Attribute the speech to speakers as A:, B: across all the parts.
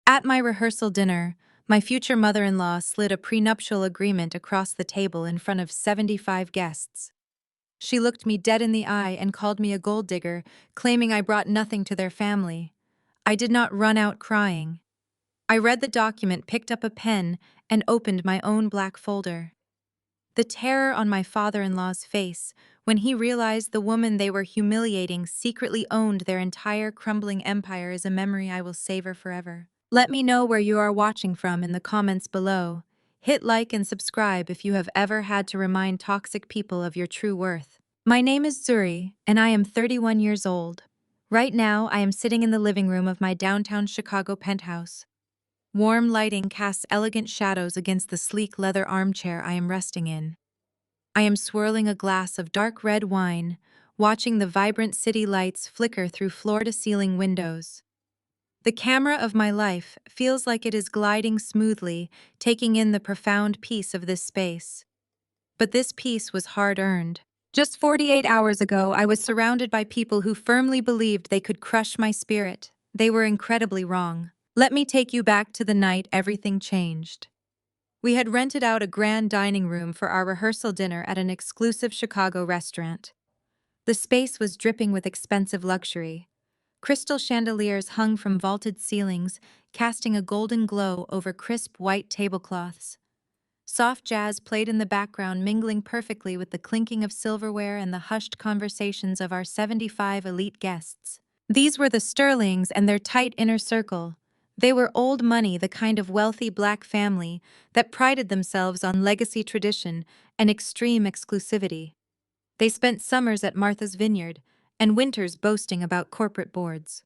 A: At my rehearsal dinner, my future mother-in-law slid a prenuptial agreement across the table in front of 75 guests. She looked me dead in the eye and called me a gold digger, claiming I brought nothing to their family. I did not run out crying. I read the document, picked up a pen, and opened my own black folder. The terror on my father-in-law's face when he realized the woman they were humiliating secretly owned their entire crumbling empire is a memory I will savor forever. Let me know where you are watching from in the comments below. Hit like and subscribe if you have ever had to remind toxic people of your true worth. My name is Zuri, and I am 31 years old. Right now, I am sitting in the living room of my downtown Chicago penthouse. Warm lighting casts elegant shadows against the sleek leather armchair I am resting in. I am swirling a glass of dark red wine, watching the vibrant city lights flicker through floor-to-ceiling windows. The camera of my life feels like it is gliding smoothly, taking in the profound peace of this space. But this peace was hard-earned. Just 48 hours ago, I was surrounded by people who firmly believed they could crush my spirit. They were incredibly wrong. Let me take you back to the night everything changed. We had rented out a grand dining room for our rehearsal dinner at an exclusive Chicago restaurant. The space was dripping with expensive luxury. Crystal chandeliers hung from vaulted ceilings, casting a golden glow over crisp white tablecloths. Soft jazz played in the background, mingling perfectly with the clinking of silverware and the hushed conversations of our 75 elite guests. These were the Sterlings and their tight inner circle. They were old money, the kind of wealthy black family that prided themselves on legacy tradition and extreme exclusivity. They spent summers at Martha's Vineyard and winters boasting about corporate boards.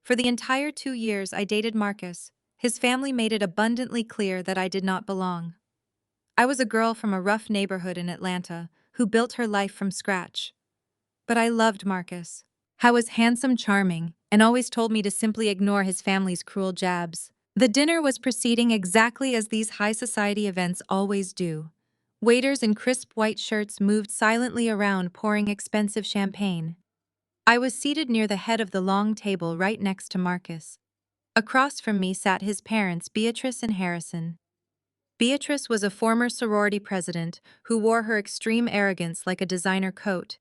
A: For the entire 2 years I dated Marcus, his family made it abundantly clear that I did not belong. I was a girl from a rough neighborhood in Atlanta who built her life from scratch. But I loved Marcus. He was handsome, charming, and always told me to simply ignore his family's cruel jabs. The dinner was proceeding exactly as these high society events always do. Waiters in crisp white shirts moved silently around, pouring expensive champagne. I was seated near the head of the long table right next to Marcus. Across from me sat his parents, Beatrice and Harrison. Beatrice was a former sorority president who wore her extreme arrogance like a designer coat.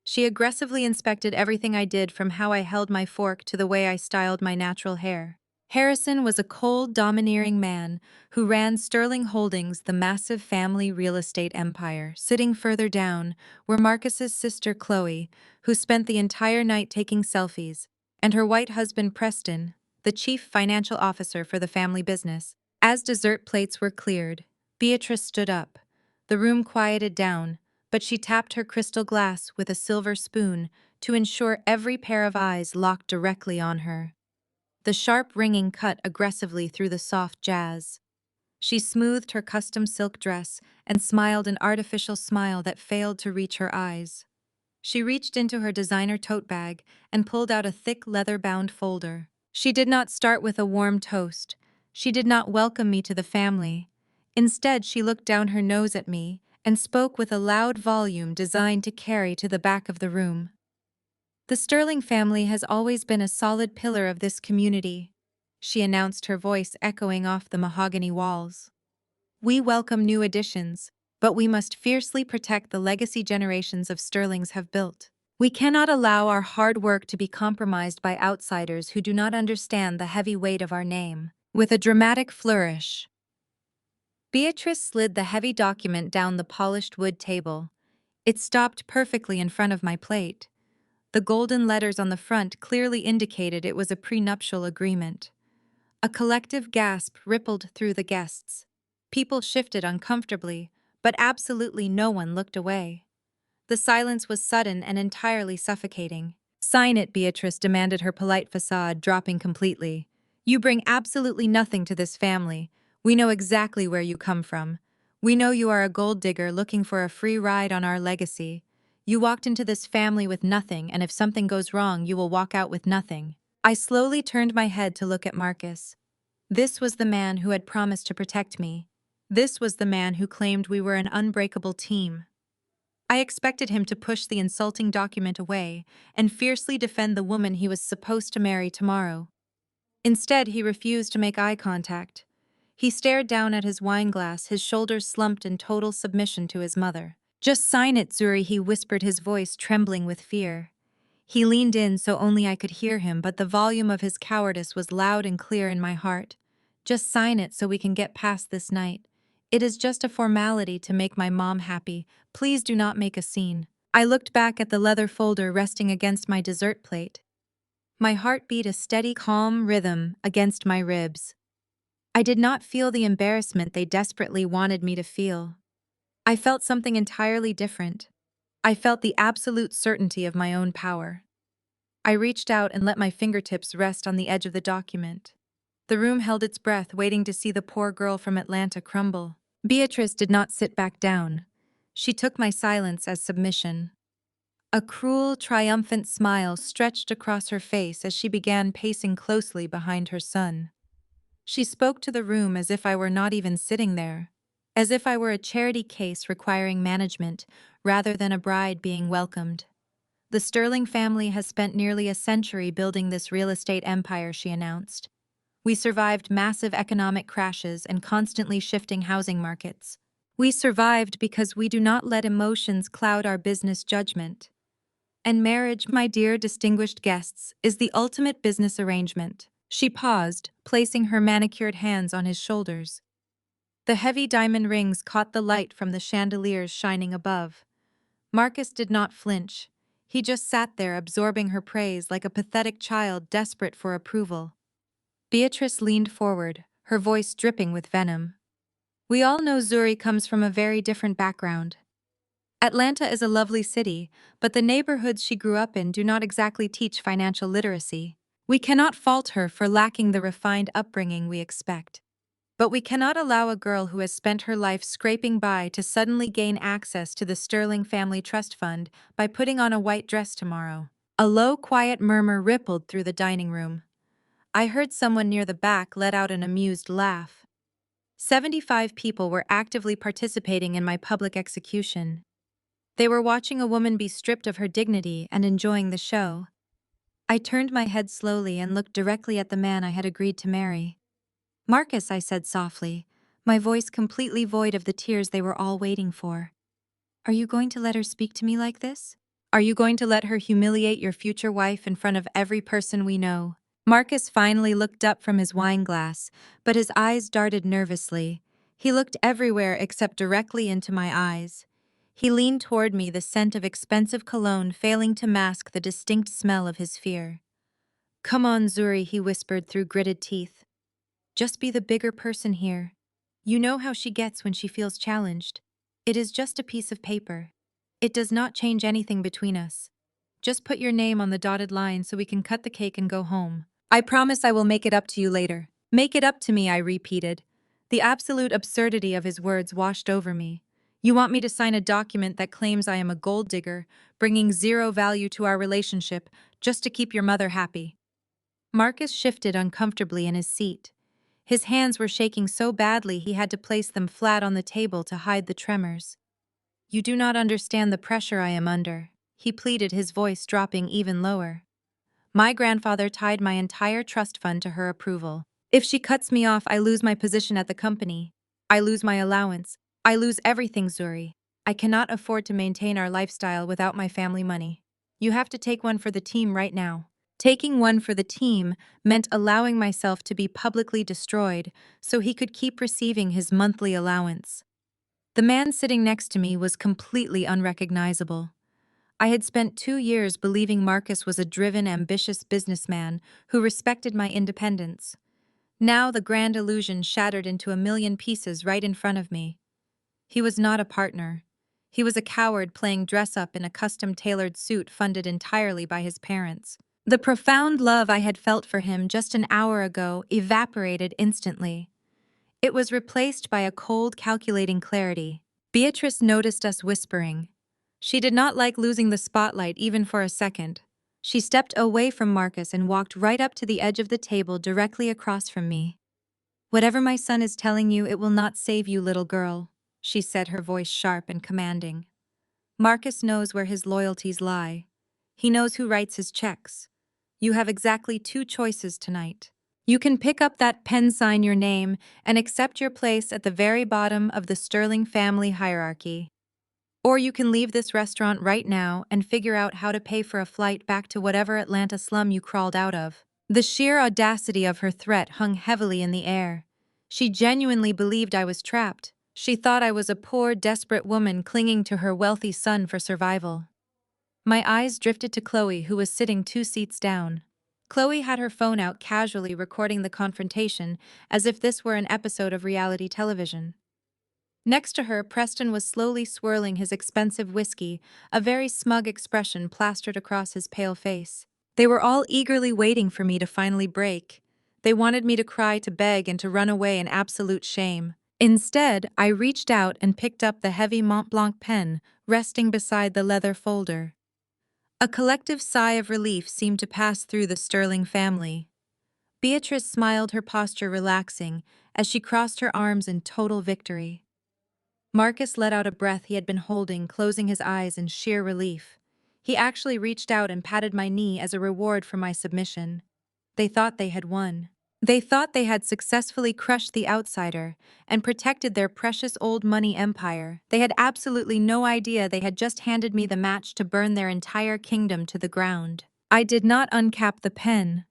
A: She aggressively inspected everything I did, from how I held my fork to the way I styled my natural hair. Harrison was a cold, domineering man who ran Sterling Holdings, the massive family real estate empire. Sitting further down were Marcus's sister Chloe, who spent the entire night taking selfies, and her white husband Preston, the chief financial officer for the family business. As dessert plates were cleared, Beatrice stood up. The room quieted down, but she tapped her crystal glass with a silver spoon to ensure every pair of eyes locked directly on her. The sharp ringing cut aggressively through the soft jazz. She smoothed her custom silk dress and smiled an artificial smile that failed to reach her eyes. She reached into her designer tote bag and pulled out a thick leather-bound folder. She did not start with a warm toast. She did not welcome me to the family. Instead, she looked down her nose at me and spoke with a loud volume designed to carry to the back of the room. "The Sterling family has always been a solid pillar of this community," she announced, her voice echoing off the mahogany walls. "We welcome new additions, but we must fiercely protect the legacy generations of Sterlings have built. We cannot allow our hard work to be compromised by outsiders who do not understand the heavy weight of our name." With a dramatic flourish, Beatrice slid the heavy document down the polished wood table. It stopped perfectly in front of my plate. The golden letters on the front clearly indicated it was a prenuptial agreement. A collective gasp rippled through the guests. People shifted uncomfortably, but absolutely no one looked away. The silence was sudden and entirely suffocating. "Sign it," Beatrice demanded, her polite facade dropping completely. "You bring absolutely nothing to this family. We know exactly where you come from. We know you are a gold digger looking for a free ride on our legacy. You walked into this family with nothing, and if something goes wrong, you will walk out with nothing." I slowly turned my head to look at Marcus. This was the man who had promised to protect me. This was the man who claimed we were an unbreakable team. I expected him to push the insulting document away and fiercely defend the woman he was supposed to marry tomorrow. Instead, he refused to make eye contact. He stared down at his wineglass, his shoulders slumped in total submission to his mother. "Just sign it, Zuri," he whispered, his voice trembling with fear. He leaned in so only I could hear him, but the volume of his cowardice was loud and clear in my heart. "Just sign it so we can get past this night. It is just a formality to make my mom happy. Please do not make a scene." I looked back at the leather folder resting against my dessert plate. My heart beat a steady, calm rhythm against my ribs. I did not feel the embarrassment they desperately wanted me to feel. I felt something entirely different. I felt the absolute certainty of my own power. I reached out and let my fingertips rest on the edge of the document. The room held its breath, waiting to see the poor girl from Atlanta crumble. Beatrice did not sit back down. She took my silence as submission. A cruel, triumphant smile stretched across her face as she began pacing closely behind her son. She spoke to the room as if I were not even sitting there, as if I were a charity case requiring management rather than a bride being welcomed. "The Sterling family has spent nearly a century building this real estate empire," she announced. "We survived massive economic crashes and constantly shifting housing markets. We survived because we do not let emotions cloud our business judgment. And marriage, my dear distinguished guests, is the ultimate business arrangement." She paused, placing her manicured hands on his shoulders. The heavy diamond rings caught the light from the chandeliers shining above. Marcus did not flinch. He just sat there absorbing her praise like a pathetic child desperate for approval. Beatrice leaned forward, her voice dripping with venom. "We all know Zuri comes from a very different background. Atlanta is a lovely city, but the neighborhoods she grew up in do not exactly teach financial literacy. We cannot fault her for lacking the refined upbringing we expect. But we cannot allow a girl who has spent her life scraping by to suddenly gain access to the Sterling Family Trust Fund by putting on a white dress tomorrow." A low, quiet murmur rippled through the dining room. I heard someone near the back let out an amused laugh. 75 people were actively participating in my public execution. They were watching a woman be stripped of her dignity and enjoying the show. I turned my head slowly and looked directly at the man I had agreed to marry. "Marcus," I said softly, my voice completely void of the tears they were all waiting for. "Are you going to let her speak to me like this? Are you going to let her humiliate your future wife in front of every person we know?" Marcus finally looked up from his wineglass, but his eyes darted nervously. He looked everywhere except directly into my eyes. He leaned toward me, the scent of expensive cologne failing to mask the distinct smell of his fear. "Come on, Zuri," he whispered through gritted teeth. "Just be the bigger person here. You know how she gets when she feels challenged. It is just a piece of paper. It does not change anything between us. Just put your name on the dotted line so we can cut the cake and go home. I promise I will make it up to you later." "Make it up to me," I repeated. The absolute absurdity of his words washed over me. "You want me to sign a document that claims I am a gold digger, bringing zero value to our relationship, just to keep your mother happy?" Marcus shifted uncomfortably in his seat. His hands were shaking so badly he had to place them flat on the table to hide the tremors. "You do not understand the pressure I am under," he pleaded, his voice dropping even lower. "My grandfather tied my entire trust fund to her approval. If she cuts me off, I lose my position at the company. I lose my allowance. I lose everything, Zuri. I cannot afford to maintain our lifestyle without my family money. You have to take one for the team right now." Taking one for the team meant allowing myself to be publicly destroyed so he could keep receiving his monthly allowance. The man sitting next to me was completely unrecognizable. I had spent 2 years believing Marcus was a driven, ambitious businessman who respected my independence. Now the grand illusion shattered into a million pieces right in front of me. He was not a partner. He was a coward playing dress-up in a custom-tailored suit funded entirely by his parents. The profound love I had felt for him just an hour ago evaporated instantly. It was replaced by a cold, calculating clarity. Beatrice noticed us whispering. She did not like losing the spotlight even for a second. She stepped away from Marcus and walked right up to the edge of the table directly across from me. "Whatever my son is telling you, it will not save you, little girl," she said, her voice sharp and commanding. "Marcus knows where his loyalties lie. He knows who writes his checks. You have exactly 2 choices tonight. You can pick up that pen, sign your name, and accept your place at the very bottom of the Sterling family hierarchy. Or you can leave this restaurant right now and figure out how to pay for a flight back to whatever Atlanta slum you crawled out of. The sheer audacity of her threat hung heavily in the air. She genuinely believed I was trapped. She thought I was a poor, desperate woman clinging to her wealthy son for survival. My eyes drifted to Chloe, who was sitting 2 seats down. Chloe had her phone out, casually recording the confrontation, as if this were an episode of reality television. Next to her, Preston was slowly swirling his expensive whiskey, a very smug expression plastered across his pale face. They were all eagerly waiting for me to finally break. They wanted me to cry, to beg, and to run away in absolute shame. Instead, I reached out and picked up the heavy Mont Blanc pen, resting beside the leather folder. A collective sigh of relief seemed to pass through the Sterling family. Beatrice smiled, her posture relaxing, as she crossed her arms in total victory. Marcus let out a breath he had been holding, closing his eyes in sheer relief. He actually reached out and patted my knee as a reward for my submission. They thought they had won. They thought they had successfully crushed the outsider and protected their precious old money empire. They had absolutely no idea they had just handed me the match to burn their entire kingdom to the ground. I did not uncap the pen.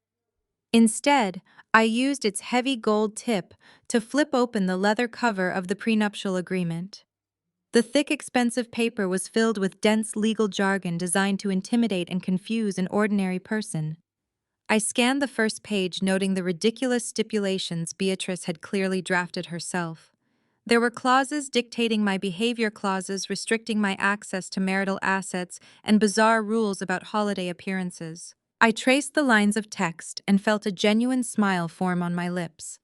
A: Instead, I used its heavy gold tip to flip open the leather cover of the prenuptial agreement. The thick, expensive paper was filled with dense legal jargon designed to intimidate and confuse an ordinary person. I scanned the first page, noting the ridiculous stipulations Beatrice had clearly drafted herself. There were clauses dictating my behavior, clauses restricting my access to marital assets, and bizarre rules about holiday appearances. I traced the lines of text and felt a genuine smile form on my lips.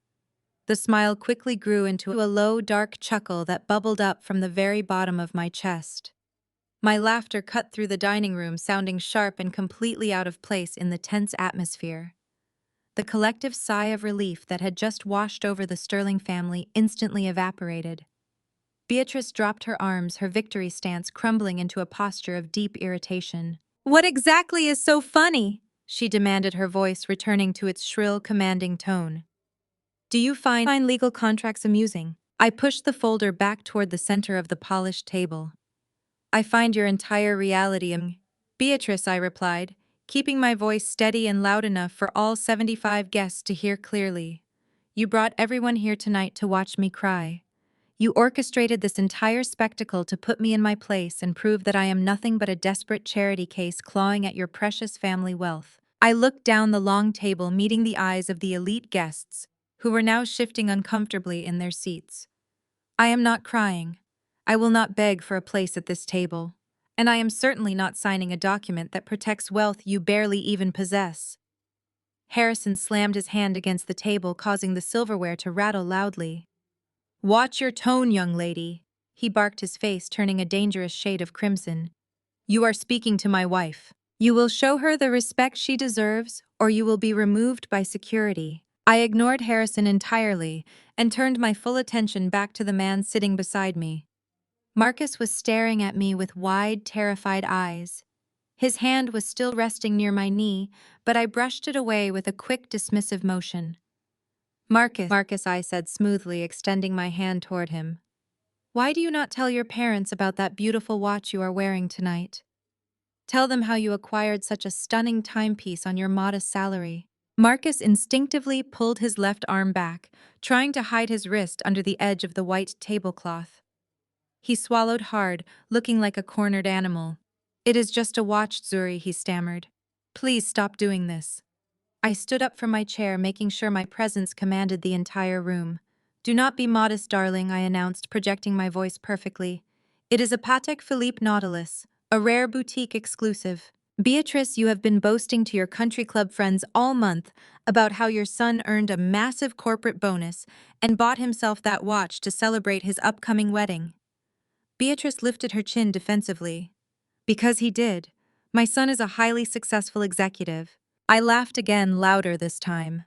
A: The smile quickly grew into a low, dark chuckle that bubbled up from the very bottom of my chest. My laughter cut through the dining room, sounding sharp and completely out of place in the tense atmosphere. The collective sigh of relief that had just washed over the Sterling family instantly evaporated. Beatrice dropped her arms, her victory stance crumbling into a posture of deep irritation. "What exactly is so funny?" she demanded, her voice returning to its shrill, commanding tone. "Do you find legal contracts amusing?" I pushed the folder back toward the center of the polished table. "I find your entire reality Beatrice," I replied, keeping my voice steady and loud enough for all 75 guests to hear clearly. "You brought everyone here tonight to watch me cry. You orchestrated this entire spectacle to put me in my place and prove that I am nothing but a desperate charity case clawing at your precious family wealth." I looked down the long table, meeting the eyes of the elite guests, who were now shifting uncomfortably in their seats. "I am not crying. I will not beg for a place at this table. And I am certainly not signing a document that protects wealth you barely even possess." Harrison slammed his hand against the table, causing the silverware to rattle loudly. "Watch your tone, young lady," he barked, his face turning a dangerous shade of crimson. "You are speaking to my wife. You will show her the respect she deserves, or you will be removed by security." I ignored Harrison entirely and turned my full attention back to the man sitting beside me. Marcus was staring at me with wide, terrified eyes. His hand was still resting near my knee, but I brushed it away with a quick, dismissive motion. Marcus, I said smoothly, extending my hand toward him. "Why do you not tell your parents about that beautiful watch you are wearing tonight? Tell them how you acquired such a stunning timepiece on your modest salary." Marcus instinctively pulled his left arm back, trying to hide his wrist under the edge of the white tablecloth. He swallowed hard, looking like a cornered animal. "It is just a watch, Zuri," he stammered. "Please stop doing this." I stood up from my chair, making sure my presence commanded the entire room. "Do not be modest, darling," I announced, projecting my voice perfectly. "It is a Patek Philippe Nautilus, a rare boutique exclusive. Beatrice, you have been boasting to your country club friends all month about how your son earned a massive corporate bonus and bought himself that watch to celebrate his upcoming wedding." Beatrice lifted her chin defensively. "Because he did. My son is a highly successful executive." I laughed again, louder this time.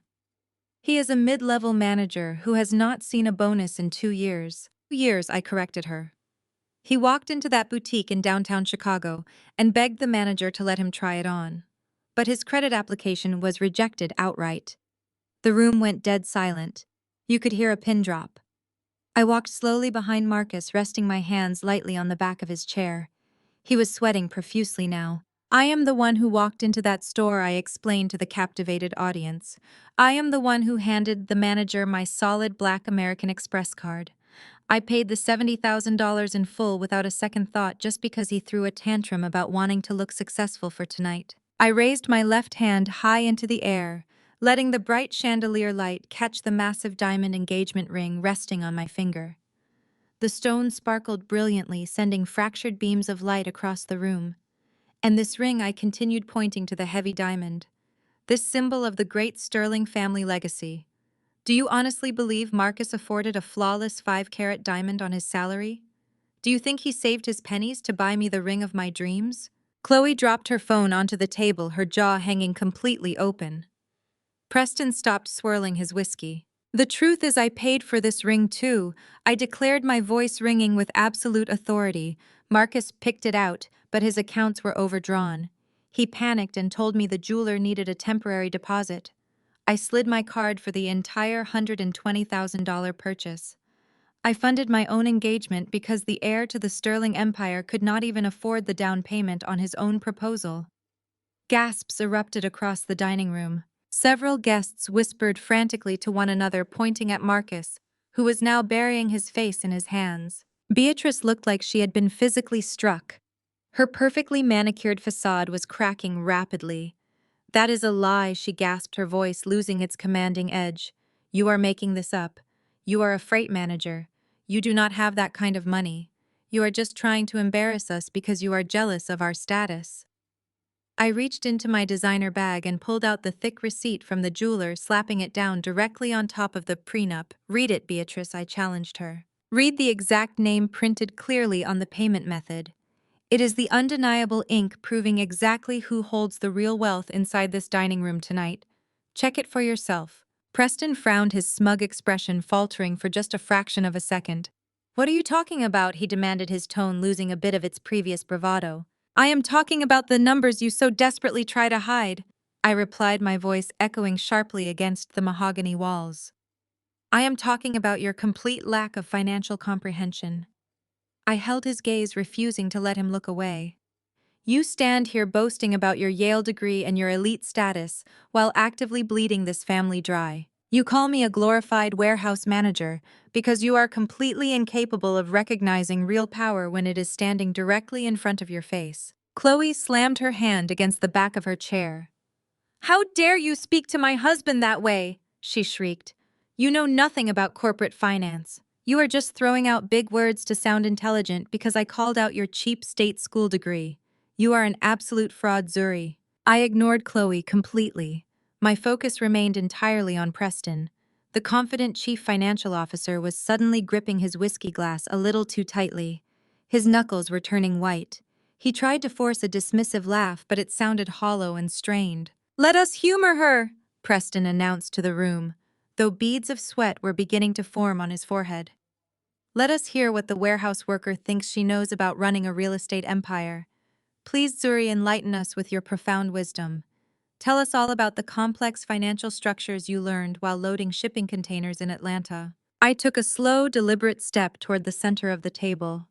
A: "He is a mid-level manager who has not seen a bonus in 2 years. 2 years, I corrected her. He walked into that boutique in downtown Chicago and begged the manager to let him try it on. But his credit application was rejected outright. The room went dead silent. You could hear a pin drop. I walked slowly behind Marcus, resting my hands lightly on the back of his chair. He was sweating profusely now. I am the one who walked into that store, I explained to the captivated audience. I am the one who handed the manager my solid black American Express card. I paid the $70,000 in full without a second thought just because he threw a tantrum about wanting to look successful for tonight. I raised my left hand high into the air, letting the bright chandelier light catch the massive diamond engagement ring resting on my finger. The stone sparkled brilliantly, sending fractured beams of light across the room. And this ring, I continued, pointing to the heavy diamond. This symbol of the great Sterling family legacy. Do you honestly believe Marcus afforded a flawless 5-carat diamond on his salary? Do you think he saved his pennies to buy me the ring of my dreams? Chloe dropped her phone onto the table, her jaw hanging completely open. Preston stopped swirling his whiskey. The truth is, I paid for this ring too, I declared, my voice ringing with absolute authority. Marcus picked it out, but his accounts were overdrawn. He panicked and told me the jeweler needed a temporary deposit. I slid my card for the entire $120,000 purchase. I funded my own engagement because the heir to the Sterling Empire could not even afford the down payment on his own proposal. Gasps erupted across the dining room. Several guests whispered frantically to one another, pointing at Marcus, who was now burying his face in his hands. Beatrice looked like she had been physically struck. Her perfectly manicured facade was cracking rapidly. That is a lie, she gasped, her voice losing its commanding edge. You are making this up. You are a freight manager. You do not have that kind of money. You are just trying to embarrass us because you are jealous of our status. I reached into my designer bag and pulled out the thick receipt from the jeweler, slapping it down directly on top of the prenup. Read it, Beatrice, I challenged her. Read the exact name printed clearly on the payment method. It is the undeniable ink proving exactly who holds the real wealth inside this dining room tonight. Check it for yourself. Preston frowned, his smug expression faltering for just a fraction of a second. What are you talking about? He demanded, his tone losing a bit of its previous bravado. I am talking about the numbers you so desperately try to hide, I replied, my voice echoing sharply against the mahogany walls. I am talking about your complete lack of financial comprehension. I held his gaze, refusing to let him look away. You stand here boasting about your Yale degree and your elite status while actively bleeding this family dry. You call me a glorified warehouse manager because you are completely incapable of recognizing real power when it is standing directly in front of your face. Chloe slammed her hand against the back of her chair. How dare you speak to my husband that way? She shrieked. You know nothing about corporate finance. You are just throwing out big words to sound intelligent because I called out your cheap state school degree. You are an absolute fraud, Zuri. I ignored Chloe completely. My focus remained entirely on Preston. The confident chief financial officer was suddenly gripping his whiskey glass a little too tightly. His knuckles were turning white. He tried to force a dismissive laugh, but it sounded hollow and strained. Let us humor her, Preston announced to the room, though beads of sweat were beginning to form on his forehead. Let us hear what the warehouse worker thinks she knows about running a real estate empire. Please, Zuri, enlighten us with your profound wisdom. Tell us all about the complex financial structures you learned while loading shipping containers in Atlanta. I took a slow, deliberate step toward the center of the table.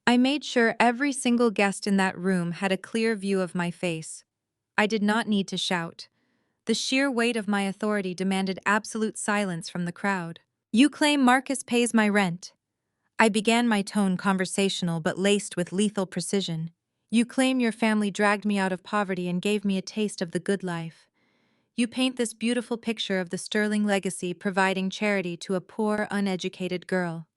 A: I made sure every single guest in that room had a clear view of my face. I did not need to shout. The sheer weight of my authority demanded absolute silence from the crowd. You claim Marcus pays my rent. I began, my tone conversational but laced with lethal precision. You claim your family dragged me out of poverty and gave me a taste of the good life. You paint this beautiful picture of the Sterling legacy providing charity to a poor, uneducated girl.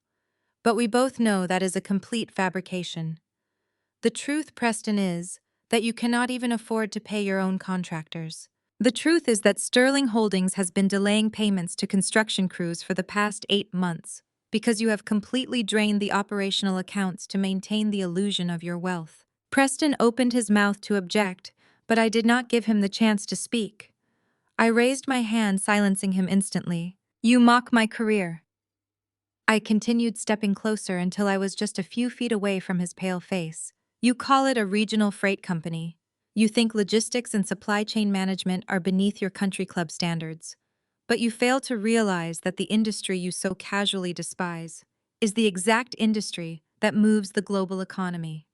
A: But we both know that is a complete fabrication. The truth, Preston, is that you cannot even afford to pay your own contractors. The truth is that Sterling Holdings has been delaying payments to construction crews for the past 8 months because you have completely drained the operational accounts to maintain the illusion of your wealth. Preston opened his mouth to object, but I did not give him the chance to speak. I raised my hand, silencing him instantly. You mock my career. I continued, stepping closer until I was just a few feet away from his pale face. You call it a regional freight company. You think logistics and supply chain management are beneath your country club standards. But you fail to realize that the industry you so casually despise is the exact industry that moves the global economy.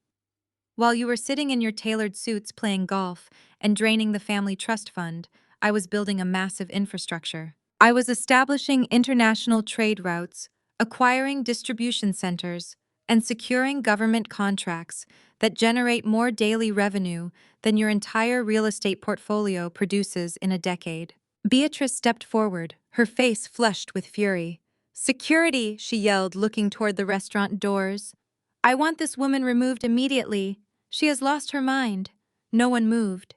A: While you were sitting in your tailored suits playing golf and draining the family trust fund, I was building a massive infrastructure. I was establishing international trade routes, acquiring distribution centers, and securing government contracts that generate more daily revenue than your entire real estate portfolio produces in a decade. Beatrice stepped forward, her face flushed with fury. "Security!" she yelled, looking toward the restaurant doors. "I want this woman removed immediately. She has lost her mind." No one moved.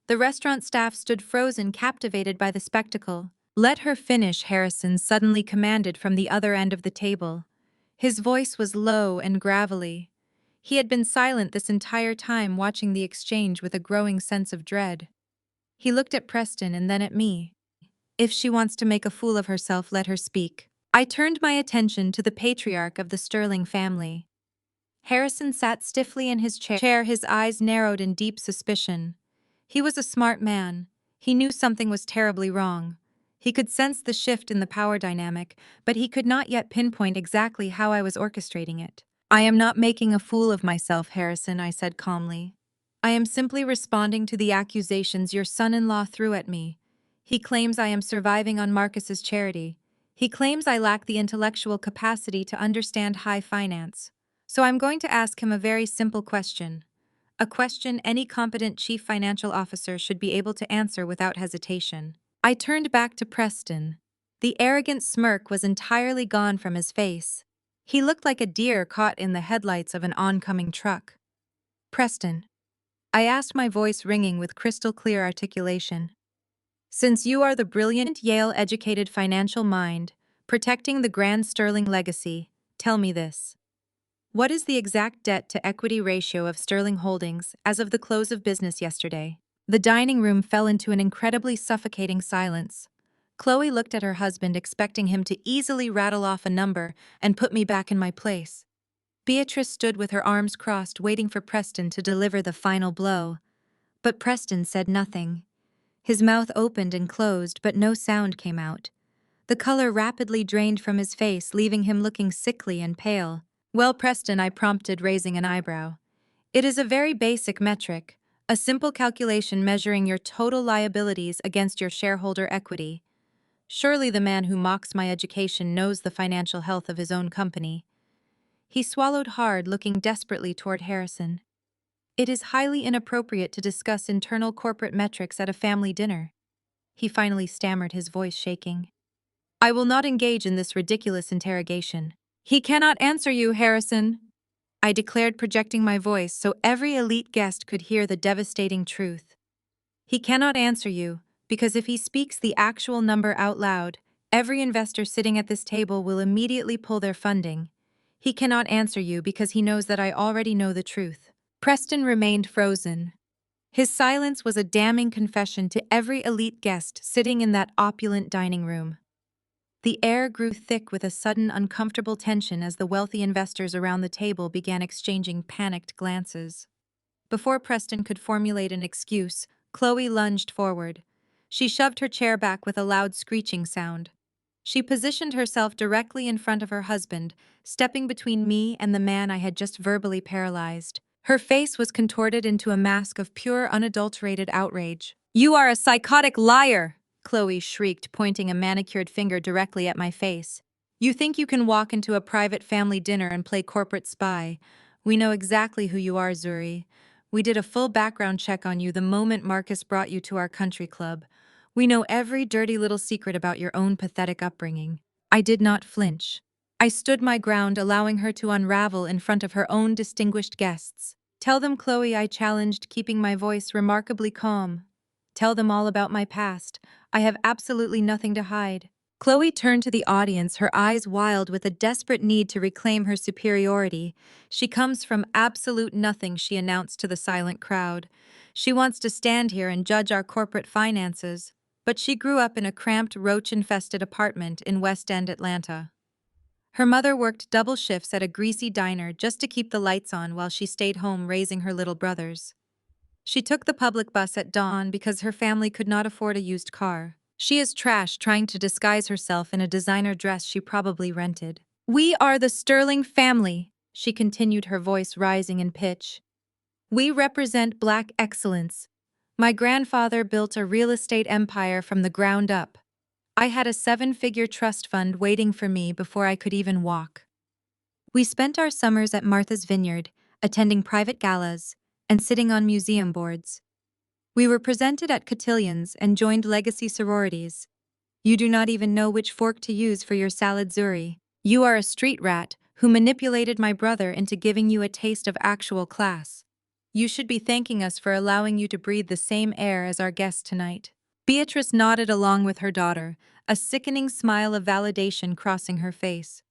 A: The restaurant staff stood frozen, captivated by the spectacle. "Let her finish," Harrison suddenly commanded from the other end of the table. His voice was low and gravelly. He had been silent this entire time, watching the exchange with a growing sense of dread. He looked at Preston and then at me. "If she wants to make a fool of herself, let her speak." I turned my attention to the patriarch of the Sterling family. Harrison sat stiffly in his chair, his eyes narrowed in deep suspicion. He was a smart man. He knew something was terribly wrong. He could sense the shift in the power dynamic, but he could not yet pinpoint exactly how I was orchestrating it. "I am not making a fool of myself, Harrison," I said calmly. "I am simply responding to the accusations your son-in-law threw at me. He claims I am surviving on Marcus's charity. He claims I lack the intellectual capacity to understand high finance. So I'm going to ask him a very simple question. A question any competent chief financial officer should be able to answer without hesitation." I turned back to Preston. The arrogant smirk was entirely gone from his face. He looked like a deer caught in the headlights of an oncoming truck. "Preston," I asked, my voice ringing with crystal-clear articulation, "since you are the brilliant Yale-educated financial mind, protecting the grand Sterling legacy, tell me this. What is the exact debt-to-equity ratio of Sterling Holdings as of the close of business yesterday?" The dining room fell into an incredibly suffocating silence. Chloe looked at her husband, expecting him to easily rattle off a number and put me back in my place. Beatrice stood with her arms crossed, waiting for Preston to deliver the final blow. But Preston said nothing. His mouth opened and closed, but no sound came out. The color rapidly drained from his face, leaving him looking sickly and pale. "Well, Preston," I prompted, raising an eyebrow. "It is a very basic metric, a simple calculation measuring your total liabilities against your shareholder equity. Surely the man who mocks my education knows the financial health of his own company." He swallowed hard, looking desperately toward Harrison. "It is highly inappropriate to discuss internal corporate metrics at a family dinner," he finally stammered, his voice shaking. "I will not engage in this ridiculous interrogation." "He cannot answer you, Harrison," I declared, projecting my voice so every elite guest could hear the devastating truth. "He cannot answer you, because if he speaks the actual number out loud, every investor sitting at this table will immediately pull their funding. He cannot answer you because he knows that I already know the truth." Preston remained frozen. His silence was a damning confession to every elite guest sitting in that opulent dining room. The air grew thick with a sudden uncomfortable tension as the wealthy investors around the table began exchanging panicked glances. Before Preston could formulate an excuse, Chloe lunged forward. She shoved her chair back with a loud screeching sound. She positioned herself directly in front of her husband, stepping between me and the man I had just verbally paralyzed. Her face was contorted into a mask of pure, unadulterated outrage. "You are a psychotic liar!" Chloe shrieked, pointing a manicured finger directly at my face. "You think you can walk into a private family dinner and play corporate spy. We know exactly who you are, Zuri. We did a full background check on you the moment Marcus brought you to our country club. We know every dirty little secret about your own pathetic upbringing." I did not flinch. I stood my ground, allowing her to unravel in front of her own distinguished guests. "Tell them, Chloe," I challenged, keeping my voice remarkably calm. "Tell them all about my past. I have absolutely nothing to hide." Chloe turned to the audience, her eyes wild with a desperate need to reclaim her superiority. "She comes from absolute nothing," she announced to the silent crowd. "She wants to stand here and judge our corporate finances. But she grew up in a cramped, roach-infested apartment in West End, Atlanta. Her mother worked double shifts at a greasy diner just to keep the lights on while she stayed home raising her little brothers. She took the public bus at dawn because her family could not afford a used car. She is trash trying to disguise herself in a designer dress she probably rented. We are the Sterling family, she continued, her voice rising in pitch. We represent Black excellence. My grandfather built a real estate empire from the ground up. I had a 7-figure trust fund waiting for me before I could even walk. We spent our summers at Martha's Vineyard, attending private galas, and sitting on museum boards. We were presented at cotillions and joined legacy sororities. You do not even know which fork to use for your salad, Zuri. You are a street rat who manipulated my brother into giving you a taste of actual class. You should be thanking us for allowing you to breathe the same air as our guest tonight. Beatrice nodded along with her daughter, a sickening smile of validation crossing her face.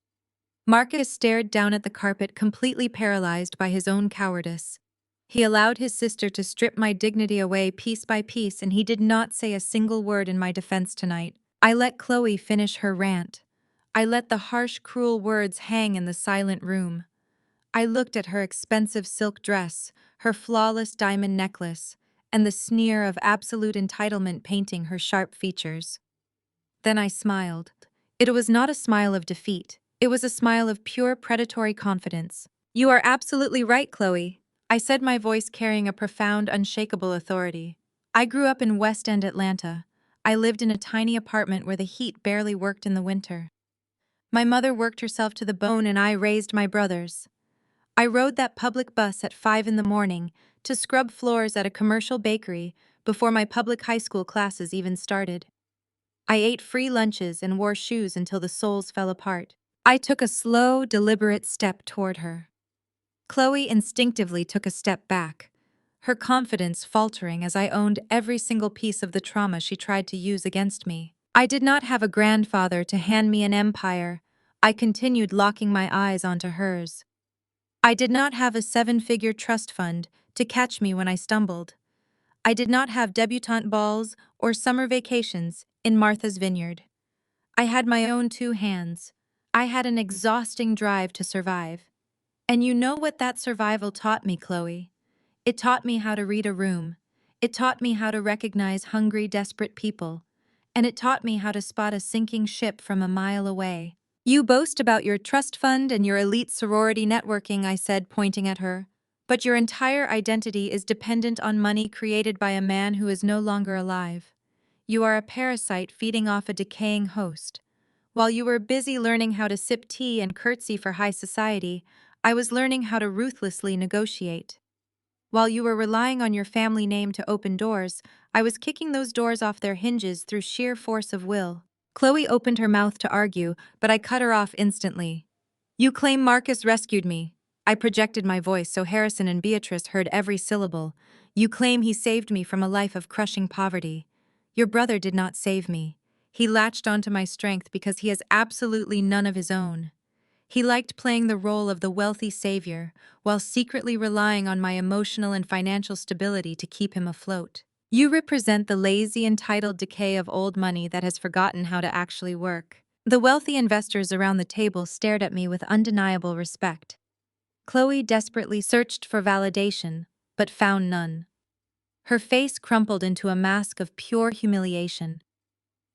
A: Marcus stared down at the carpet, completely paralyzed by his own cowardice. He allowed his sister to strip my dignity away piece by piece, and he did not say a single word in my defense tonight. I let Chloe finish her rant. I let the harsh, cruel words hang in the silent room. I looked at her expensive silk dress, her flawless diamond necklace, and the sneer of absolute entitlement painting her sharp features. Then I smiled. It was not a smile of defeat. It was a smile of pure predatory confidence. You are absolutely right, Chloe, I said, my voice carrying a profound, unshakable authority. I grew up in West End Atlanta. I lived in a tiny apartment where the heat barely worked in the winter. My mother worked herself to the bone and I raised my brothers. I rode that public bus at 5 in the morning to scrub floors at a commercial bakery before my public high school classes even started. I ate free lunches and wore shoes until the soles fell apart. I took a slow, deliberate step toward her. Chloe instinctively took a step back, her confidence faltering as I owned every single piece of the trauma she tried to use against me. I did not have a grandfather to hand me an empire. I continued, locking my eyes onto hers. I did not have a 7-figure trust fund to catch me when I stumbled. I did not have debutante balls or summer vacations in Martha's Vineyard. I had my own 2 hands. I had an exhausting drive to survive. And you know what that survival taught me, Chloe? It taught me how to read a room. It taught me how to recognize hungry, desperate people. And it taught me how to spot a sinking ship from a mile away. You boast about your trust fund and your elite sorority networking, I said, pointing at her. But your entire identity is dependent on money created by a man who is no longer alive. You are a parasite feeding off a decaying host. While you were busy learning how to sip tea and curtsy for high society, I was learning how to ruthlessly negotiate. While you were relying on your family name to open doors, I was kicking those doors off their hinges through sheer force of will. Chloe opened her mouth to argue, but I cut her off instantly. You claim Marcus rescued me. I projected my voice so Harrison and Beatrice heard every syllable. You claim he saved me from a life of crushing poverty. Your brother did not save me. He latched onto my strength because he has absolutely none of his own. He liked playing the role of the wealthy savior, while secretly relying on my emotional and financial stability to keep him afloat. You represent the lazy, entitled decay of old money that has forgotten how to actually work. The wealthy investors around the table stared at me with undeniable respect. Chloe desperately searched for validation, but found none. Her face crumpled into a mask of pure humiliation.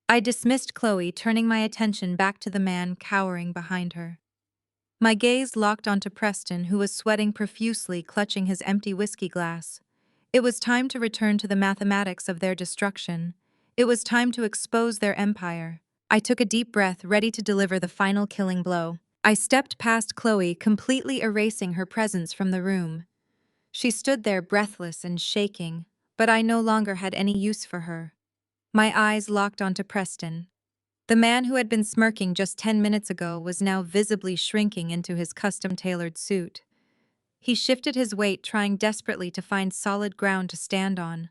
A: I dismissed Chloe, turning my attention back to the man cowering behind her. My gaze locked onto Preston, who was sweating profusely, clutching his empty whiskey glass. It was time to return to the mathematics of their destruction. It was time to expose their empire. I took a deep breath, ready to deliver the final killing blow. I stepped past Chloe, completely erasing her presence from the room. She stood there breathless and shaking, but I no longer had any use for her. My eyes locked onto Preston. The man who had been smirking just 10 minutes ago was now visibly shrinking into his custom-tailored suit. He shifted his weight, trying desperately to find solid ground to stand on.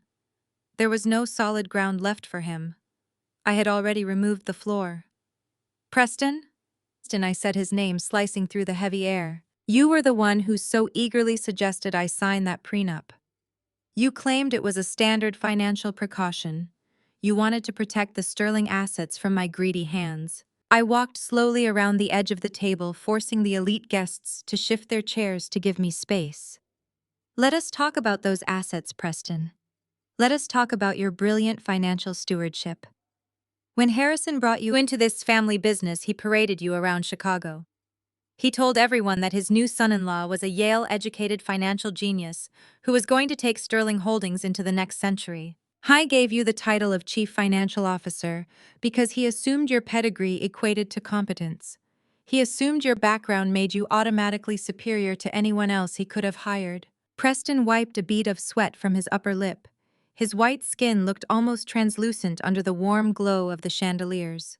A: There was no solid ground left for him. I had already removed the floor. Preston? I said, his name slicing through the heavy air. You were the one who so eagerly suggested I sign that prenup. You claimed it was a standard financial precaution. You wanted to protect the sterling assets from my greedy hands. I walked slowly around the edge of the table, forcing the elite guests to shift their chairs to give me space. Let us talk about those assets, Preston. Let us talk about your brilliant financial stewardship. When Harrison brought you into this family business, he paraded you around Chicago. He told everyone that his new son-in-law was a Yale-educated financial genius who was going to take Sterling Holdings into the next century. He gave you the title of Chief Financial Officer because he assumed your pedigree equated to competence. He assumed your background made you automatically superior to anyone else he could have hired. Preston wiped a bead of sweat from his upper lip. His white skin looked almost translucent under the warm glow of the chandeliers.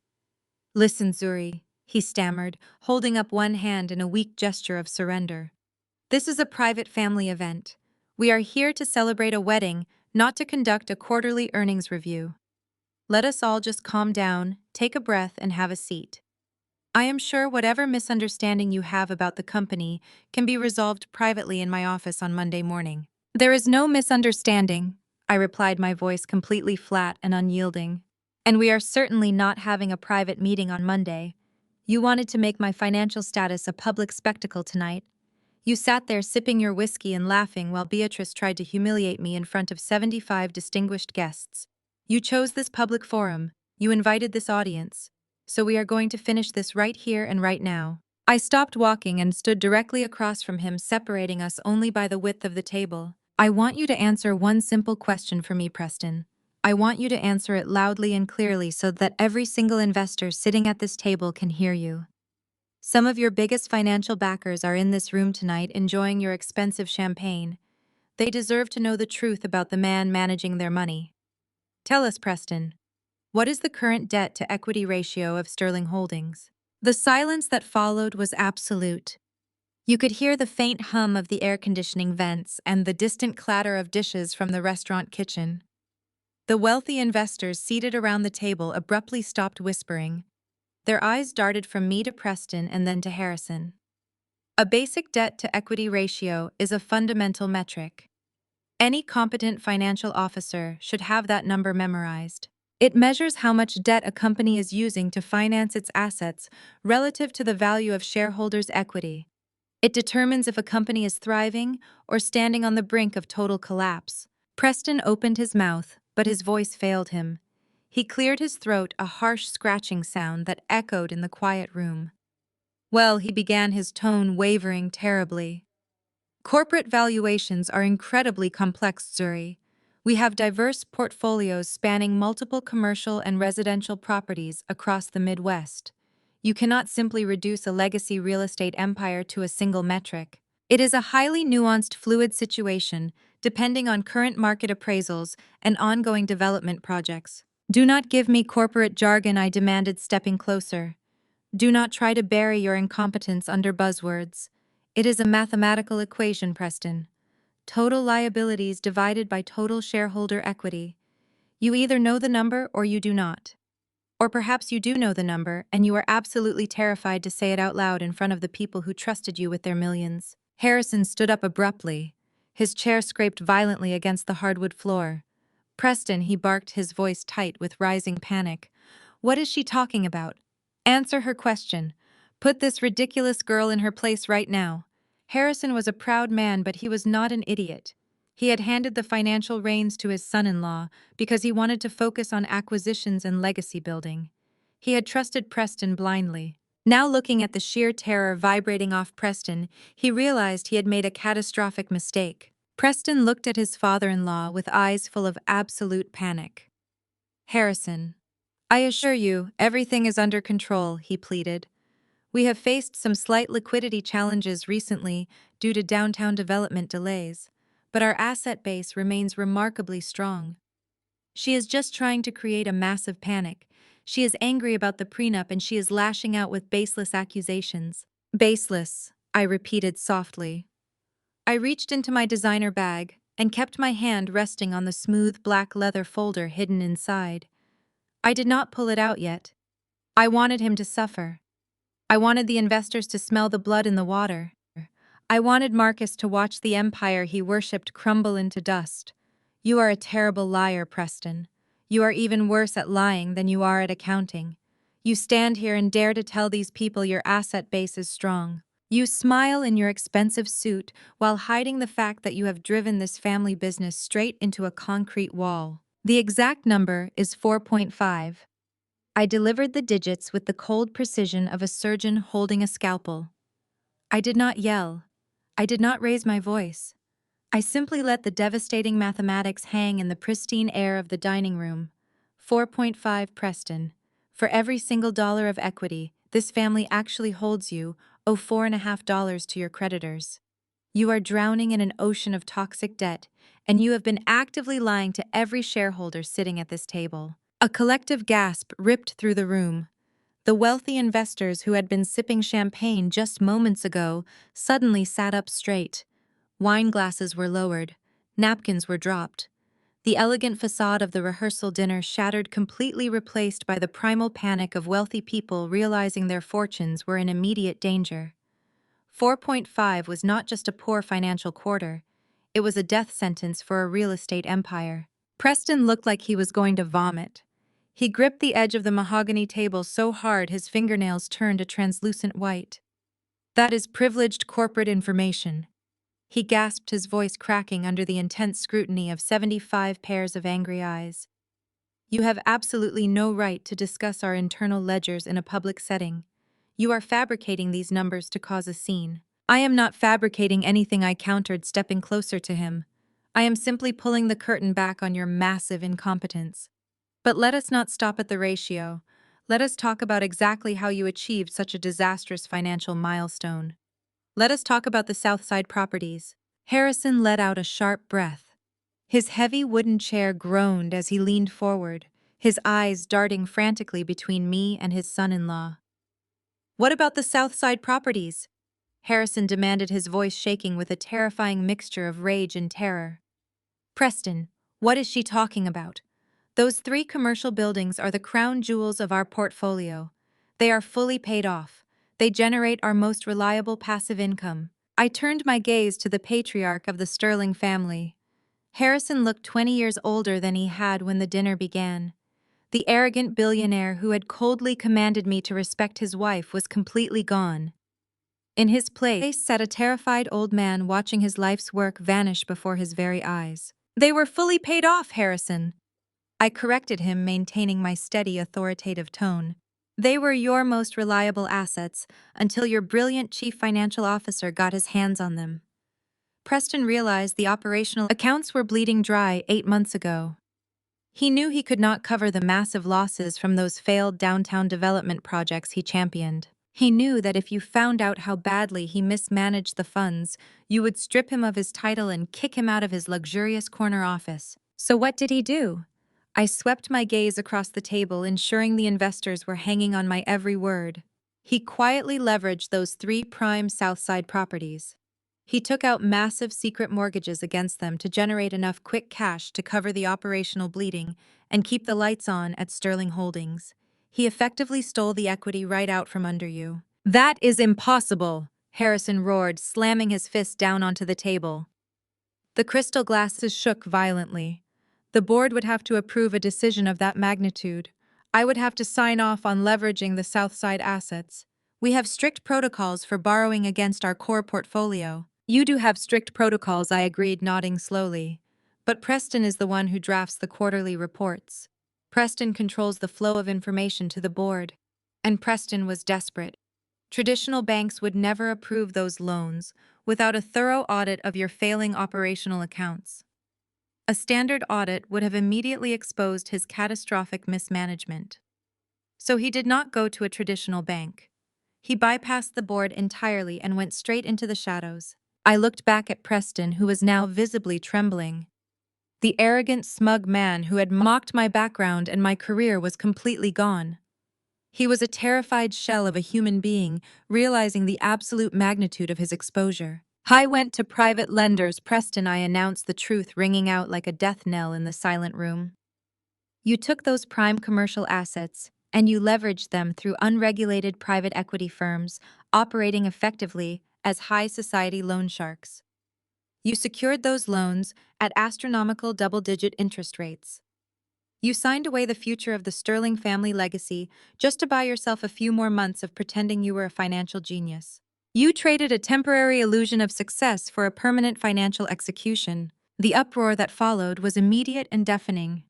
A: "Listen, Zuri," he stammered, holding up one hand in a weak gesture of surrender. "This is a private family event. We are here to celebrate a wedding, not to conduct a quarterly earnings review. Let us all just calm down, take a breath, and have a seat. I am sure whatever misunderstanding you have about the company can be resolved privately in my office on Monday morning." "There is no misunderstanding," I replied, my voice completely flat and unyielding. "And we are certainly not having a private meeting on Monday. You wanted to make my financial status a public spectacle tonight. You sat there sipping your whiskey and laughing while Beatrice tried to humiliate me in front of 75 distinguished guests. You chose this public forum. You invited this audience. So we are going to finish this right here and right now." I stopped walking and stood directly across from him, separating us only by the width of the table. "I want you to answer one simple question for me, Preston. I want you to answer it loudly and clearly so that every single investor sitting at this table can hear you. Some of your biggest financial backers are in this room tonight enjoying your expensive champagne. They deserve to know the truth about the man managing their money. Tell us, Preston, what is the current debt-to-equity ratio of Sterling Holdings?" The silence that followed was absolute. You could hear the faint hum of the air conditioning vents and the distant clatter of dishes from the restaurant kitchen. The wealthy investors seated around the table abruptly stopped whispering. Their eyes darted from me to Preston and then to Harrison. A basic debt-to-equity ratio is a fundamental metric. Any competent financial officer should have that number memorized. It measures how much debt a company is using to finance its assets relative to the value of shareholders' equity. It determines if a company is thriving or standing on the brink of total collapse. Preston opened his mouth, but his voice failed him. He cleared his throat, a harsh scratching sound that echoed in the quiet room. "Well," he began, his tone wavering terribly. "Corporate valuations are incredibly complex, Zuri. We have diverse portfolios spanning multiple commercial and residential properties across the Midwest. You cannot simply reduce a legacy real estate empire to a single metric. It is a highly nuanced, fluid situation, depending on current market appraisals and ongoing development projects." "Do not give me corporate jargon," I demanded, stepping closer. "Do not try to bury your incompetence under buzzwords. It is a mathematical equation, Preston. Total liabilities divided by total shareholder equity. You either know the number or you do not. Or perhaps you do know the number and you are absolutely terrified to say it out loud in front of the people who trusted you with their millions." Harrison stood up abruptly. His chair scraped violently against the hardwood floor. "Preston," he barked, his voice tight with rising panic. "What is she talking about? Answer her question. Put this ridiculous girl in her place right now." Harrison was a proud man, but he was not an idiot. He had handed the financial reins to his son-in-law because he wanted to focus on acquisitions and legacy building. He had trusted Preston blindly. Now, looking at the sheer terror vibrating off Preston, he realized he had made a catastrophic mistake. Preston looked at his father-in-law with eyes full of absolute panic. "Harrison, I assure you, everything is under control," he pleaded. "We have faced some slight liquidity challenges recently due to downtown development delays, but our asset base remains remarkably strong. She is just trying to create a massive panic. She is angry about the prenup and she is lashing out with baseless accusations." "Baseless," I repeated softly. I reached into my designer bag and kept my hand resting on the smooth black leather folder hidden inside. I did not pull it out yet. I wanted him to suffer. I wanted the investors to smell the blood in the water. I wanted Marcus to watch the empire he worshipped crumble into dust. "You are a terrible liar, Preston. You are even worse at lying than you are at accounting. You stand here and dare to tell these people your asset base is strong. You smile in your expensive suit while hiding the fact that you have driven this family business straight into a concrete wall. The exact number is 4.5. I delivered the digits with the cold precision of a surgeon holding a scalpel. I did not yell. I did not raise my voice. I simply let the devastating mathematics hang in the pristine air of the dining room. 4.5 Preston. For every single dollar of equity, this family actually holds you, owe $4.50 to your creditors. You are drowning in an ocean of toxic debt, and you have been actively lying to every shareholder sitting at this table. A collective gasp ripped through the room. The wealthy investors who had been sipping champagne just moments ago suddenly sat up straight. Wine glasses were lowered. Napkins were dropped. The elegant facade of the rehearsal dinner shattered, completely replaced by the primal panic of wealthy people realizing their fortunes were in immediate danger. 4.5 was not just a poor financial quarter. It was a death sentence for a real estate empire. Preston looked like he was going to vomit. He gripped the edge of the mahogany table so hard his fingernails turned a translucent white. "That is privileged corporate information," he gasped, his voice cracking under the intense scrutiny of 75 pairs of angry eyes. "You have absolutely no right to discuss our internal ledgers in a public setting. You are fabricating these numbers to cause a scene." "I am not fabricating anything," I countered, stepping closer to him. "I am simply pulling the curtain back on your massive incompetence. But let us not stop at the ratio. Let us talk about exactly how you achieved such a disastrous financial milestone. Let us talk about the Southside properties." Harrison let out a sharp breath. His heavy wooden chair groaned as he leaned forward, his eyes darting frantically between me and his son-in-law. "What about the Southside properties?" Harrison demanded, his voice shaking with a terrifying mixture of rage and terror. "Preston, what is she talking about? Those 3 commercial buildings are the crown jewels of our portfolio. They are fully paid off. They generate our most reliable passive income." I turned my gaze to the patriarch of the Sterling family. Harrison looked 20 years older than he had when the dinner began. The arrogant billionaire who had coldly commanded me to respect his wife was completely gone. In his place sat a terrified old man watching his life's work vanish before his very eyes. "They were fully paid off, Harrison," I corrected him, maintaining my steady, authoritative tone. "They were your most reliable assets until your brilliant chief financial officer got his hands on them." Preston realized the operational accounts were bleeding dry 8 months ago. He knew he could not cover the massive losses from those failed downtown development projects he championed. He knew that if you found out how badly he mismanaged the funds, you would strip him of his title and kick him out of his luxurious corner office. So what did he do? I swept my gaze across the table, ensuring the investors were hanging on my every word. He quietly leveraged those 3 prime Southside properties. He took out massive secret mortgages against them to generate enough quick cash to cover the operational bleeding and keep the lights on at Sterling Holdings. He effectively stole the equity right out from under you. "That is impossible," Harrison roared, slamming his fist down onto the table. The crystal glasses shook violently. "The board would have to approve a decision of that magnitude. I would have to sign off on leveraging the Southside assets. We have strict protocols for borrowing against our core portfolio." "You do have strict protocols," I agreed, nodding slowly. "But Preston is the one who drafts the quarterly reports. Preston controls the flow of information to the board." And Preston was desperate. Traditional banks would never approve those loans without a thorough audit of your failing operational accounts. A standard audit would have immediately exposed his catastrophic mismanagement. So he did not go to a traditional bank. He bypassed the board entirely and went straight into the shadows. I looked back at Preston, who was now visibly trembling. The arrogant, smug man who had mocked my background and my career was completely gone. He was a terrified shell of a human being, realizing the absolute magnitude of his exposure. "I went to private lenders," Preston, I announced, the truth ringing out like a death knell in the silent room. "You took those prime commercial assets, and you leveraged them through unregulated private equity firms, operating effectively as high society loan sharks. You secured those loans at astronomical double-digit interest rates. You signed away the future of the Sterling family legacy just to buy yourself a few more months of pretending you were a financial genius. You traded a temporary illusion of success for a permanent financial execution." The uproar that followed was immediate and deafening.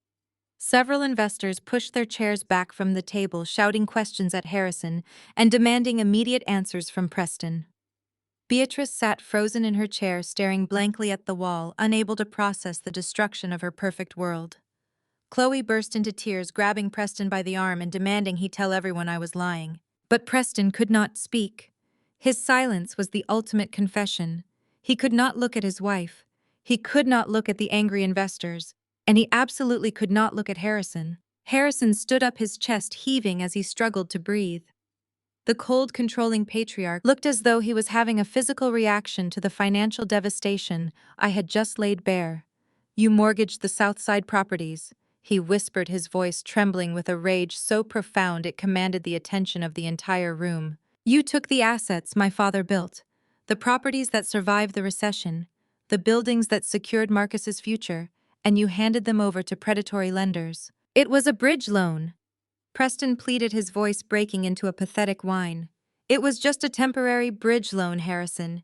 A: Several investors pushed their chairs back from the table, shouting questions at Harrison and demanding immediate answers from Preston. Beatrice sat frozen in her chair, staring blankly at the wall, unable to process the destruction of her perfect world. Chloe burst into tears, grabbing Preston by the arm and demanding he tell everyone I was lying. But Preston could not speak. His silence was the ultimate confession. He could not look at his wife. He could not look at the angry investors. And he absolutely could not look at Harrison. Harrison stood up, his chest heaving as he struggled to breathe. The cold, controlling patriarch looked as though he was having a physical reaction to the financial devastation I had just laid bare. "You mortgaged the Southside properties," he whispered, his voice trembling with a rage so profound it commanded the attention of the entire room. "You took the assets my father built, the properties that survived the recession, the buildings that secured Marcus's future, and you handed them over to predatory lenders. It was a bridge loan." Preston pleaded, his voice breaking into a pathetic whine. "It was just a temporary bridge loan, Harrison.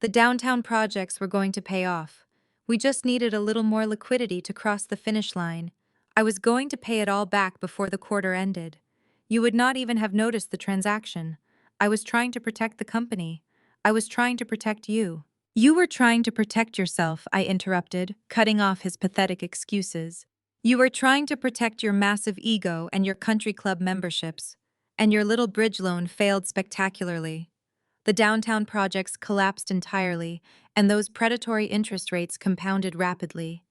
A: The downtown projects were going to pay off. We just needed a little more liquidity to cross the finish line. I was going to pay it all back before the quarter ended. You would not even have noticed the transaction. I was trying to protect the company. I was trying to protect you." "You were trying to protect yourself," I interrupted, cutting off his pathetic excuses. "You were trying to protect your massive ego and your country club memberships, and your little bridge loan failed spectacularly. The downtown projects collapsed entirely, and those predatory interest rates compounded rapidly.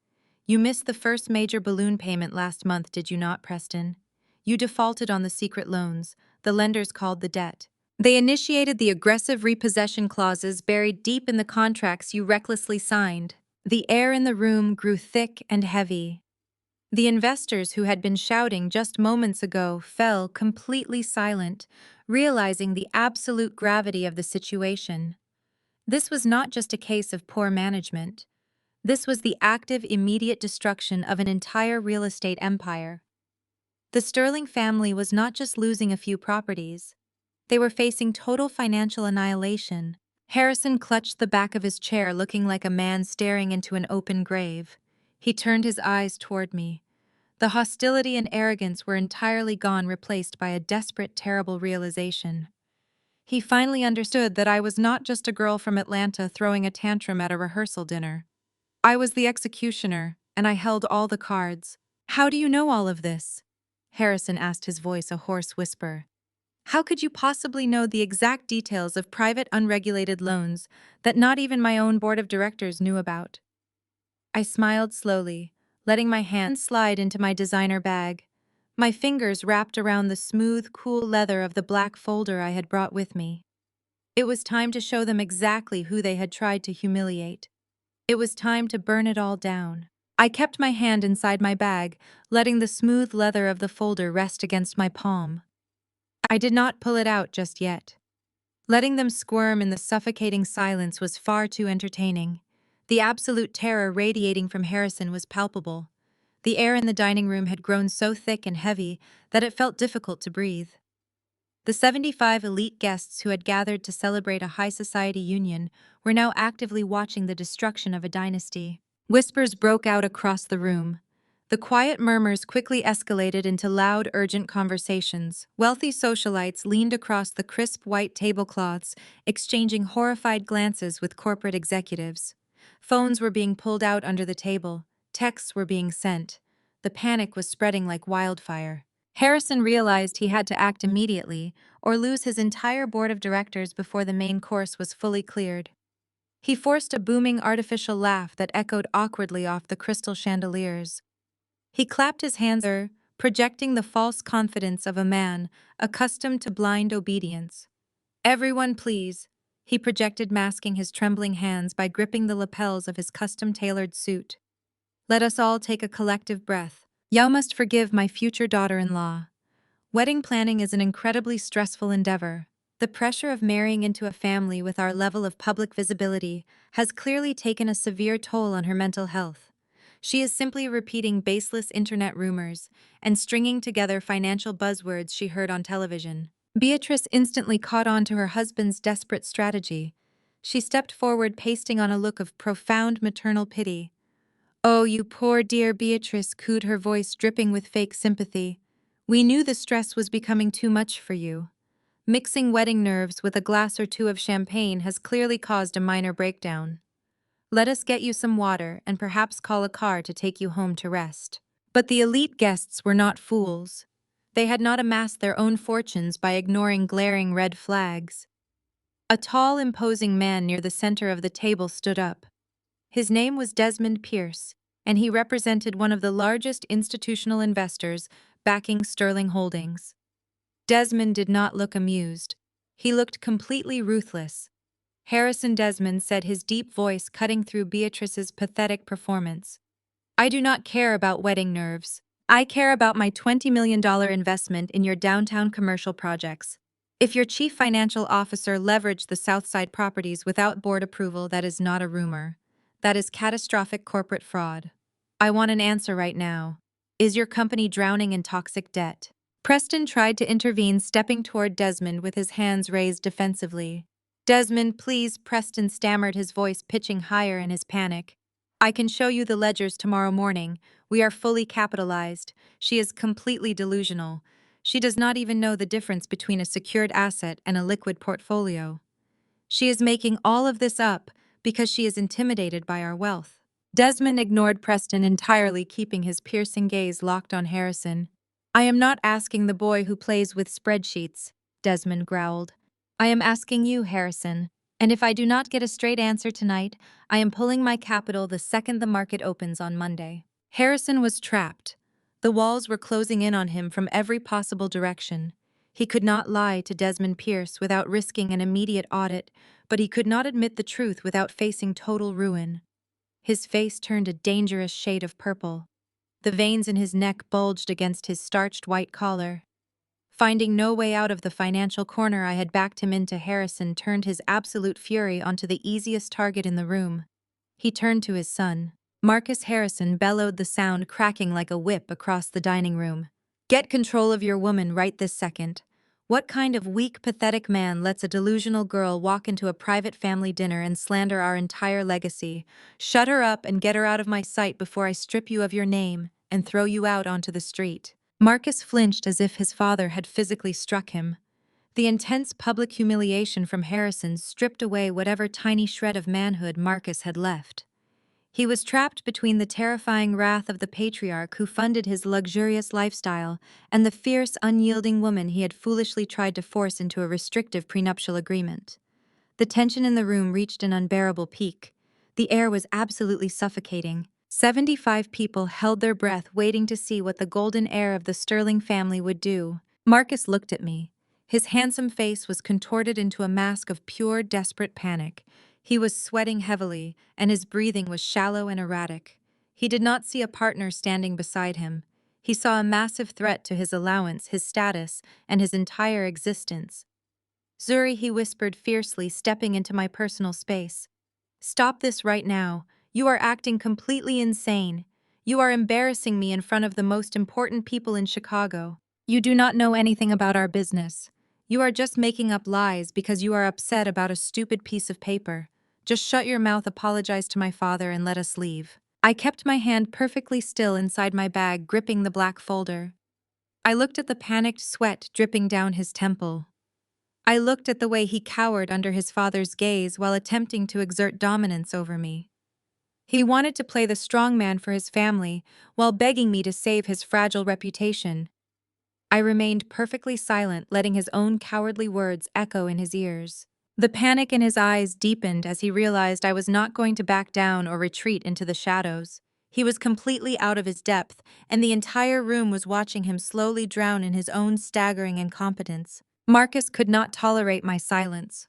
A: You missed the first major balloon payment last month, did you not, Preston? You defaulted on the secret loans, the lenders called the debt. They initiated the aggressive repossession clauses buried deep in the contracts you recklessly signed." The air in the room grew thick and heavy. The investors who had been shouting just moments ago fell completely silent, realizing the absolute gravity of the situation. This was not just a case of poor management. This was the active, immediate destruction of an entire real estate empire. The Sterling family was not just losing a few properties. They were facing total financial annihilation. Harrison clutched the back of his chair, looking like a man staring into an open grave. He turned his eyes toward me. The hostility and arrogance were entirely gone, replaced by a desperate, terrible realization. He finally understood that I was not just a girl from Atlanta throwing a tantrum at a rehearsal dinner. I was the executioner, and I held all the cards. "How do you know all of this?" Harrison asked, his voice a hoarse whisper. "How could you possibly know the exact details of private, unregulated loans that not even my own board of directors knew about?" I smiled slowly, letting my hand slide into my designer bag. My fingers wrapped around the smooth, cool leather of the black folder I had brought with me. It was time to show them exactly who they had tried to humiliate. It was time to burn it all down. I kept my hand inside my bag, letting the smooth leather of the folder rest against my palm. I did not pull it out just yet. Letting them squirm in the suffocating silence was far too entertaining. The absolute terror radiating from Harrison was palpable. The air in the dining room had grown so thick and heavy that it felt difficult to breathe. The 75 elite guests who had gathered to celebrate a high society union were now actively watching the destruction of a dynasty. Whispers broke out across the room. The quiet murmurs quickly escalated into loud, urgent conversations. Wealthy socialites leaned across the crisp white tablecloths, exchanging horrified glances with corporate executives. Phones were being pulled out under the table. Texts were being sent. The panic was spreading like wildfire. Harrison realized he had to act immediately, or lose his entire board of directors before the main course was fully cleared. He forced a booming artificial laugh that echoed awkwardly off the crystal chandeliers. He clapped his hands, projecting the false confidence of a man accustomed to blind obedience. "Everyone, please," he projected, masking his trembling hands by gripping the lapels of his custom-tailored suit. "Let us all take a collective breath. You must forgive my future daughter-in-law. Wedding planning is an incredibly stressful endeavor. The pressure of marrying into a family with our level of public visibility has clearly taken a severe toll on her mental health. She is simply repeating baseless internet rumors and stringing together financial buzzwords she heard on television." Beatrice instantly caught on to her husband's desperate strategy. She stepped forward, pasting on a look of profound maternal pity. "Oh, you poor dear Beatrice," cooed her voice dripping with fake sympathy. "We knew the stress was becoming too much for you. Mixing wedding nerves with a glass or two of champagne has clearly caused a minor breakdown. Let us get you some water and perhaps call a car to take you home to rest." But the elite guests were not fools. They had not amassed their own fortunes by ignoring glaring red flags. A tall, imposing man near the center of the table stood up. His name was Desmond Pierce, and he represented one of the largest institutional investors backing Sterling Holdings. Desmond did not look amused. He looked completely ruthless. Harrison Desmond said, his deep voice cutting through Beatrice's pathetic performance. "I do not care about wedding nerves. I care about my $20 million investment in your downtown commercial projects. If your chief financial officer leveraged the Southside properties without board approval, that is not a rumor. That is catastrophic corporate fraud. I want an answer right now. Is your company drowning in toxic debt?" Preston tried to intervene, stepping toward Desmond with his hands raised defensively. "Desmond, please," Preston stammered, his voice pitching higher in his panic. "I can show you the ledgers tomorrow morning. We are fully capitalized. She is completely delusional. She does not even know the difference between a secured asset and a liquid portfolio. She is making all of this up because she is intimidated by our wealth." Desmond ignored Preston entirely, keeping his piercing gaze locked on Harrison. "I am not asking the boy who plays with spreadsheets," Desmond growled. "I am asking you, Harrison. And if I do not get a straight answer tonight, I am pulling my capital the second the market opens on Monday." Harrison was trapped. The walls were closing in on him from every possible direction. He could not lie to Desmond Pierce without risking an immediate audit, but he could not admit the truth without facing total ruin. His face turned a dangerous shade of purple. The veins in his neck bulged against his starched white collar. Finding no way out of the financial corner I had backed him into, Harrison turned his absolute fury onto the easiest target in the room. He turned to his son. Marcus Harrison bellowed, the sound cracking like a whip across the dining room. "Get control of your woman right this second. What kind of weak, pathetic man lets a delusional girl walk into a private family dinner and slander our entire legacy? Shut her up and get her out of my sight before I strip you of your name and throw you out onto the street." Marcus flinched as if his father had physically struck him. The intense public humiliation from Harrison stripped away whatever tiny shred of manhood Marcus had left. He was trapped between the terrifying wrath of the patriarch who funded his luxurious lifestyle and the fierce, unyielding woman he had foolishly tried to force into a restrictive prenuptial agreement. The tension in the room reached an unbearable peak. The air was absolutely suffocating. 75 people held their breath, waiting to see what the golden heir of the Sterling family would do. Marcus looked at me. His handsome face was contorted into a mask of pure, desperate panic. He was sweating heavily, and his breathing was shallow and erratic. He did not see a partner standing beside him. He saw a massive threat to his allowance, his status, and his entire existence. "Zuri," he whispered fiercely, stepping into my personal space. "Stop this right now. You are acting completely insane. You are embarrassing me in front of the most important people in Chicago. You do not know anything about our business. You are just making up lies because you are upset about a stupid piece of paper. Just shut your mouth, apologize to my father, and let us leave." I kept my hand perfectly still inside my bag, gripping the black folder. I looked at the panicked sweat dripping down his temple. I looked at the way he cowered under his father's gaze while attempting to exert dominance over me. He wanted to play the strong man for his family while begging me to save his fragile reputation. I remained perfectly silent, letting his own cowardly words echo in his ears. The panic in his eyes deepened as he realized I was not going to back down or retreat into the shadows. He was completely out of his depth, and the entire room was watching him slowly drown in his own staggering incompetence. Marcus could not tolerate my silence.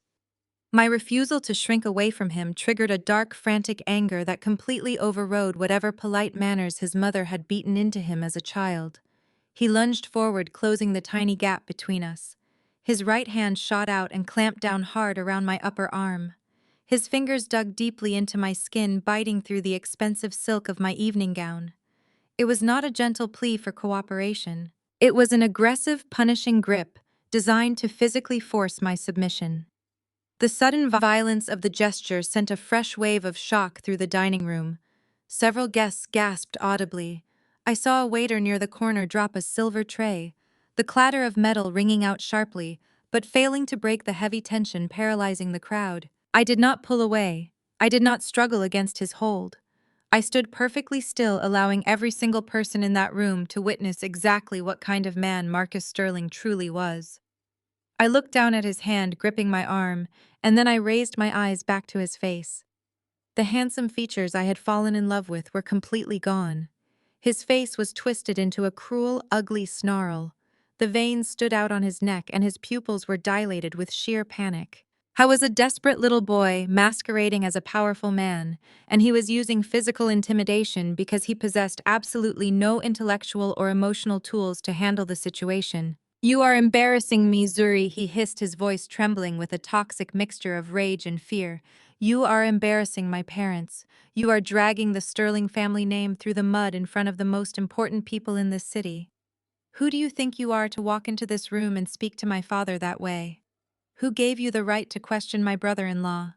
A: My refusal to shrink away from him triggered a dark, frantic anger that completely overrode whatever polite manners his mother had beaten into him as a child. He lunged forward, closing the tiny gap between us. His right hand shot out and clamped down hard around my upper arm. His fingers dug deeply into my skin, biting through the expensive silk of my evening gown. It was not a gentle plea for cooperation. It was an aggressive, punishing grip designed to physically force my submission. The sudden violence of the gesture sent a fresh wave of shock through the dining room. Several guests gasped audibly. I saw a waiter near the corner drop a silver tray, the clatter of metal ringing out sharply, but failing to break the heavy tension paralyzing the crowd. I did not pull away. I did not struggle against his hold. I stood perfectly still, allowing every single person in that room to witness exactly what kind of man Marcus Sterling truly was. I looked down at his hand gripping my arm, and then I raised my eyes back to his face. The handsome features I had fallen in love with were completely gone. His face was twisted into a cruel, ugly snarl. The veins stood out on his neck and his pupils were dilated with sheer panic. I was a desperate little boy masquerading as a powerful man, and he was using physical intimidation because he possessed absolutely no intellectual or emotional tools to handle the situation. "You are embarrassing me, Zuri," he hissed, his voice trembling with a toxic mixture of rage and fear. "You are embarrassing my parents. You are dragging the Sterling family name through the mud in front of the most important people in this city. Who do you think you are to walk into this room and speak to my father that way? Who gave you the right to question my brother-in-law?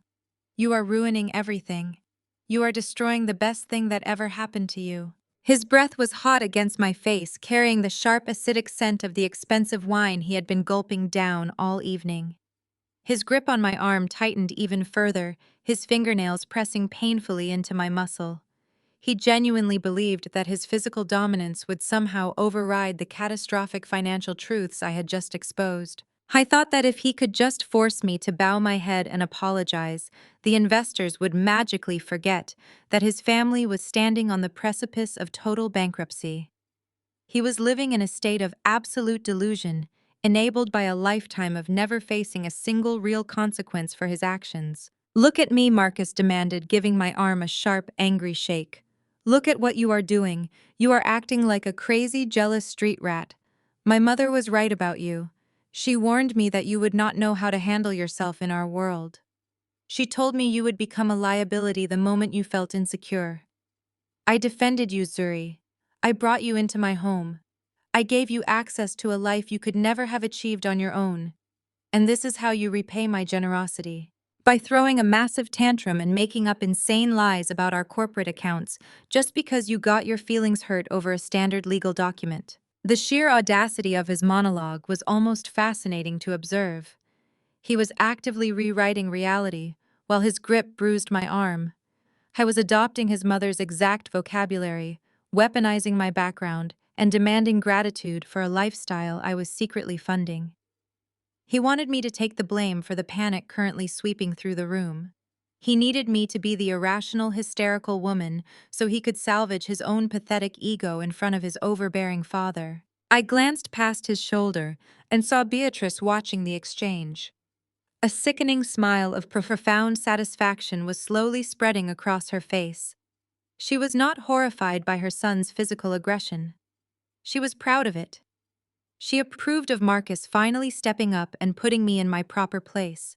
A: You are ruining everything. You are destroying the best thing that ever happened to you." His breath was hot against my face, carrying the sharp acidic scent of the expensive wine he had been gulping down all evening. His grip on my arm tightened even further, his fingernails pressing painfully into my muscle. He genuinely believed that his physical dominance would somehow override the catastrophic financial truths I had just exposed. I thought that if he could just force me to bow my head and apologize, the investors would magically forget that his family was standing on the precipice of total bankruptcy. He was living in a state of absolute delusion, enabled by a lifetime of never facing a single real consequence for his actions. "Look at me," Marcus demanded, giving my arm a sharp, angry shake. "Look at what you are doing. You are acting like a crazy, jealous street rat. My mother was right about you. She warned me that you would not know how to handle yourself in our world. She told me you would become a liability the moment you felt insecure. I defended you, Zuri. I brought you into my home. I gave you access to a life you could never have achieved on your own. And this is how you repay my generosity. By throwing a massive tantrum and making up insane lies about our corporate accounts just because you got your feelings hurt over a standard legal document." The sheer audacity of his monologue was almost fascinating to observe. He was actively rewriting reality, while his grip bruised my arm. I was adopting his mother's exact vocabulary, weaponizing my background, and demanding gratitude for a lifestyle I was secretly funding. He wanted me to take the blame for the panic currently sweeping through the room. He needed me to be the irrational, hysterical woman so he could salvage his own pathetic ego in front of his overbearing father. I glanced past his shoulder and saw Beatrice watching the exchange. A sickening smile of profound satisfaction was slowly spreading across her face. She was not horrified by her son's physical aggression. She was proud of it. She approved of Marcus finally stepping up and putting me in my proper place.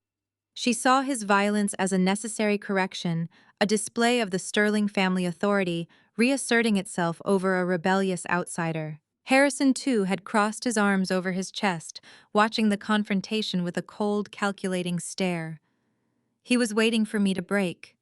A: She saw his violence as a necessary correction, a display of the Sterling family authority reasserting itself over a rebellious outsider. Harrison, too, had crossed his arms over his chest, watching the confrontation with a cold, calculating stare. He was waiting for me to break.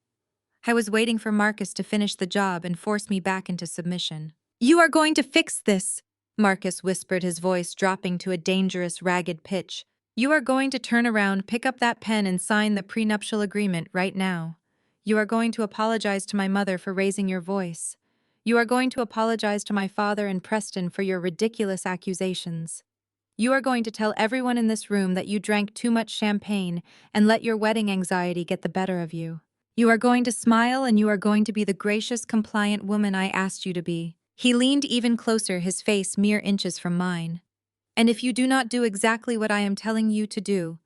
A: I was waiting for Marcus to finish the job and force me back into submission. "You are going to fix this," Marcus whispered, his voice dropping to a dangerous, ragged pitch. "You are going to turn around, pick up that pen, and sign the prenuptial agreement right now. You are going to apologize to my mother for raising your voice. You are going to apologize to my father and Preston for your ridiculous accusations. You are going to tell everyone in this room that you drank too much champagne and let your wedding anxiety get the better of you. You are going to smile and you are going to be the gracious, compliant woman I asked you to be." He leaned even closer, his face mere inches from mine. "And if you do not do exactly what I am telling you to do,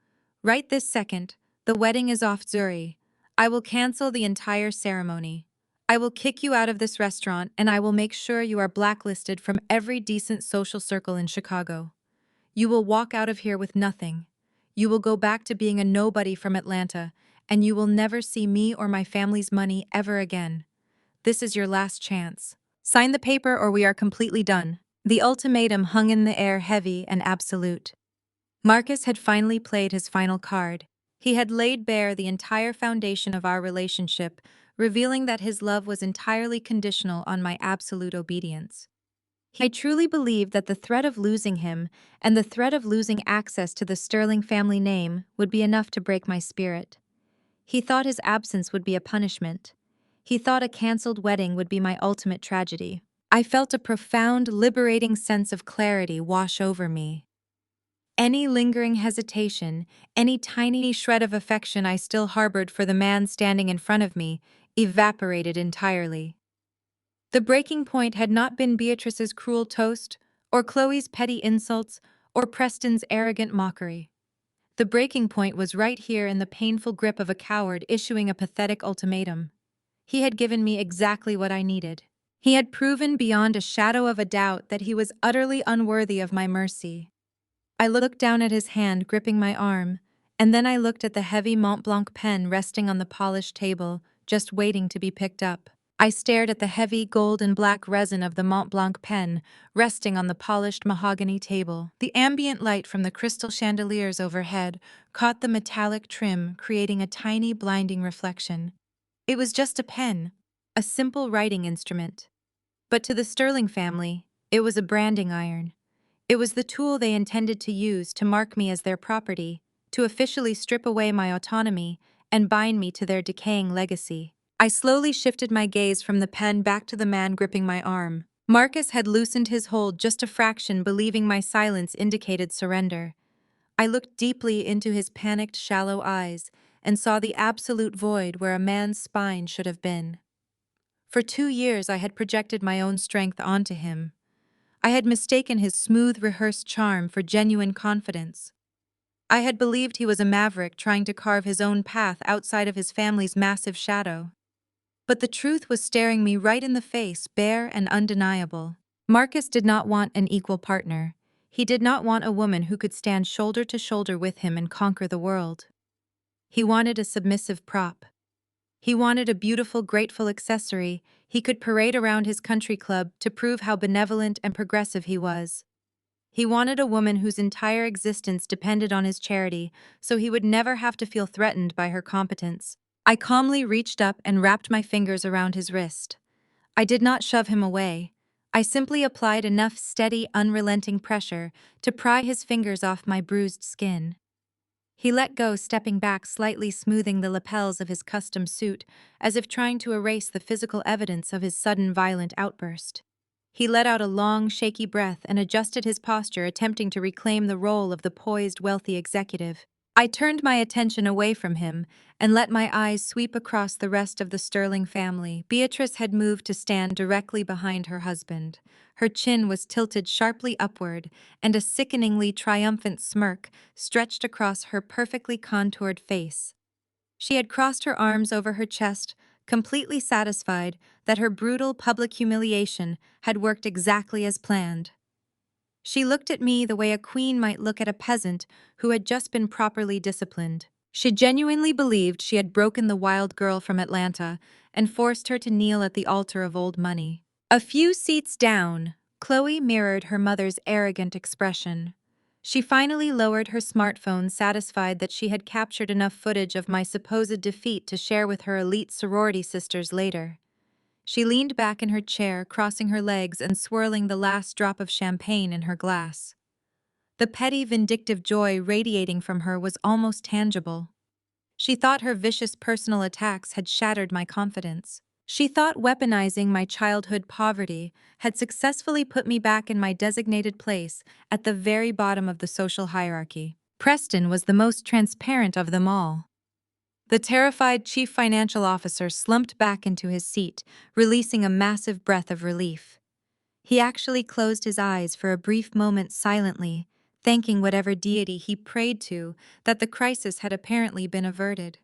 A: right this second, the wedding is off, Zuri. I will cancel the entire ceremony. I will kick you out of this restaurant and I will make sure you are blacklisted from every decent social circle in Chicago. You will walk out of here with nothing. You will go back to being a nobody from Atlanta, and you will never see me or my family's money ever again. This is your last chance. Sign the paper or we are completely done." The ultimatum hung in the air, heavy and absolute. Marcus had finally played his final card. He had laid bare the entire foundation of our relationship, revealing that his love was entirely conditional on my absolute obedience. I truly believed that the threat of losing him and the threat of losing access to the Sterling family name would be enough to break my spirit. He thought his absence would be a punishment. He thought a cancelled wedding would be my ultimate tragedy. I felt a profound, liberating sense of clarity wash over me. Any lingering hesitation, any tiny shred of affection I still harbored for the man standing in front of me, evaporated entirely. The breaking point had not been Beatrice's cruel toast, or Chloe's petty insults, or Preston's arrogant mockery. The breaking point was right here in the painful grip of a coward issuing a pathetic ultimatum. He had given me exactly what I needed. He had proven beyond a shadow of a doubt that he was utterly unworthy of my mercy. I looked down at his hand gripping my arm, and then I looked at the heavy Mont Blanc pen resting on the polished table, just waiting to be picked up. I stared at the heavy gold and black resin of the Mont Blanc pen resting on the polished mahogany table. The ambient light from the crystal chandeliers overhead caught the metallic trim, creating a tiny, blinding reflection. It was just a pen, a simple writing instrument. But to the Sterling family, it was a branding iron. It was the tool they intended to use to mark me as their property, to officially strip away my autonomy and bind me to their decaying legacy. I slowly shifted my gaze from the pen back to the man gripping my arm. Marcus had loosened his hold just a fraction, believing my silence indicated surrender. I looked deeply into his panicked, shallow eyes and saw the absolute void where a man's spine should have been. For 2 years I had projected my own strength onto him. I had mistaken his smooth, rehearsed charm for genuine confidence. I had believed he was a maverick trying to carve his own path outside of his family's massive shadow. But the truth was staring me right in the face, bare and undeniable. Marcus did not want an equal partner. He did not want a woman who could stand shoulder to shoulder with him and conquer the world. He wanted a submissive prop. He wanted a beautiful, grateful accessory he could parade around his country club to prove how benevolent and progressive he was. He wanted a woman whose entire existence depended on his charity, so he would never have to feel threatened by her competence. I calmly reached up and wrapped my fingers around his wrist. I did not shove him away. I simply applied enough steady, unrelenting pressure to pry his fingers off my bruised skin. He let go, stepping back, slightly smoothing the lapels of his custom suit, as if trying to erase the physical evidence of his sudden violent outburst. He let out a long, shaky breath and adjusted his posture, attempting to reclaim the role of the poised, wealthy executive. I turned my attention away from him and let my eyes sweep across the rest of the Sterling family. Beatrice had moved to stand directly behind her husband. Her chin was tilted sharply upward, and a sickeningly triumphant smirk stretched across her perfectly contoured face. She had crossed her arms over her chest, completely satisfied that her brutal public humiliation had worked exactly as planned. She looked at me the way a queen might look at a peasant who had just been properly disciplined. She genuinely believed she had broken the wild girl from Atlanta and forced her to kneel at the altar of old money. A few seats down, Chloe mirrored her mother's arrogant expression. She finally lowered her smartphone, satisfied that she had captured enough footage of my supposed defeat to share with her elite sorority sisters later. She leaned back in her chair, crossing her legs and swirling the last drop of champagne in her glass. The petty, vindictive joy radiating from her was almost tangible. She thought her vicious personal attacks had shattered my confidence. She thought weaponizing my childhood poverty had successfully put me back in my designated place at the very bottom of the social hierarchy. Preston was the most transparent of them all. The terrified chief financial officer slumped back into his seat, releasing a massive breath of relief. He actually closed his eyes for a brief moment silently, thanking whatever deity he prayed to that the crisis had apparently been averted.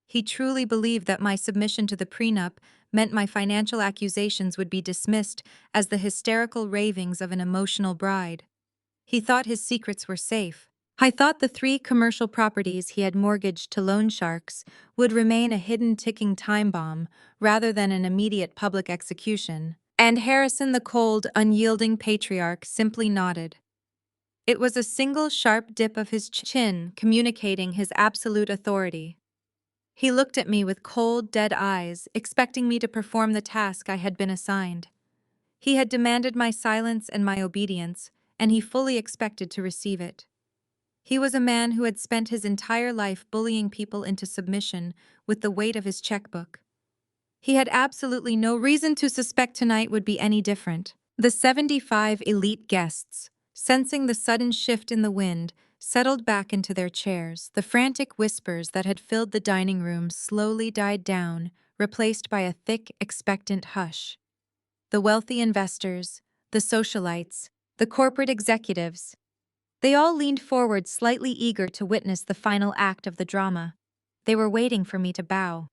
A: He truly believed that my submission to the prenup meant my financial accusations would be dismissed as the hysterical ravings of an emotional bride. He thought his secrets were safe. I thought the 3 commercial properties he had mortgaged to loan sharks would remain a hidden ticking time bomb rather than an immediate public execution. And Harrison, the cold, unyielding patriarch, simply nodded. It was a single sharp dip of his chin communicating his absolute authority. He looked at me with cold, dead eyes, expecting me to perform the task I had been assigned. He had demanded my silence and my obedience, and he fully expected to receive it. He was a man who had spent his entire life bullying people into submission with the weight of his checkbook. He had absolutely no reason to suspect tonight would be any different. The 75 elite guests, sensing the sudden shift in the wind, settled back into their chairs. The frantic whispers that had filled the dining room slowly died down, replaced by a thick, expectant hush. The wealthy investors, the socialites, the corporate executives, they all leaned forward, slightly eager to witness the final act of the drama. They were waiting for me to bow.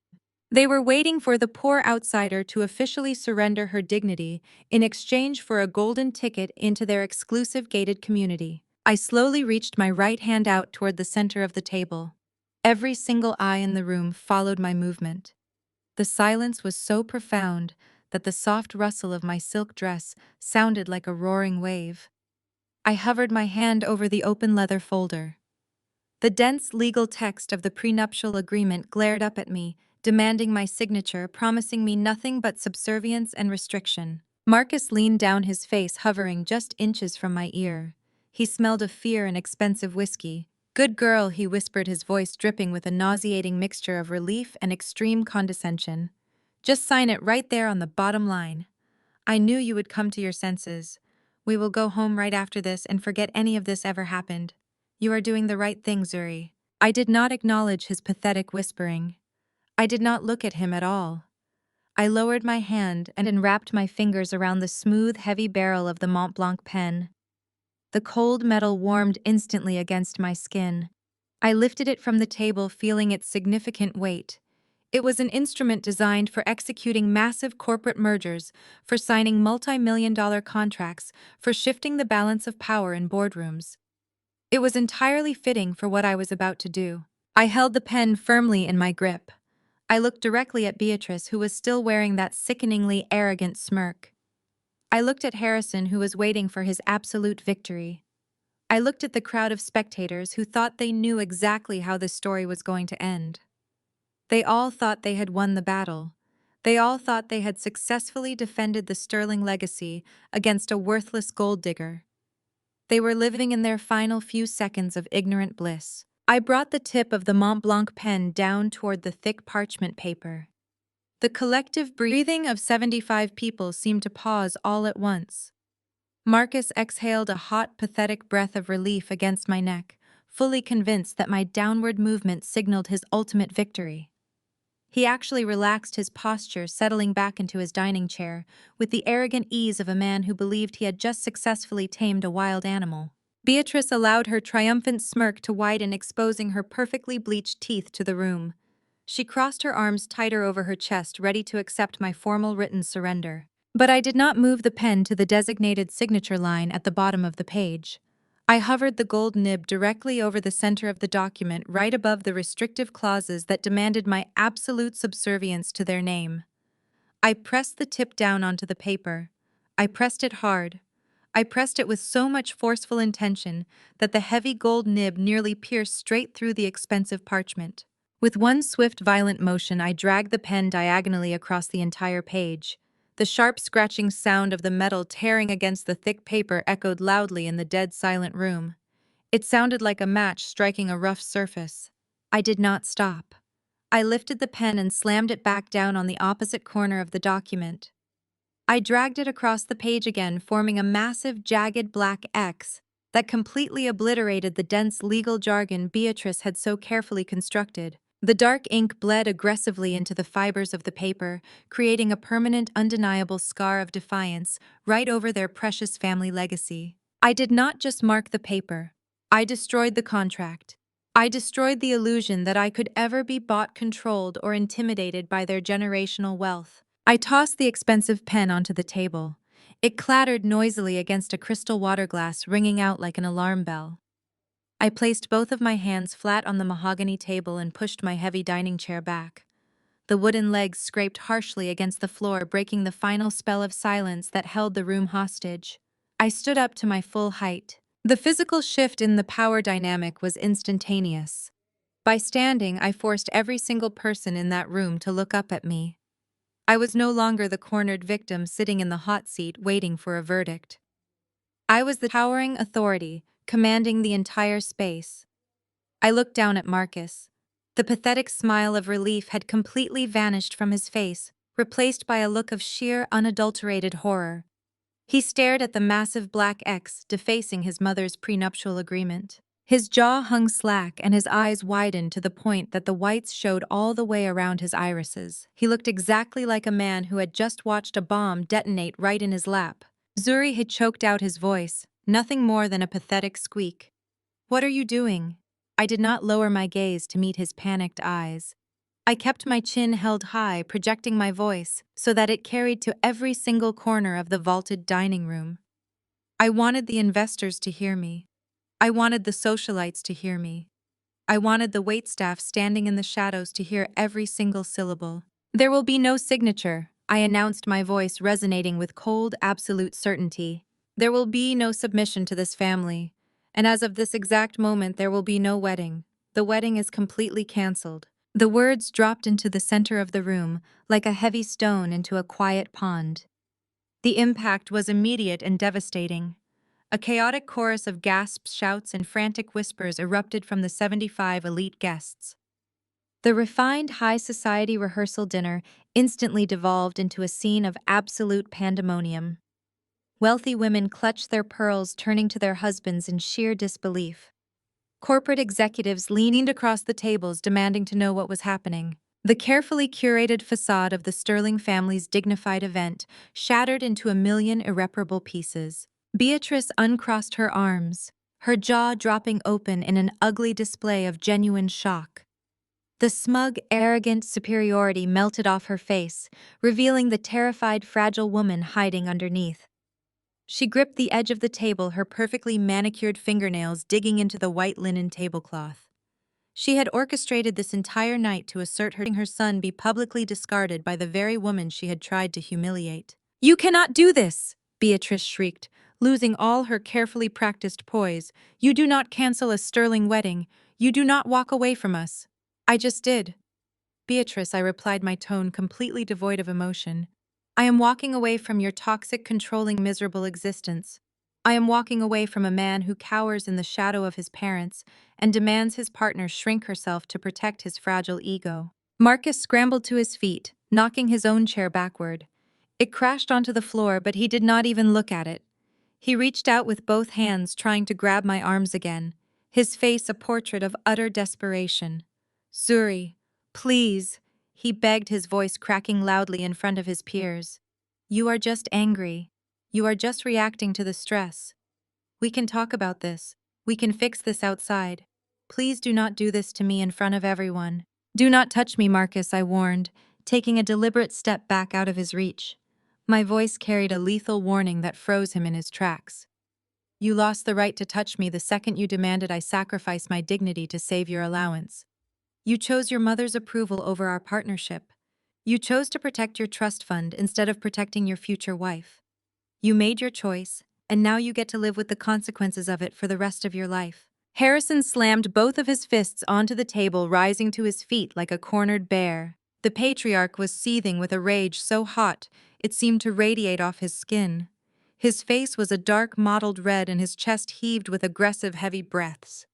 A: They were waiting for the poor outsider to officially surrender her dignity in exchange for a golden ticket into their exclusive gated community. I slowly reached my right hand out toward the center of the table. Every single eye in the room followed my movement. The silence was so profound that the soft rustle of my silk dress sounded like a roaring wave. I hovered my hand over the open leather folder. The dense legal text of the prenuptial agreement glared up at me, demanding my signature, promising me nothing but subservience and restriction. Marcus leaned down, his face hovering just inches from my ear. He smelled of fear and expensive whiskey. "Good girl," he whispered, his voice dripping with a nauseating mixture of relief and extreme condescension. "Just sign it right there on the bottom line. I knew you would come to your senses. We will go home right after this and forget any of this ever happened. You are doing the right thing, Zuri." I did not acknowledge his pathetic whispering. I did not look at him at all. I lowered my hand and wrapped my fingers around the smooth, heavy barrel of the Mont Blanc pen. The cold metal warmed instantly against my skin. I lifted it from the table, feeling its significant weight. It was an instrument designed for executing massive corporate mergers, for signing multi-million-dollar contracts, for shifting the balance of power in boardrooms. It was entirely fitting for what I was about to do. I held the pen firmly in my grip. I looked directly at Beatrice, who was still wearing that sickeningly arrogant smirk. I looked at Harrison, who was waiting for his absolute victory. I looked at the crowd of spectators who thought they knew exactly how this story was going to end. They all thought they had won the battle. They all thought they had successfully defended the sterling legacy against a worthless gold digger. They were living in their final few seconds of ignorant bliss. I brought the tip of the Mont Blanc pen down toward the thick parchment paper. The collective breathing of 75 people seemed to pause all at once. Marcus exhaled a hot, pathetic breath of relief against my neck, fully convinced that my downward movement signaled his ultimate victory. He actually relaxed his posture, settling back into his dining chair, with the arrogant ease of a man who believed he had just successfully tamed a wild animal. Beatrice allowed her triumphant smirk to widen, exposing her perfectly bleached teeth to the room. She crossed her arms tighter over her chest, ready to accept my formal written surrender. But I did not move the pen to the designated signature line at the bottom of the page. I hovered the gold nib directly over the center of the document, right above the restrictive clauses that demanded my absolute subservience to their name. I pressed the tip down onto the paper. I pressed it hard. I pressed it with so much forceful intention that the heavy gold nib nearly pierced straight through the expensive parchment. With one swift, violent motion, I dragged the pen diagonally across the entire page. The sharp scratching sound of the metal tearing against the thick paper echoed loudly in the dead silent room. It sounded like a match striking a rough surface. I did not stop. I lifted the pen and slammed it back down on the opposite corner of the document. I dragged it across the page again, forming a massive, jagged black X that completely obliterated the dense legal jargon Beatrice had so carefully constructed. The dark ink bled aggressively into the fibers of the paper, creating a permanent, undeniable scar of defiance right over their precious family legacy. I did not just mark the paper. I destroyed the contract. I destroyed the illusion that I could ever be bought, controlled, or intimidated by their generational wealth. I tossed the expensive pen onto the table. It clattered noisily against a crystal water glass, ringing out like an alarm bell. I placed both of my hands flat on the mahogany table and pushed my heavy dining chair back. The wooden legs scraped harshly against the floor, breaking the final spell of silence that held the room hostage. I stood up to my full height. The physical shift in the power dynamic was instantaneous. By standing, I forced every single person in that room to look up at me. I was no longer the cornered victim sitting in the hot seat waiting for a verdict. I was the towering authority, commanding the entire space. I looked down at Marcus. The pathetic smile of relief had completely vanished from his face, replaced by a look of sheer, unadulterated horror. He stared at the massive black X defacing his mother's prenuptial agreement. His jaw hung slack and his eyes widened to the point that the whites showed all the way around his irises. He looked exactly like a man who had just watched a bomb detonate right in his lap. Zuri had choked out his voice, nothing more than a pathetic squeak. "What are you doing?" I did not lower my gaze to meet his panicked eyes. I kept my chin held high, projecting my voice so that it carried to every single corner of the vaulted dining room. I wanted the investors to hear me. I wanted the socialites to hear me. I wanted the waitstaff standing in the shadows to hear every single syllable. "There will be no signature," I announced, my voice resonating with cold, absolute certainty. "There will be no submission to this family. And as of this exact moment, there will be no wedding. The wedding is completely cancelled." The words dropped into the center of the room, like a heavy stone into a quiet pond. The impact was immediate and devastating. A chaotic chorus of gasps, shouts, and frantic whispers erupted from the 75 elite guests. The refined high society rehearsal dinner instantly devolved into a scene of absolute pandemonium. Wealthy women clutched their pearls, turning to their husbands in sheer disbelief. Corporate executives leaned across the tables, demanding to know what was happening. The carefully curated facade of the Sterling family's dignified event shattered into a million irreparable pieces. Beatrice uncrossed her arms, her jaw dropping open in an ugly display of genuine shock. The smug, arrogant superiority melted off her face, revealing the terrified, fragile woman hiding underneath. She gripped the edge of the table, her perfectly manicured fingernails digging into the white linen tablecloth. She had orchestrated this entire night to assert her son be publicly discarded by the very woman she had tried to humiliate. "You cannot do this!" Beatrice shrieked, losing all her carefully practiced poise. "You do not cancel a Sterling wedding. You do not walk away from us." "I just did." "Beatrice," I replied, my tone completely devoid of emotion. "I am walking away from your toxic, controlling, miserable existence. I am walking away from a man who cowers in the shadow of his parents and demands his partner shrink herself to protect his fragile ego." Marcus scrambled to his feet, knocking his own chair backward. It crashed onto the floor, but he did not even look at it. He reached out with both hands, trying to grab my arms again, his face a portrait of utter desperation. "Zuri, please," he begged, his voice cracking loudly in front of his peers. "You are just angry. You are just reacting to the stress. We can talk about this. We can fix this outside. Please do not do this to me in front of everyone." "Do not touch me, Marcus," I warned, taking a deliberate step back out of his reach. My voice carried a lethal warning that froze him in his tracks. "You lost the right to touch me the second you demanded I sacrifice my dignity to save your allowance. You chose your mother's approval over our partnership. You chose to protect your trust fund instead of protecting your future wife. You made your choice, and now you get to live with the consequences of it for the rest of your life." Harrison slammed both of his fists onto the table, rising to his feet like a cornered bear. The patriarch was seething with a rage so hot it seemed to radiate off his skin. His face was a dark mottled red and his chest heaved with aggressive, heavy breaths.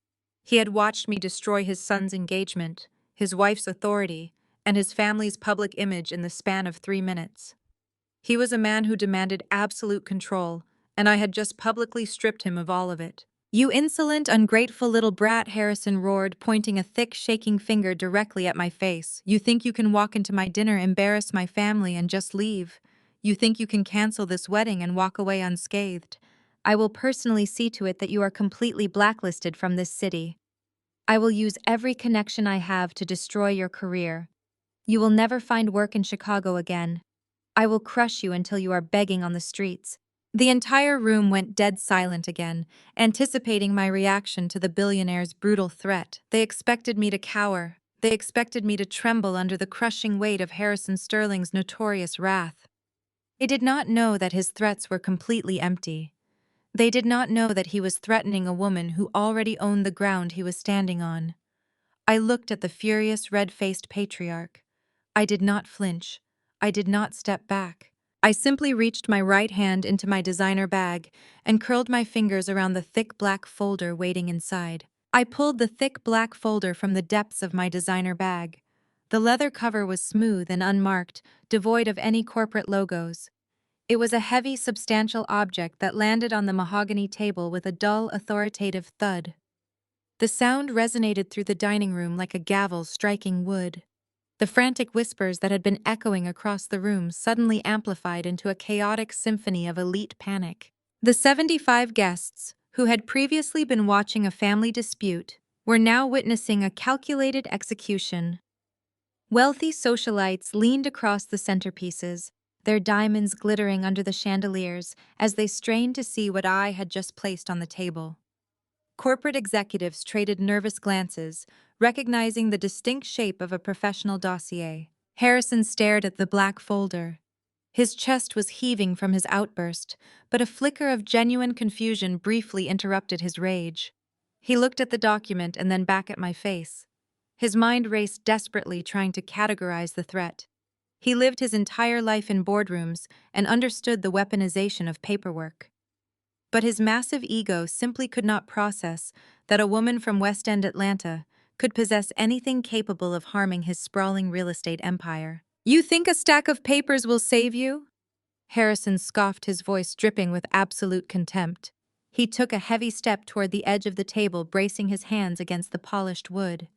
A: He had watched me destroy his son's engagement, his wife's authority, and his family's public image in the span of 3 minutes. He was a man who demanded absolute control, and I had just publicly stripped him of all of it. "You insolent, ungrateful little brat," Harrison roared, pointing a thick, shaking finger directly at my face. "You think you can walk into my dinner, embarrass my family, and just leave? You think you can cancel this wedding and walk away unscathed? I will personally see to it that you are completely blacklisted from this city. I will use every connection I have to destroy your career. You will never find work in Chicago again. I will crush you until you are begging on the streets." The entire room went dead silent again, anticipating my reaction to the billionaire's brutal threat. They expected me to cower. They expected me to tremble under the crushing weight of Harrison Sterling's notorious wrath. They did not know that his threats were completely empty. They did not know that he was threatening a woman who already owned the ground he was standing on. I looked at the furious red-faced patriarch. I did not flinch. I did not step back. I simply reached my right hand into my designer bag and curled my fingers around the thick black folder waiting inside. I pulled the thick black folder from the depths of my designer bag. The leather cover was smooth and unmarked, devoid of any corporate logos. It was a heavy, substantial object that landed on the mahogany table with a dull, authoritative thud. The sound resonated through the dining room like a gavel striking wood. The frantic whispers that had been echoing across the room suddenly amplified into a chaotic symphony of elite panic. The 75 guests, who had previously been watching a family dispute, were now witnessing a calculated execution. Wealthy socialites leaned across the centerpieces, their diamonds glittering under the chandeliers as they strained to see what I had just placed on the table. Corporate executives traded nervous glances, recognizing the distinct shape of a professional dossier. Harrison stared at the black folder. His chest was heaving from his outburst, but a flicker of genuine confusion briefly interrupted his rage. He looked at the document and then back at my face. His mind raced desperately, trying to categorize the threat. He lived his entire life in boardrooms and understood the weaponization of paperwork. But his massive ego simply could not process that a woman from West End Atlanta could possess anything capable of harming his sprawling real estate empire. "You think a stack of papers will save you?" Harrison scoffed, his voice dripping with absolute contempt. He took a heavy step toward the edge of the table, bracing his hands against the polished wood.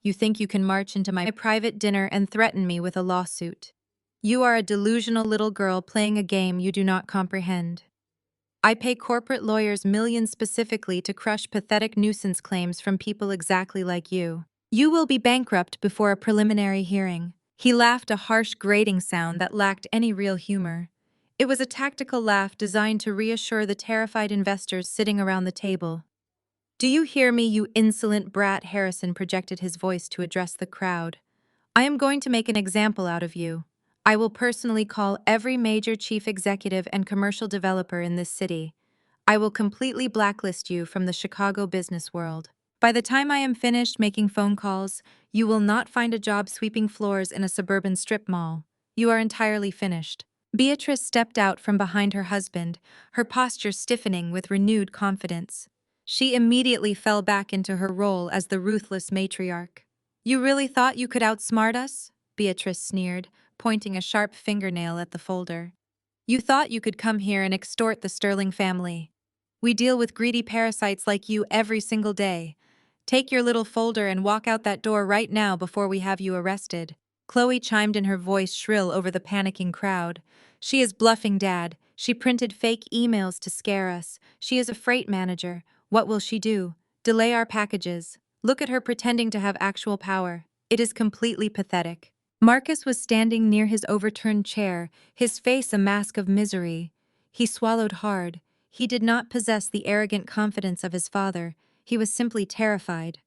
A: "You think you can march into my private dinner and threaten me with a lawsuit? You are a delusional little girl playing a game you do not comprehend. I pay corporate lawyers millions specifically to crush pathetic nuisance claims from people exactly like you. You will be bankrupt before a preliminary hearing." He laughed, a harsh, grating sound that lacked any real humor. It was a tactical laugh designed to reassure the terrified investors sitting around the table. "Do you hear me, you insolent brat?" Harrison projected his voice to address the crowd. "I am going to make an example out of you. I will personally call every major chief executive and commercial developer in this city. I will completely blacklist you from the Chicago business world. By the time I am finished making phone calls, you will not find a job sweeping floors in a suburban strip mall. You are entirely finished." Beatrice stepped out from behind her husband, her posture stiffening with renewed confidence. She immediately fell back into her role as the ruthless matriarch. "You really thought you could outsmart us?" Beatrice sneered, pointing a sharp fingernail at the folder. "You thought you could come here and extort the Sterling family? We deal with greedy parasites like you every single day. Take your little folder and walk out that door right now before we have you arrested." Chloe chimed in, her voice shrill over the panicking crowd. "She is bluffing, Dad. She printed fake emails to scare us. She is a freight manager. What will she do? Delay our packages. Look at her pretending to have actual power. It is completely pathetic." Marcus was standing near his overturned chair, his face a mask of misery. He swallowed hard. He did not possess the arrogant confidence of his father. He was simply terrified.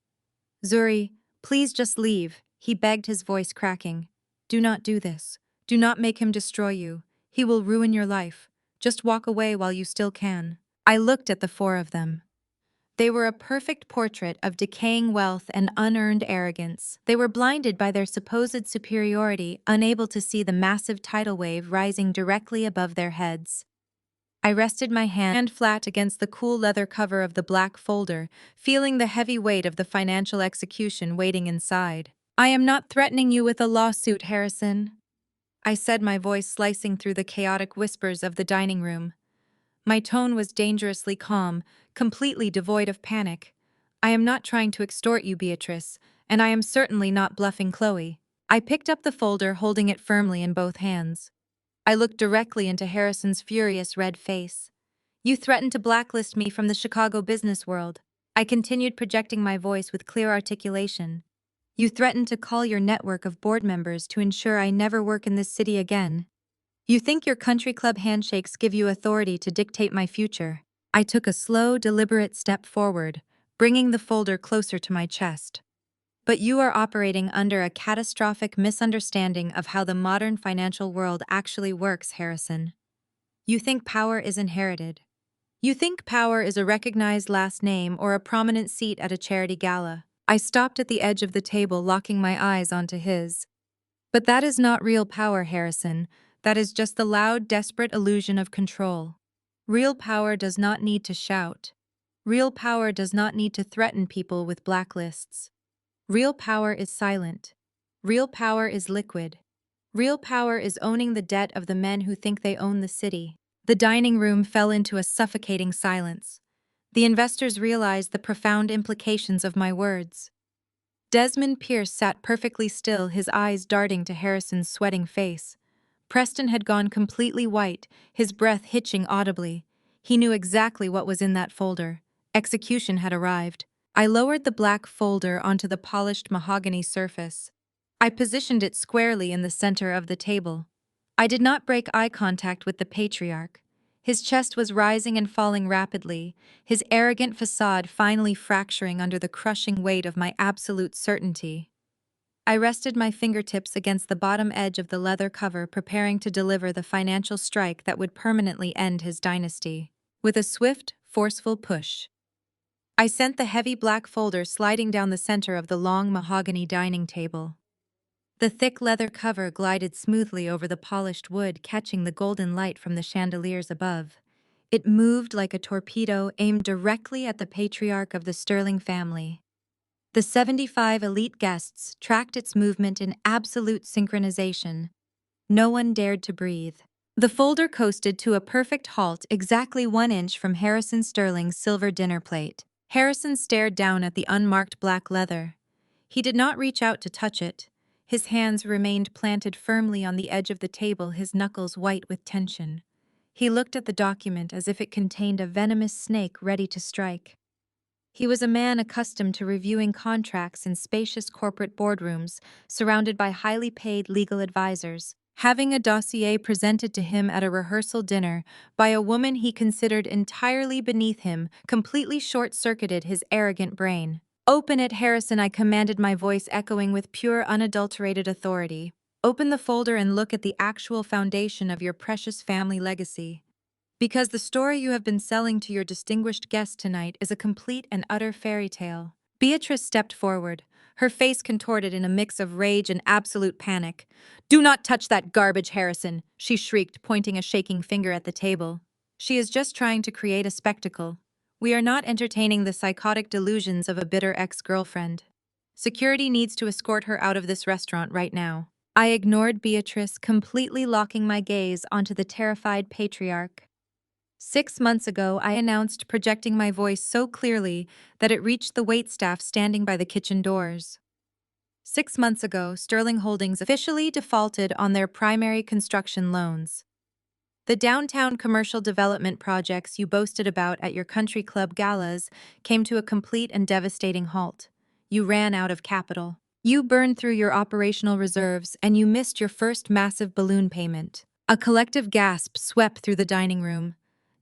A: "Zuri, please just leave," he begged, his voice cracking. "Do not do this. Do not make him destroy you. He will ruin your life. Just walk away while you still can." I looked at the four of them. They were a perfect portrait of decaying wealth and unearned arrogance. They were blinded by their supposed superiority, unable to see the massive tidal wave rising directly above their heads. I rested my hand flat against the cool leather cover of the black folder, feeling the heavy weight of the financial execution waiting inside. "I am not threatening you with a lawsuit, Harrison," I said, my voice slicing through the chaotic whispers of the dining room. My tone was dangerously calm, completely devoid of panic. "I am not trying to extort you, Beatrice, and I am certainly not bluffing, Chloe." I picked up the folder, holding it firmly in both hands. I looked directly into Harrison's furious red face. "You threatened to blacklist me from the Chicago business world." I continued, projecting my voice with clear articulation. "You threatened to call your network of board members to ensure I never work in this city again. You think your country club handshakes give you authority to dictate my future." I took a slow, deliberate step forward, bringing the folder closer to my chest. "But you are operating under a catastrophic misunderstanding of how the modern financial world actually works, Harrison. You think power is inherited. You think power is a recognized last name or a prominent seat at a charity gala. I stopped at the edge of the table, locking my eyes onto his. But that is not real power, Harrison. That is just the loud, desperate illusion of control. Real power does not need to shout. Real power does not need to threaten people with blacklists. Real power is silent. Real power is liquid. Real power is owning the debt of the men who think they own the city. The dining room fell into a suffocating silence. The investors realized the profound implications of my words. Desmond Pierce sat perfectly still, his eyes darting to Harrison's sweating face. Preston had gone completely white, his breath hitching audibly. He knew exactly what was in that folder. Execution had arrived. I lowered the black folder onto the polished mahogany surface. I positioned it squarely in the center of the table. I did not break eye contact with the patriarch. His chest was rising and falling rapidly, his arrogant facade finally fracturing under the crushing weight of my absolute certainty. I rested my fingertips against the bottom edge of the leather cover, preparing to deliver the financial strike that would permanently end his dynasty. With a swift, forceful push, I sent the heavy black folder sliding down the center of the long mahogany dining table. The thick leather cover glided smoothly over the polished wood, catching the golden light from the chandeliers above. It moved like a torpedo aimed directly at the patriarch of the Sterling family. The 75 elite guests tracked its movement in absolute synchronization. No one dared to breathe. The folder coasted to a perfect halt exactly 1 inch from Harrison Sterling's silver dinner plate. Harrison stared down at the unmarked black leather. He did not reach out to touch it. His hands remained planted firmly on the edge of the table, his knuckles white with tension. He looked at the document as if it contained a venomous snake ready to strike. He was a man accustomed to reviewing contracts in spacious corporate boardrooms, surrounded by highly paid legal advisors. Having a dossier presented to him at a rehearsal dinner by a woman he considered entirely beneath him completely short-circuited his arrogant brain. "Open it, Harrison," I commanded, my voice echoing with pure, unadulterated authority. "Open the folder and look at the actual foundation of your precious family legacy. Because the story you have been selling to your distinguished guest tonight is a complete and utter fairy tale." Beatrice stepped forward, her face contorted in a mix of rage and absolute panic. "Do not touch that garbage, Harrison," she shrieked, pointing a shaking finger at the table. "She is just trying to create a spectacle. We are not entertaining the psychotic delusions of a bitter ex-girlfriend. Security needs to escort her out of this restaurant right now." I ignored Beatrice, completely locking my gaze onto the terrified patriarch. 6 months ago, I announced, projecting my voice so clearly that it reached the waitstaff standing by the kitchen doors. 6 months ago, Sterling Holdings officially defaulted on their primary construction loans. The downtown commercial development projects you boasted about at your country club galas came to a complete and devastating halt. You ran out of capital. You burned through your operational reserves, and you missed your first massive balloon payment. A collective gasp swept through the dining room.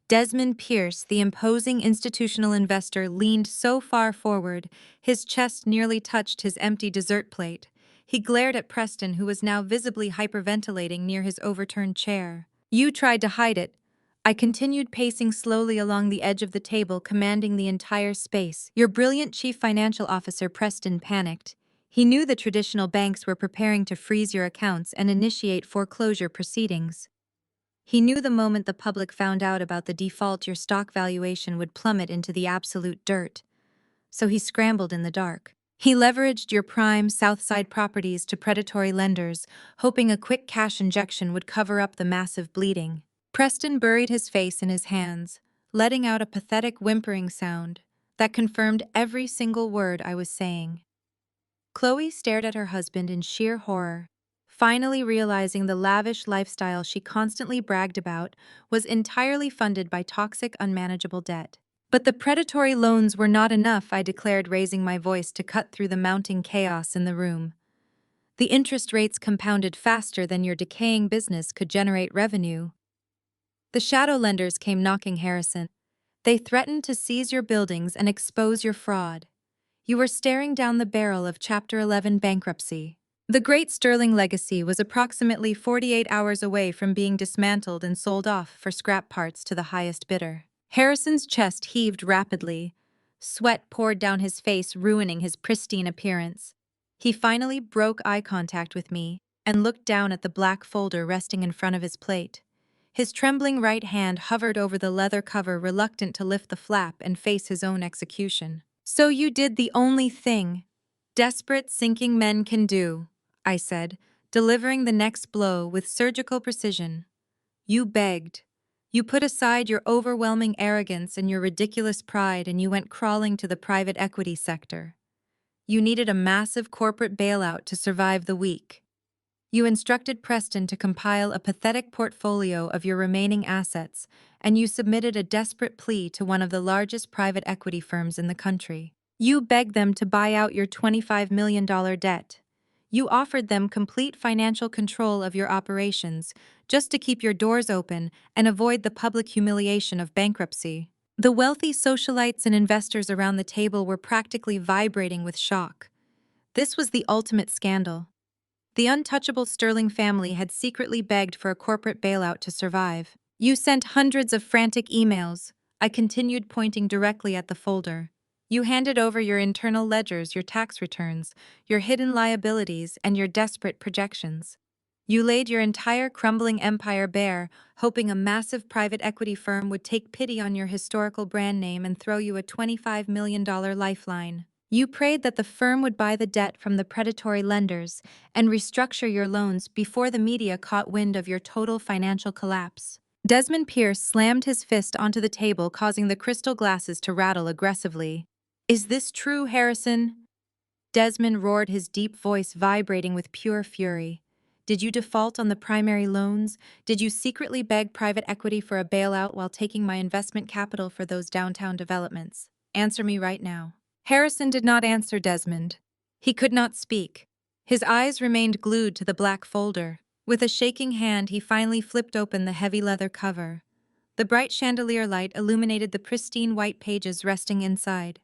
A: Desmond Pierce, the imposing institutional investor, leaned so far forward, his chest nearly touched his empty dessert plate. He glared at Preston, who was now visibly hyperventilating near his overturned chair. "You tried to hide it." I continued, pacing slowly along the edge of the table, commanding the entire space. Your brilliant chief financial officer, Preston, panicked. He knew the traditional banks were preparing to freeze your accounts and initiate foreclosure proceedings. He knew the moment the public found out about the default, your stock valuation would plummet into the absolute dirt. So he scrambled in the dark. He leveraged your prime Southside properties to predatory lenders, hoping a quick cash injection would cover up the massive bleeding. Preston buried his face in his hands, letting out a pathetic whimpering sound that confirmed every single word I was saying. Chloe stared at her husband in sheer horror, finally realizing the lavish lifestyle she constantly bragged about was entirely funded by toxic, unmanageable debt. "But the predatory loans were not enough," I declared, raising my voice to cut through the mounting chaos in the room. "The interest rates compounded faster than your decaying business could generate revenue. The shadow lenders came knocking, Harrison. They threatened to seize your buildings and expose your fraud. You were staring down the barrel of Chapter 11 bankruptcy. The great Sterling legacy was approximately 48 hours away from being dismantled and sold off for scrap parts to the highest bidder." Harrison's chest heaved rapidly. Sweat poured down his face, ruining his pristine appearance. He finally broke eye contact with me and looked down at the black folder resting in front of his plate. His trembling right hand hovered over the leather cover, reluctant to lift the flap and face his own execution. "So you did the only thing desperate sinking men can do," I said, delivering the next blow with surgical precision. "You begged. You put aside your overwhelming arrogance and your ridiculous pride, and you went crawling to the private equity sector. You needed a massive corporate bailout to survive the week. You instructed Preston to compile a pathetic portfolio of your remaining assets, and you submitted a desperate plea to one of the largest private equity firms in the country. You begged them to buy out your $25 million debt. You offered them complete financial control of your operations, just to keep your doors open and avoid the public humiliation of bankruptcy." The wealthy socialites and investors around the table were practically vibrating with shock. This was the ultimate scandal. The untouchable Sterling family had secretly begged for a corporate bailout to survive. "You sent hundreds of frantic emails," I continued, pointing directly at the folder. "You handed over your internal ledgers, your tax returns, your hidden liabilities, and your desperate projections. You laid your entire crumbling empire bare, hoping a massive private equity firm would take pity on your historical brand name and throw you a $25 million lifeline. You prayed that the firm would buy the debt from the predatory lenders and restructure your loans before the media caught wind of your total financial collapse." Desmond Pierce slammed his fist onto the table, causing the crystal glasses to rattle aggressively. "Is this true, Harrison?" Desmond roared, his deep voice vibrating with pure fury. "Did you default on the primary loans? Did you secretly beg private equity for a bailout while taking my investment capital for those downtown developments? Answer me right now." Harrison did not answer Desmond. He could not speak. His eyes remained glued to the black folder. With a shaking hand, he finally flipped open the heavy leather cover. The bright chandelier light illuminated the pristine white pages resting inside.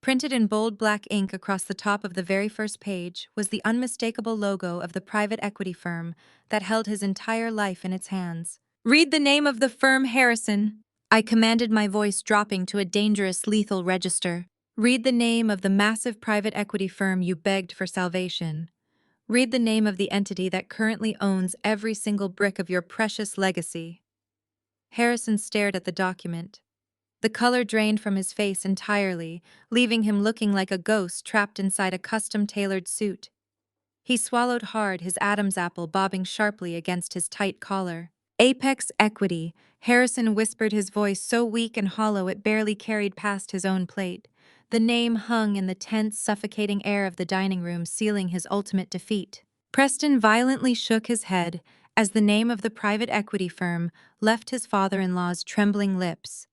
A: Printed in bold black ink across the top of the very first page was the unmistakable logo of the private equity firm that held his entire life in its hands. "Read the name of the firm, Harrison," I commanded, my voice dropping to a dangerous, lethal register. "Read the name of the massive private equity firm you begged for salvation. Read the name of the entity that currently owns every single brick of your precious legacy." Harrison stared at the document. The color drained from his face entirely, leaving him looking like a ghost trapped inside a custom-tailored suit. He swallowed hard, his Adam's apple bobbing sharply against his tight collar. "Apex Equity," Harrison whispered, his voice so weak and hollow it barely carried past his own plate. The name hung in the tense, suffocating air of the dining room, sealing his ultimate defeat. Preston violently shook his head as the name of the private equity firm left his father-in-law's trembling lips.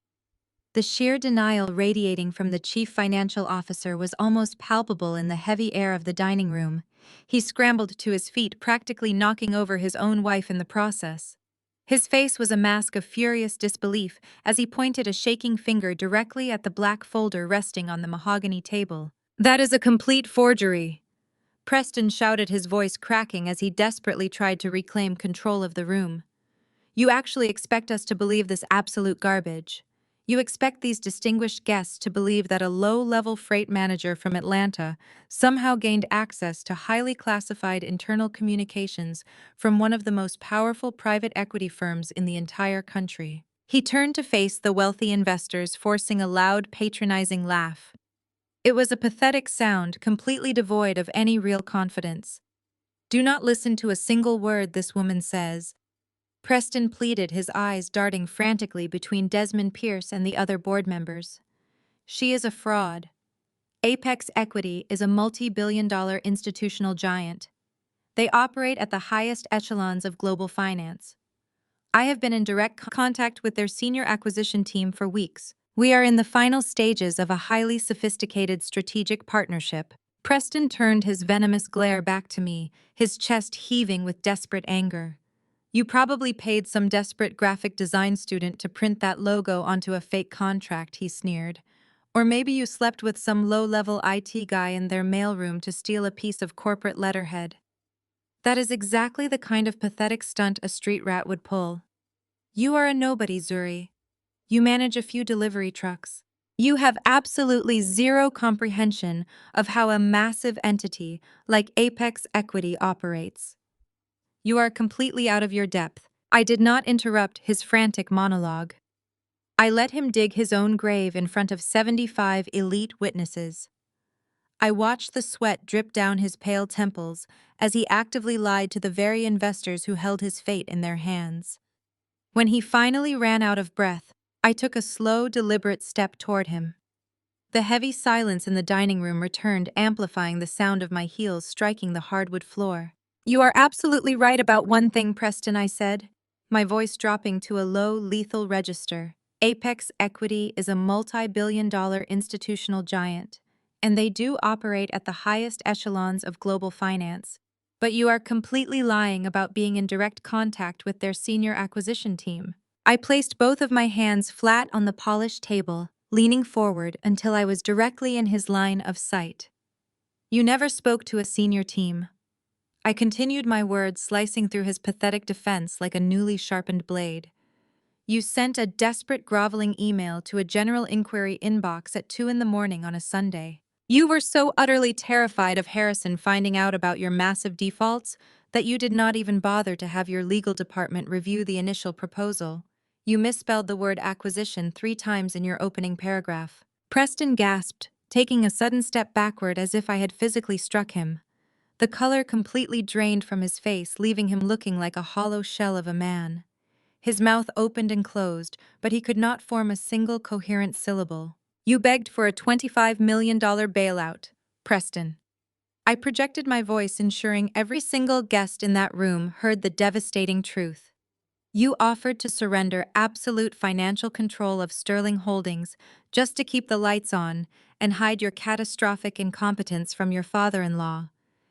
A: The sheer denial radiating from the chief financial officer was almost palpable in the heavy air of the dining room. He scrambled to his feet, practically knocking over his own wife in the process. His face was a mask of furious disbelief as he pointed a shaking finger directly at the black folder resting on the mahogany table. "That is a complete forgery," Preston shouted, his voice cracking as he desperately tried to reclaim control of the room. "You actually expect us to believe this absolute garbage? You expect these distinguished guests to believe that a low-level freight manager from Atlanta somehow gained access to highly classified internal communications from one of the most powerful private equity firms in the entire country?" He turned to face the wealthy investors, forcing a loud, patronizing laugh. It was a pathetic sound, completely devoid of any real confidence. "Do not listen to a single word this woman says," Preston pleaded, his eyes darting frantically between Desmond Pierce and the other board members. "She is a fraud. Apex Equity is a multi-billion-dollar institutional giant. They operate at the highest echelons of global finance. I have been in direct contact with their senior acquisition team for weeks. We are in the final stages of a highly sophisticated strategic partnership." Preston turned his venomous glare back to me, his chest heaving with desperate anger. "You probably paid some desperate graphic design student to print that logo onto a fake contract," he sneered. "Or maybe you slept with some low-level IT guy in their mailroom to steal a piece of corporate letterhead. That is exactly the kind of pathetic stunt a street rat would pull. You are a nobody, Zuri. You manage a few delivery trucks. You have absolutely zero comprehension of how a massive entity like Apex Equity operates. You are completely out of your depth. I did not interrupt his frantic monologue. I let him dig his own grave in front of 75 elite witnesses. I watched the sweat drip down his pale temples as he actively lied to the very investors who held his fate in their hands. When he finally ran out of breath, I took a slow, deliberate step toward him. The heavy silence in the dining room returned, amplifying the sound of my heels striking the hardwood floor. "You are absolutely right about one thing, Preston," I said, my voice dropping to a low, lethal register. Apex Equity is a multi-billion-dollar institutional giant, and they do operate at the highest echelons of global finance. But you are completely lying about being in direct contact with their senior acquisition team. I placed both of my hands flat on the polished table, leaning forward until I was directly in his line of sight. "You never spoke to a senior team." I continued my words, slicing through his pathetic defense like a newly sharpened blade. "You sent a desperate, groveling email to a general inquiry inbox at 2 in the morning on a Sunday. You were so utterly terrified of Harrison finding out about your massive defaults that you did not even bother to have your legal department review the initial proposal. You misspelled the word acquisition 3 times in your opening paragraph." Preston gasped, taking a sudden step backward as if I had physically struck him. The color completely drained from his face, leaving him looking like a hollow shell of a man. His mouth opened and closed, but he could not form a single coherent syllable. "You begged for a $25 million bailout, Preston." I projected my voice, ensuring every single guest in that room heard the devastating truth. "You offered to surrender absolute financial control of Sterling Holdings just to keep the lights on and hide your catastrophic incompetence from your father-in-law.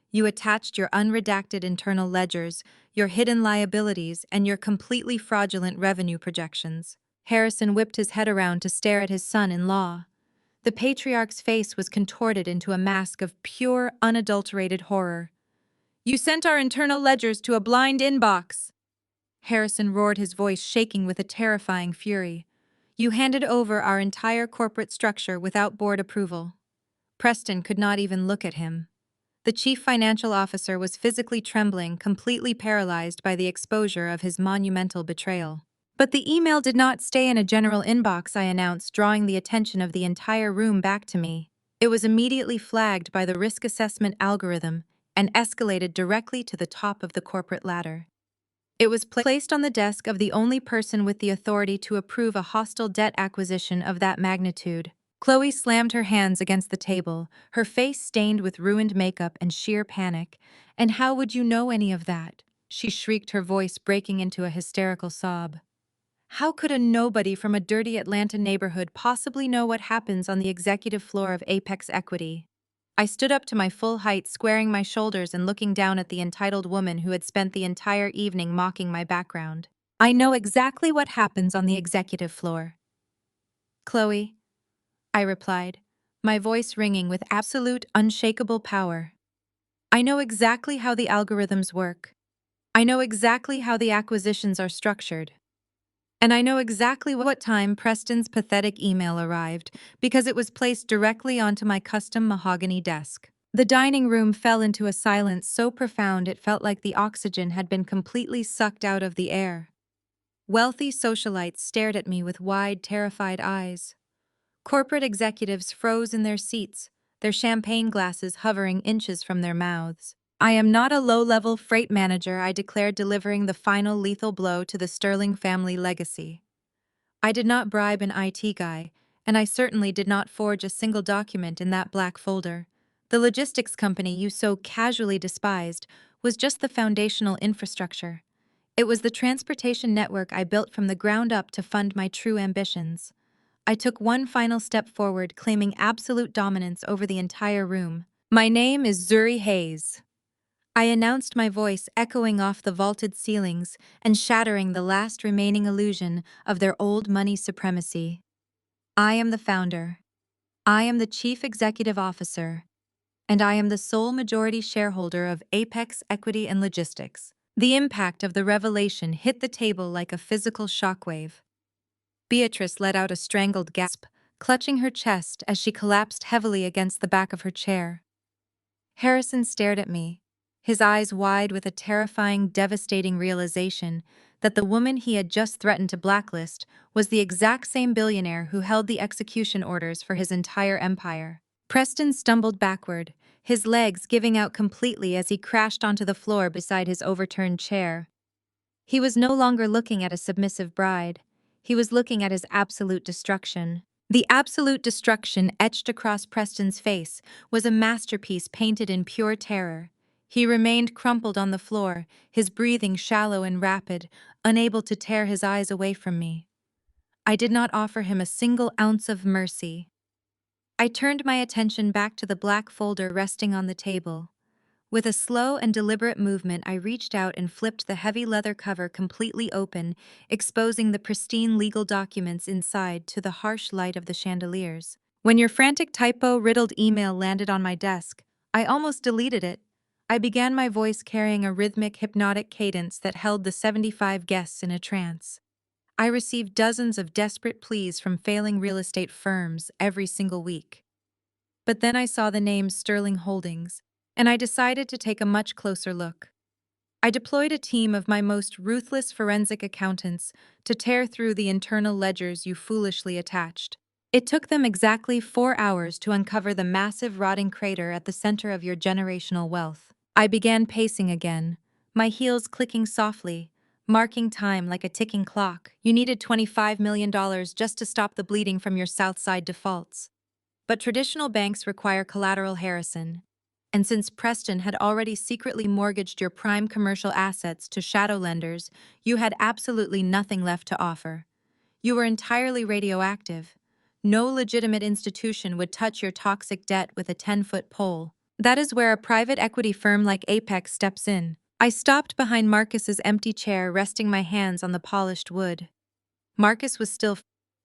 A: You attached your unredacted internal ledgers, your hidden liabilities, and your completely fraudulent revenue projections." Harrison whipped his head around to stare at his son-in-law. The patriarch's face was contorted into a mask of pure, unadulterated horror. "You sent our internal ledgers to a blind inbox!" Harrison roared, his voice shaking with a terrifying fury. "You handed over our entire corporate structure without board approval." Preston could not even look at him. The chief financial officer was physically trembling, completely paralyzed by the exposure of his monumental betrayal. "But the email did not stay in a general inbox," I announced, drawing the attention of the entire room back to me. "It was immediately flagged by the risk assessment algorithm and escalated directly to the top of the corporate ladder. It was placed on the desk of the only person with the authority to approve a hostile debt acquisition of that magnitude." Chloe slammed her hands against the table, her face stained with ruined makeup and sheer panic. "And how would you know any of that?" she shrieked, her voice breaking into a hysterical sob. "How could a nobody from a dirty Atlanta neighborhood possibly know what happens on the executive floor of Apex Equity?" I stood up to my full height, squaring my shoulders and looking down at the entitled woman who had spent the entire evening mocking my background. "I know exactly what happens on the executive floor, Chloe," I replied, my voice ringing with absolute, unshakable power. "I know exactly how the algorithms work. I know exactly how the acquisitions are structured. And I know exactly what time Preston's pathetic email arrived, because it was placed directly onto my custom mahogany desk." The dining room fell into a silence so profound it felt like the oxygen had been completely sucked out of the air. Wealthy socialites stared at me with wide, terrified eyes. Corporate executives froze in their seats, their champagne glasses hovering inches from their mouths. "I am not a low-level freight manager," I declared, delivering the final lethal blow to the Sterling family legacy. "I did not bribe an IT guy, and I certainly did not forge a single document in that black folder. The logistics company you so casually despised was just the foundational infrastructure. It was the transportation network I built from the ground up to fund my true ambitions." I took one final step forward, claiming absolute dominance over the entire room. "My name is Zuri Hayes," I announced, my voice echoing off the vaulted ceilings and shattering the last remaining illusion of their old money supremacy. "I am the founder. I am the chief executive officer. And I am the sole majority shareholder of Apex Equity and Logistics." The impact of the revelation hit the table like a physical shockwave. Beatrice let out a strangled gasp, clutching her chest as she collapsed heavily against the back of her chair. Harrison stared at me, his eyes wide with a terrifying, devastating realization that the woman he had just threatened to blacklist was the exact same billionaire who held the execution orders for his entire empire. Preston stumbled backward, his legs giving out completely as he crashed onto the floor beside his overturned chair. He was no longer looking at a submissive bride. He was looking at his absolute destruction. The absolute destruction etched across Preston's face was a masterpiece painted in pure terror. He remained crumpled on the floor, his breathing shallow and rapid, unable to tear his eyes away from me. I did not offer him a single ounce of mercy. I turned my attention back to the black folder resting on the table. With a slow and deliberate movement, I reached out and flipped the heavy leather cover completely open, exposing the pristine legal documents inside to the harsh light of the chandeliers. When your frantic typo-riddled email landed on my desk, I almost deleted it. I began, my voice carrying a rhythmic, hypnotic cadence that held the 75 guests in a trance. I received dozens of desperate pleas from failing real estate firms every single week. But then I saw the name Sterling Holdings, and I decided to take a much closer look. I deployed a team of my most ruthless forensic accountants to tear through the internal ledgers you foolishly attached. It took them exactly 4 hours to uncover the massive rotting crater at the center of your generational wealth. I began pacing again, my heels clicking softly, marking time like a ticking clock. You needed $25 million just to stop the bleeding from your Southside defaults. But traditional banks require collateral, Harrison. And since Preston had already secretly mortgaged your prime commercial assets to shadow lenders, you had absolutely nothing left to offer. You were entirely radioactive. No legitimate institution would touch your toxic debt with a 10-foot pole. That is where a private equity firm like Apex steps in. I stopped behind Marcus's empty chair, resting my hands on the polished wood. Marcus was still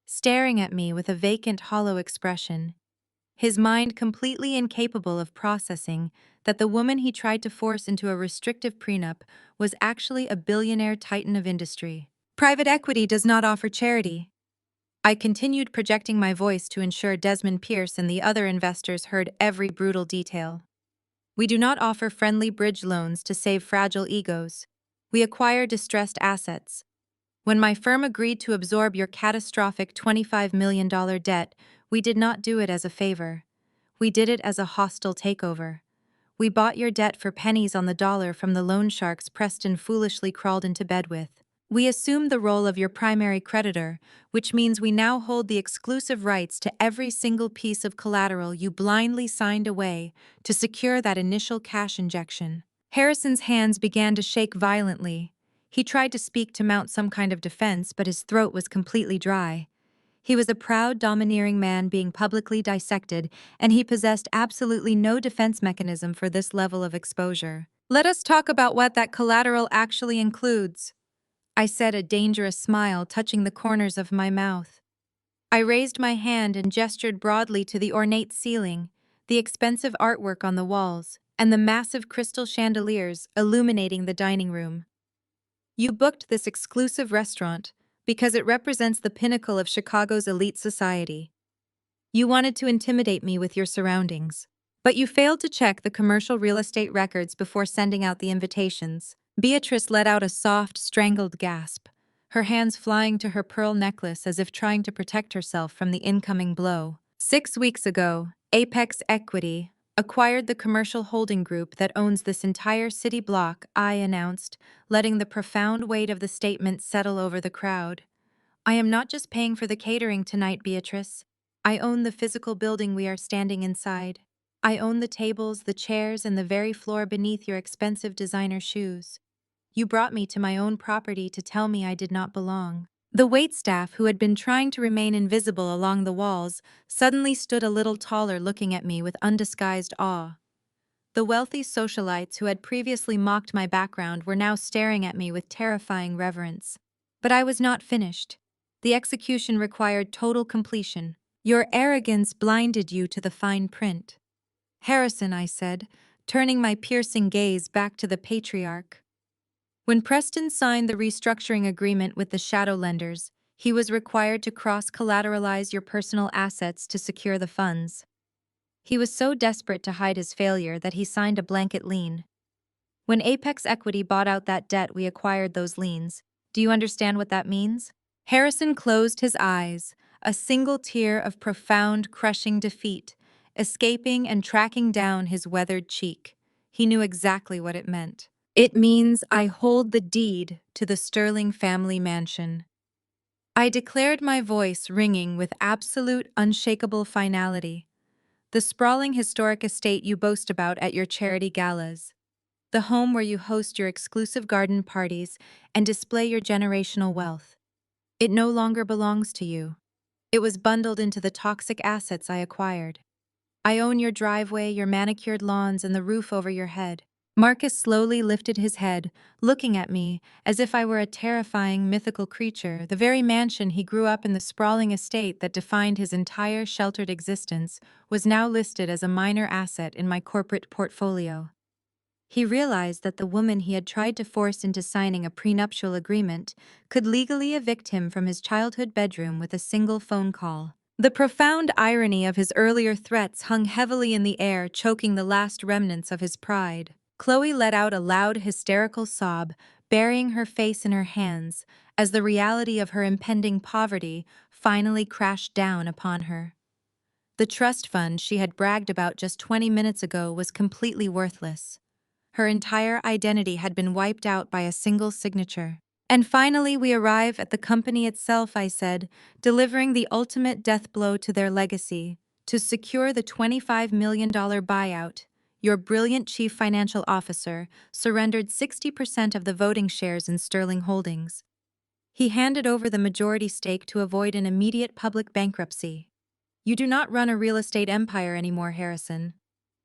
A: staring at me with a vacant, hollow expression, his mind completely incapable of processing that the woman he tried to force into a restrictive prenup was actually a billionaire titan of industry. Private equity does not offer charity. I continued, projecting my voice to ensure Desmond Pierce and the other investors heard every brutal detail. We do not offer friendly bridge loans to save fragile egos. We acquire distressed assets. When my firm agreed to absorb your catastrophic $25 million debt, we did not do it as a favor. We did it as a hostile takeover. We bought your debt for pennies on the dollar from the loan sharks Preston foolishly crawled into bed with. We assumed the role of your primary creditor, which means we now hold the exclusive rights to every single piece of collateral you blindly signed away to secure that initial cash injection. Harrison's hands began to shake violently. He tried to speak to mount some kind of defense, but his throat was completely dry. He was a proud, domineering man being publicly dissected, and he possessed absolutely no defense mechanism for this level of exposure. Let us talk about what that collateral actually includes, I said, a dangerous smile touching the corners of my mouth. I raised my hand and gestured broadly to the ornate ceiling, the expensive artwork on the walls, and the massive crystal chandeliers illuminating the dining room. You booked this exclusive restaurant because it represents the pinnacle of Chicago's elite society. You wanted to intimidate me with your surroundings, but you failed to check the commercial real estate records before sending out the invitations. Beatrice let out a soft, strangled gasp, her hands flying to her pearl necklace as if trying to protect herself from the incoming blow. 6 weeks ago, Apex Equity acquired the commercial holding group that owns this entire city block, I announced, letting the profound weight of the statement settle over the crowd. I am not just paying for the catering tonight, Beatrice. I own the physical building we are standing inside. I own the tables, the chairs, and the very floor beneath your expensive designer shoes. You brought me to my own property to tell me I did not belong. The waitstaff, who had been trying to remain invisible along the walls, suddenly stood a little taller, looking at me with undisguised awe. The wealthy socialites who had previously mocked my background were now staring at me with terrifying reverence. But I was not finished. The execution required total completion. Your arrogance blinded you to the fine print. Harrison, I said, turning my piercing gaze back to the patriarch. When Preston signed the restructuring agreement with the shadow lenders, He was required to cross-collateralize your personal assets to secure the funds. He was so desperate to hide his failure that he signed a blanket lien. When Apex Equity bought out that debt, we acquired those liens. Do you understand what that means? Harrison closed his eyes, a single tear of profound, crushing defeat, escaping and tracking down his weathered cheek. He knew exactly what it meant. It means I hold the deed to the Sterling family mansion. I declared, my voice ringing with absolute, unshakable finality. The sprawling historic estate you boast about at your charity galas. The home where you host your exclusive garden parties and display your generational wealth. It no longer belongs to you. It was bundled into the toxic assets I acquired. I own your driveway, your manicured lawns, and the roof over your head. Marcus slowly lifted his head, looking at me as if I were a terrifying mythical creature. The very mansion he grew up in, the sprawling estate that defined his entire sheltered existence, was now listed as a minor asset in my corporate portfolio. He realized that the woman he had tried to force into signing a prenuptial agreement could legally evict him from his childhood bedroom with a single phone call. The profound irony of his earlier threats hung heavily in the air, choking the last remnants of his pride. Chloe let out a loud, hysterical sob, burying her face in her hands, as the reality of her impending poverty finally crashed down upon her. The trust fund she had bragged about just 20 minutes ago was completely worthless. Her entire identity had been wiped out by a single signature. And finally, we arrive at the company itself, I said, delivering the ultimate death blow to their legacy. To secure the $25 million buyout, your brilliant chief financial officer surrendered 60% of the voting shares in Sterling Holdings. He handed over the majority stake to avoid an immediate public bankruptcy. You do not run a real estate empire anymore, Harrison.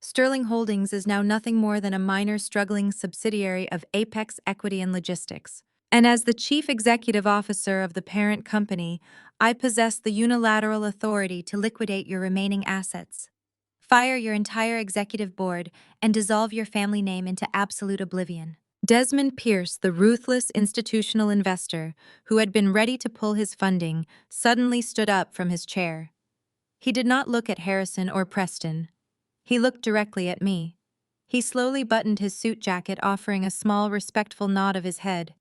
A: Sterling Holdings is now nothing more than a minor, struggling subsidiary of Apex Equity and Logistics. And as the chief executive officer of the parent company, I possess the unilateral authority to liquidate your remaining assets, fire your entire executive board, and dissolve your family name into absolute oblivion. Desmond Pierce, the ruthless institutional investor who had been ready to pull his funding, suddenly stood up from his chair. He did not look at Harrison or Preston. He looked directly at me. He slowly buttoned his suit jacket, offering a small, respectful nod of his head.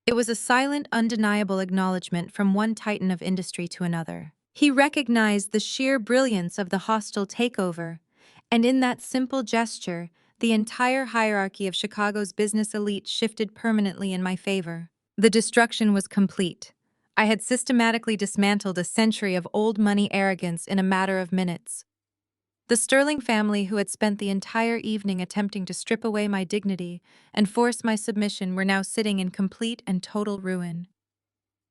A: It was a silent, undeniable acknowledgement from one titan of industry to another. He recognized the sheer brilliance of the hostile takeover, and in that simple gesture, the entire hierarchy of Chicago's business elite shifted permanently in my favor. The destruction was complete. I had systematically dismantled a century of old money arrogance in a matter of minutes. The Sterling family, who had spent the entire evening attempting to strip away my dignity and force my submission, were now sitting in complete and total ruin.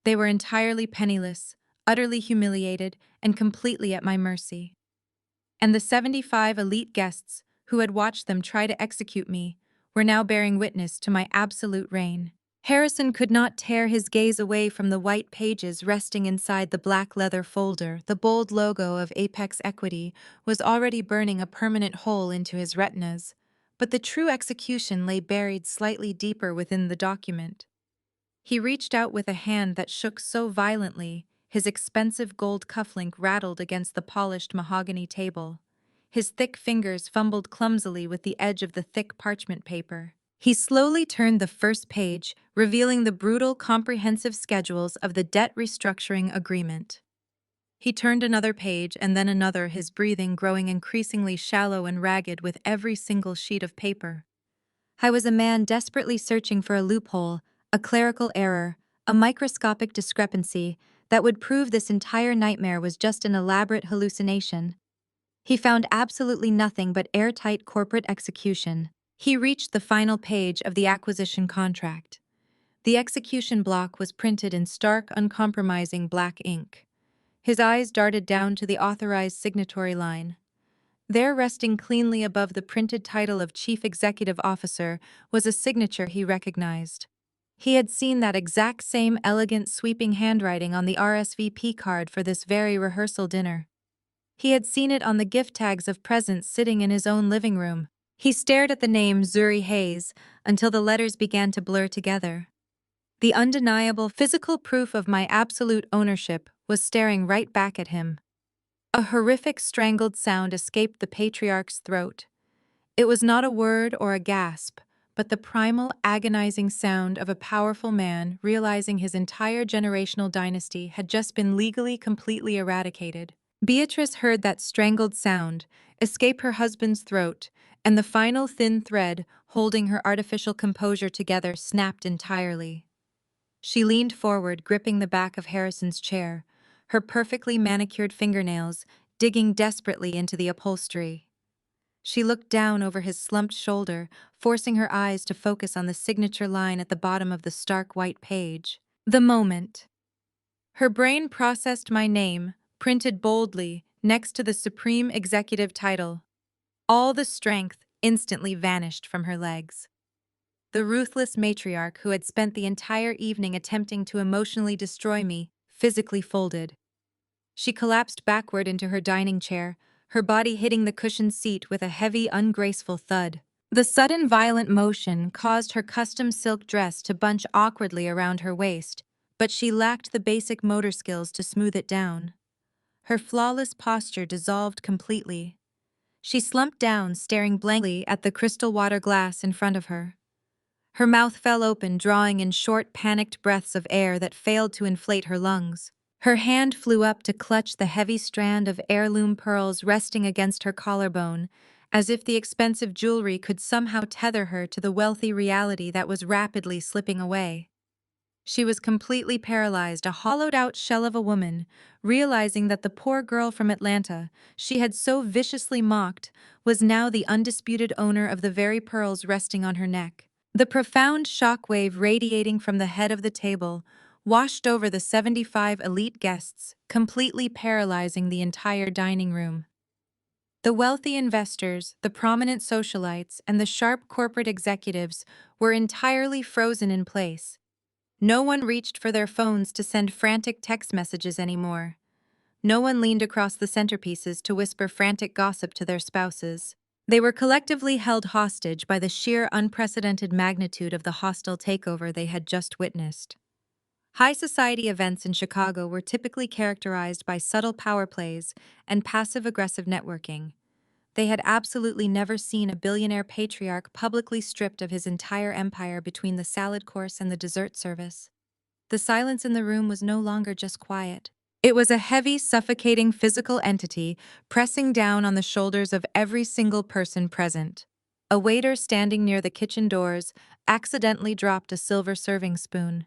A: They were entirely penniless, utterly humiliated, and completely at my mercy. And the 75 elite guests, who had watched them try to execute me, were now bearing witness to my absolute reign. Harrison could not tear his gaze away from the white pages resting inside the black leather folder. The bold logo of Apex Equity was already burning a permanent hole into his retinas, but the true execution lay buried slightly deeper within the document. He reached out with a hand that shook so violently, his expensive gold cufflink rattled against the polished mahogany table. His thick fingers fumbled clumsily with the edge of the thick parchment paper. He slowly turned the first page, revealing the brutal, comprehensive schedules of the debt restructuring agreement. He turned another page and then another, his breathing growing increasingly shallow and ragged with every single sheet of paper. I was a man desperately searching for a loophole, a clerical error, a microscopic discrepancy that would prove this entire nightmare was just an elaborate hallucination. He found absolutely nothing but airtight corporate execution. He reached the final page of the acquisition contract. The execution block was printed in stark, uncompromising black ink. His eyes darted down to the authorized signatory line. There, resting cleanly above the printed title of Chief Executive Officer, was a signature he recognized. He had seen that exact same elegant, sweeping handwriting on the RSVP card for this very rehearsal dinner. He had seen it on the gift tags of presents sitting in his own living room. He stared at the name Zuri until the letters began to blur together. The undeniable physical proof of my absolute ownership was staring right back at him. A horrific strangled sound escaped the patriarch's throat. It was not a word or a gasp, but the primal, agonizing sound of a powerful man realizing his entire generational dynasty had just been legally completely eradicated. Beatrice heard that strangled sound escape her husband's throat, and the final thin thread holding her artificial composure together snapped entirely. She leaned forward, gripping the back of Harrison's chair, her perfectly manicured fingernails digging desperately into the upholstery. She looked down over his slumped shoulder, forcing her eyes to focus on the signature line at the bottom of the stark white page. The moment. Her brain processed my name, printed boldly, next to the supreme executive title. All the strength instantly vanished from her legs. The ruthless matriarch who had spent the entire evening attempting to emotionally destroy me physically folded. She collapsed backward into her dining chair, her body hitting the cushioned seat with a heavy, ungraceful thud. The sudden violent motion caused her custom silk dress to bunch awkwardly around her waist, but she lacked the basic motor skills to smooth it down. Her flawless posture dissolved completely. She slumped down, staring blankly at the crystal water glass in front of her. Her mouth fell open, drawing in short, panicked breaths of air that failed to inflate her lungs. Her hand flew up to clutch the heavy strand of heirloom pearls resting against her collarbone, as if the expensive jewelry could somehow tether her to the wealthy reality that was rapidly slipping away. She was completely paralyzed, a hollowed-out shell of a woman, realizing that the poor girl from Atlanta she had so viciously mocked was now the undisputed owner of the very pearls resting on her neck. The profound shockwave radiating from the head of the table washed over the 75 elite guests, completely paralyzing the entire dining room. The wealthy investors, the prominent socialites, and the sharp corporate executives were entirely frozen in place. No one reached for their phones to send frantic text messages anymore. No one leaned across the centerpieces to whisper frantic gossip to their spouses. They were collectively held hostage by the sheer unprecedented magnitude of the hostile takeover they had just witnessed. High society events in Chicago were typically characterized by subtle power plays and passive-aggressive networking. They had absolutely never seen a billionaire patriarch publicly stripped of his entire empire between the salad course and the dessert service. The silence in the room was no longer just quiet. It was a heavy, suffocating physical entity pressing down on the shoulders of every single person present. A waiter standing near the kitchen doors accidentally dropped a silver serving spoon.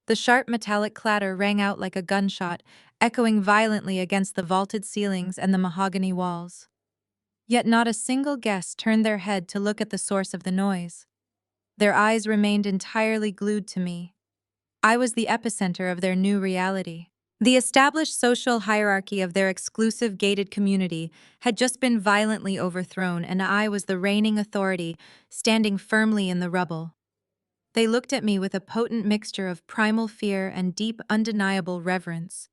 A: The sharp metallic clatter rang out like a gunshot, echoing violently against the vaulted ceilings and the mahogany walls. Yet not a single guest turned their head to look at the source of the noise. Their eyes remained entirely glued to me. I was the epicenter of their new reality. The established social hierarchy of their exclusive gated community had just been violently overthrown, and I was the reigning authority, standing firmly in the rubble. They looked at me with a potent mixture of primal fear and deep, undeniable reverence,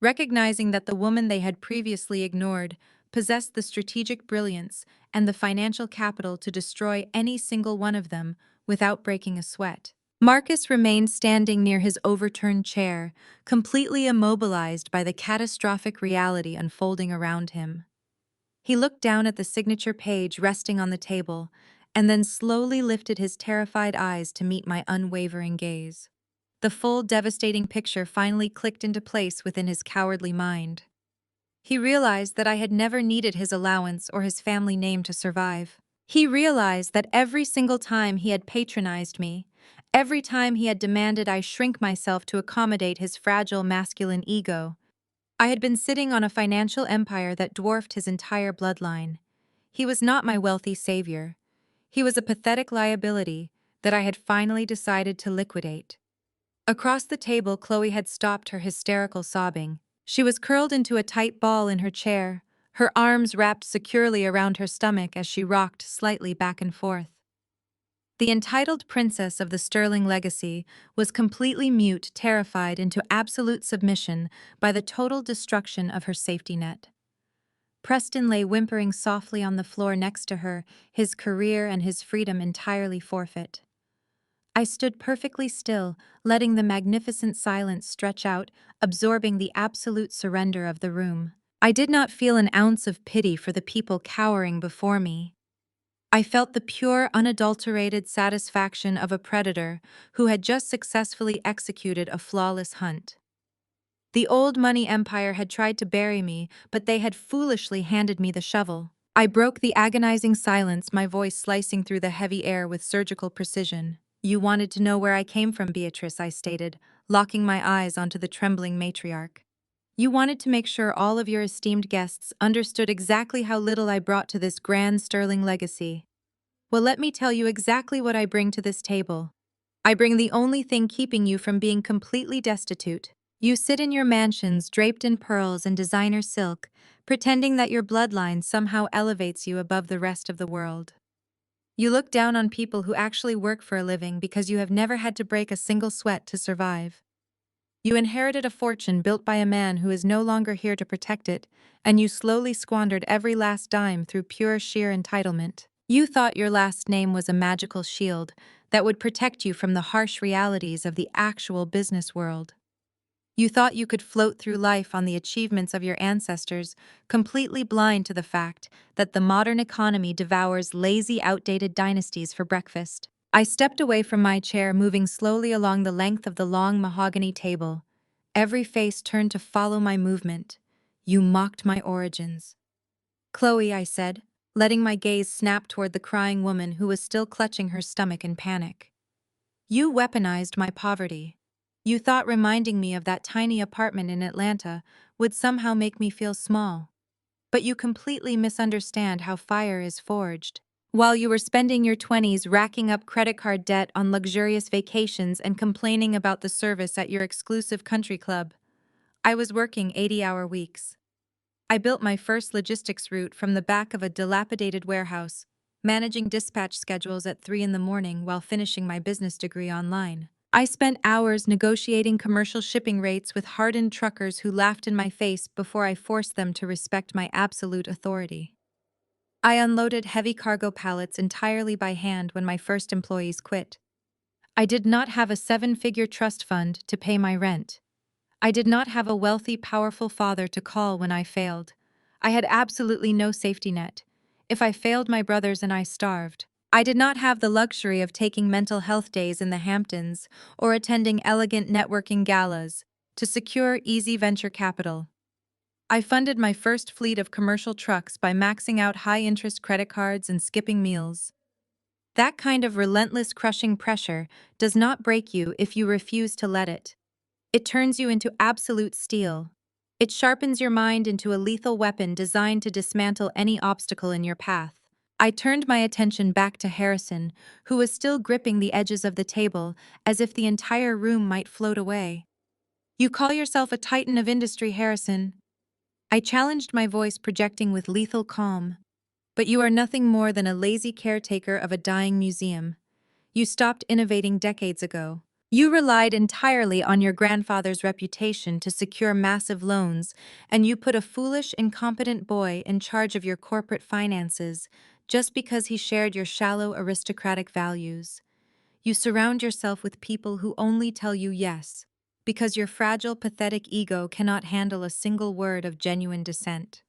A: recognizing that the woman they had previously ignored possessed the strategic brilliance and the financial capital to destroy any single one of them without breaking a sweat. Marcus remained standing near his overturned chair, completely immobilized by the catastrophic reality unfolding around him. He looked down at the signature page resting on the table, and then slowly lifted his terrified eyes to meet my unwavering gaze. The full, devastating picture finally clicked into place within his cowardly mind. He realized that I had never needed his allowance or his family name to survive. He realized that every single time he had patronized me, every time he had demanded I shrink myself to accommodate his fragile masculine ego, I had been sitting on a financial empire that dwarfed his entire bloodline. He was not my wealthy savior. He was a pathetic liability that I had finally decided to liquidate. Across the table, Chloe had stopped her hysterical sobbing. She was curled into a tight ball in her chair, her arms wrapped securely around her stomach as she rocked slightly back and forth. The entitled princess of the Sterling legacy was completely mute, terrified into absolute submission by the total destruction of her safety net. Preston lay whimpering softly on the floor next to her, his career and his freedom entirely forfeit. I stood perfectly still, letting the magnificent silence stretch out, absorbing the absolute surrender of the room. I did not feel an ounce of pity for the people cowering before me. I felt the pure, unadulterated satisfaction of a predator who had just successfully executed a flawless hunt. The old money empire had tried to bury me, but they had foolishly handed me the shovel. I broke the agonizing silence, my voice slicing through the heavy air with surgical precision. "You wanted to know where I came from, Beatrice," I stated, locking my eyes onto the trembling matriarch. "You wanted to make sure all of your esteemed guests understood exactly how little I brought to this grand sterling legacy. Well, let me tell you exactly what I bring to this table. I bring the only thing keeping you from being completely destitute. You sit in your mansions draped in pearls and designer silk, pretending that your bloodline somehow elevates you above the rest of the world. You look down on people who actually work for a living because you have never had to break a single sweat to survive. You inherited a fortune built by a man who is no longer here to protect it, and you slowly squandered every last dime through pure sheer entitlement. You thought your last name was a magical shield that would protect you from the harsh realities of the actual business world. You thought you could float through life on the achievements of your ancestors, completely blind to the fact that the modern economy devours lazy, outdated dynasties for breakfast. I stepped away from my chair, moving slowly along the length of the long mahogany table. Every face turned to follow my movement. "You mocked my origins." "Chloe," I said, letting my gaze snap toward the crying woman who was still clutching her stomach in panic. "You weaponized my poverty. You thought reminding me of that tiny apartment in Atlanta would somehow make me feel small. But you completely misunderstand how fire is forged. While you were spending your 20s racking up credit card debt on luxurious vacations and complaining about the service at your exclusive country club, I was working 80-hour weeks. I built my first logistics route from the back of a dilapidated warehouse, managing dispatch schedules at 3 in the morning while finishing my business degree online. I spent hours negotiating commercial shipping rates with hardened truckers who laughed in my face before I forced them to respect my absolute authority. I unloaded heavy cargo pallets entirely by hand when my first employees quit. I did not have a seven-figure trust fund to pay my rent. I did not have a wealthy, powerful father to call when I failed. I had absolutely no safety net. If I failed, my brothers and I starved. I did not have the luxury of taking mental health days in the Hamptons or attending elegant networking galas to secure easy venture capital. I funded my first fleet of commercial trucks by maxing out high-interest credit cards and skipping meals. That kind of relentless, crushing pressure does not break you if you refuse to let it. It turns you into absolute steel. It sharpens your mind into a lethal weapon designed to dismantle any obstacle in your path. I turned my attention back to Harrison, who was still gripping the edges of the table as if the entire room might float away. "You call yourself a titan of industry, Harrison." I challenged, my voice projecting with lethal calm. "But you are nothing more than a lazy caretaker of a dying museum. You stopped innovating decades ago. You relied entirely on your grandfather's reputation to secure massive loans, and you put a foolish, incompetent boy in charge of your corporate finances just because he shared your shallow, aristocratic values. You surround yourself with people who only tell you yes, because your fragile, pathetic ego cannot handle a single word of genuine dissent."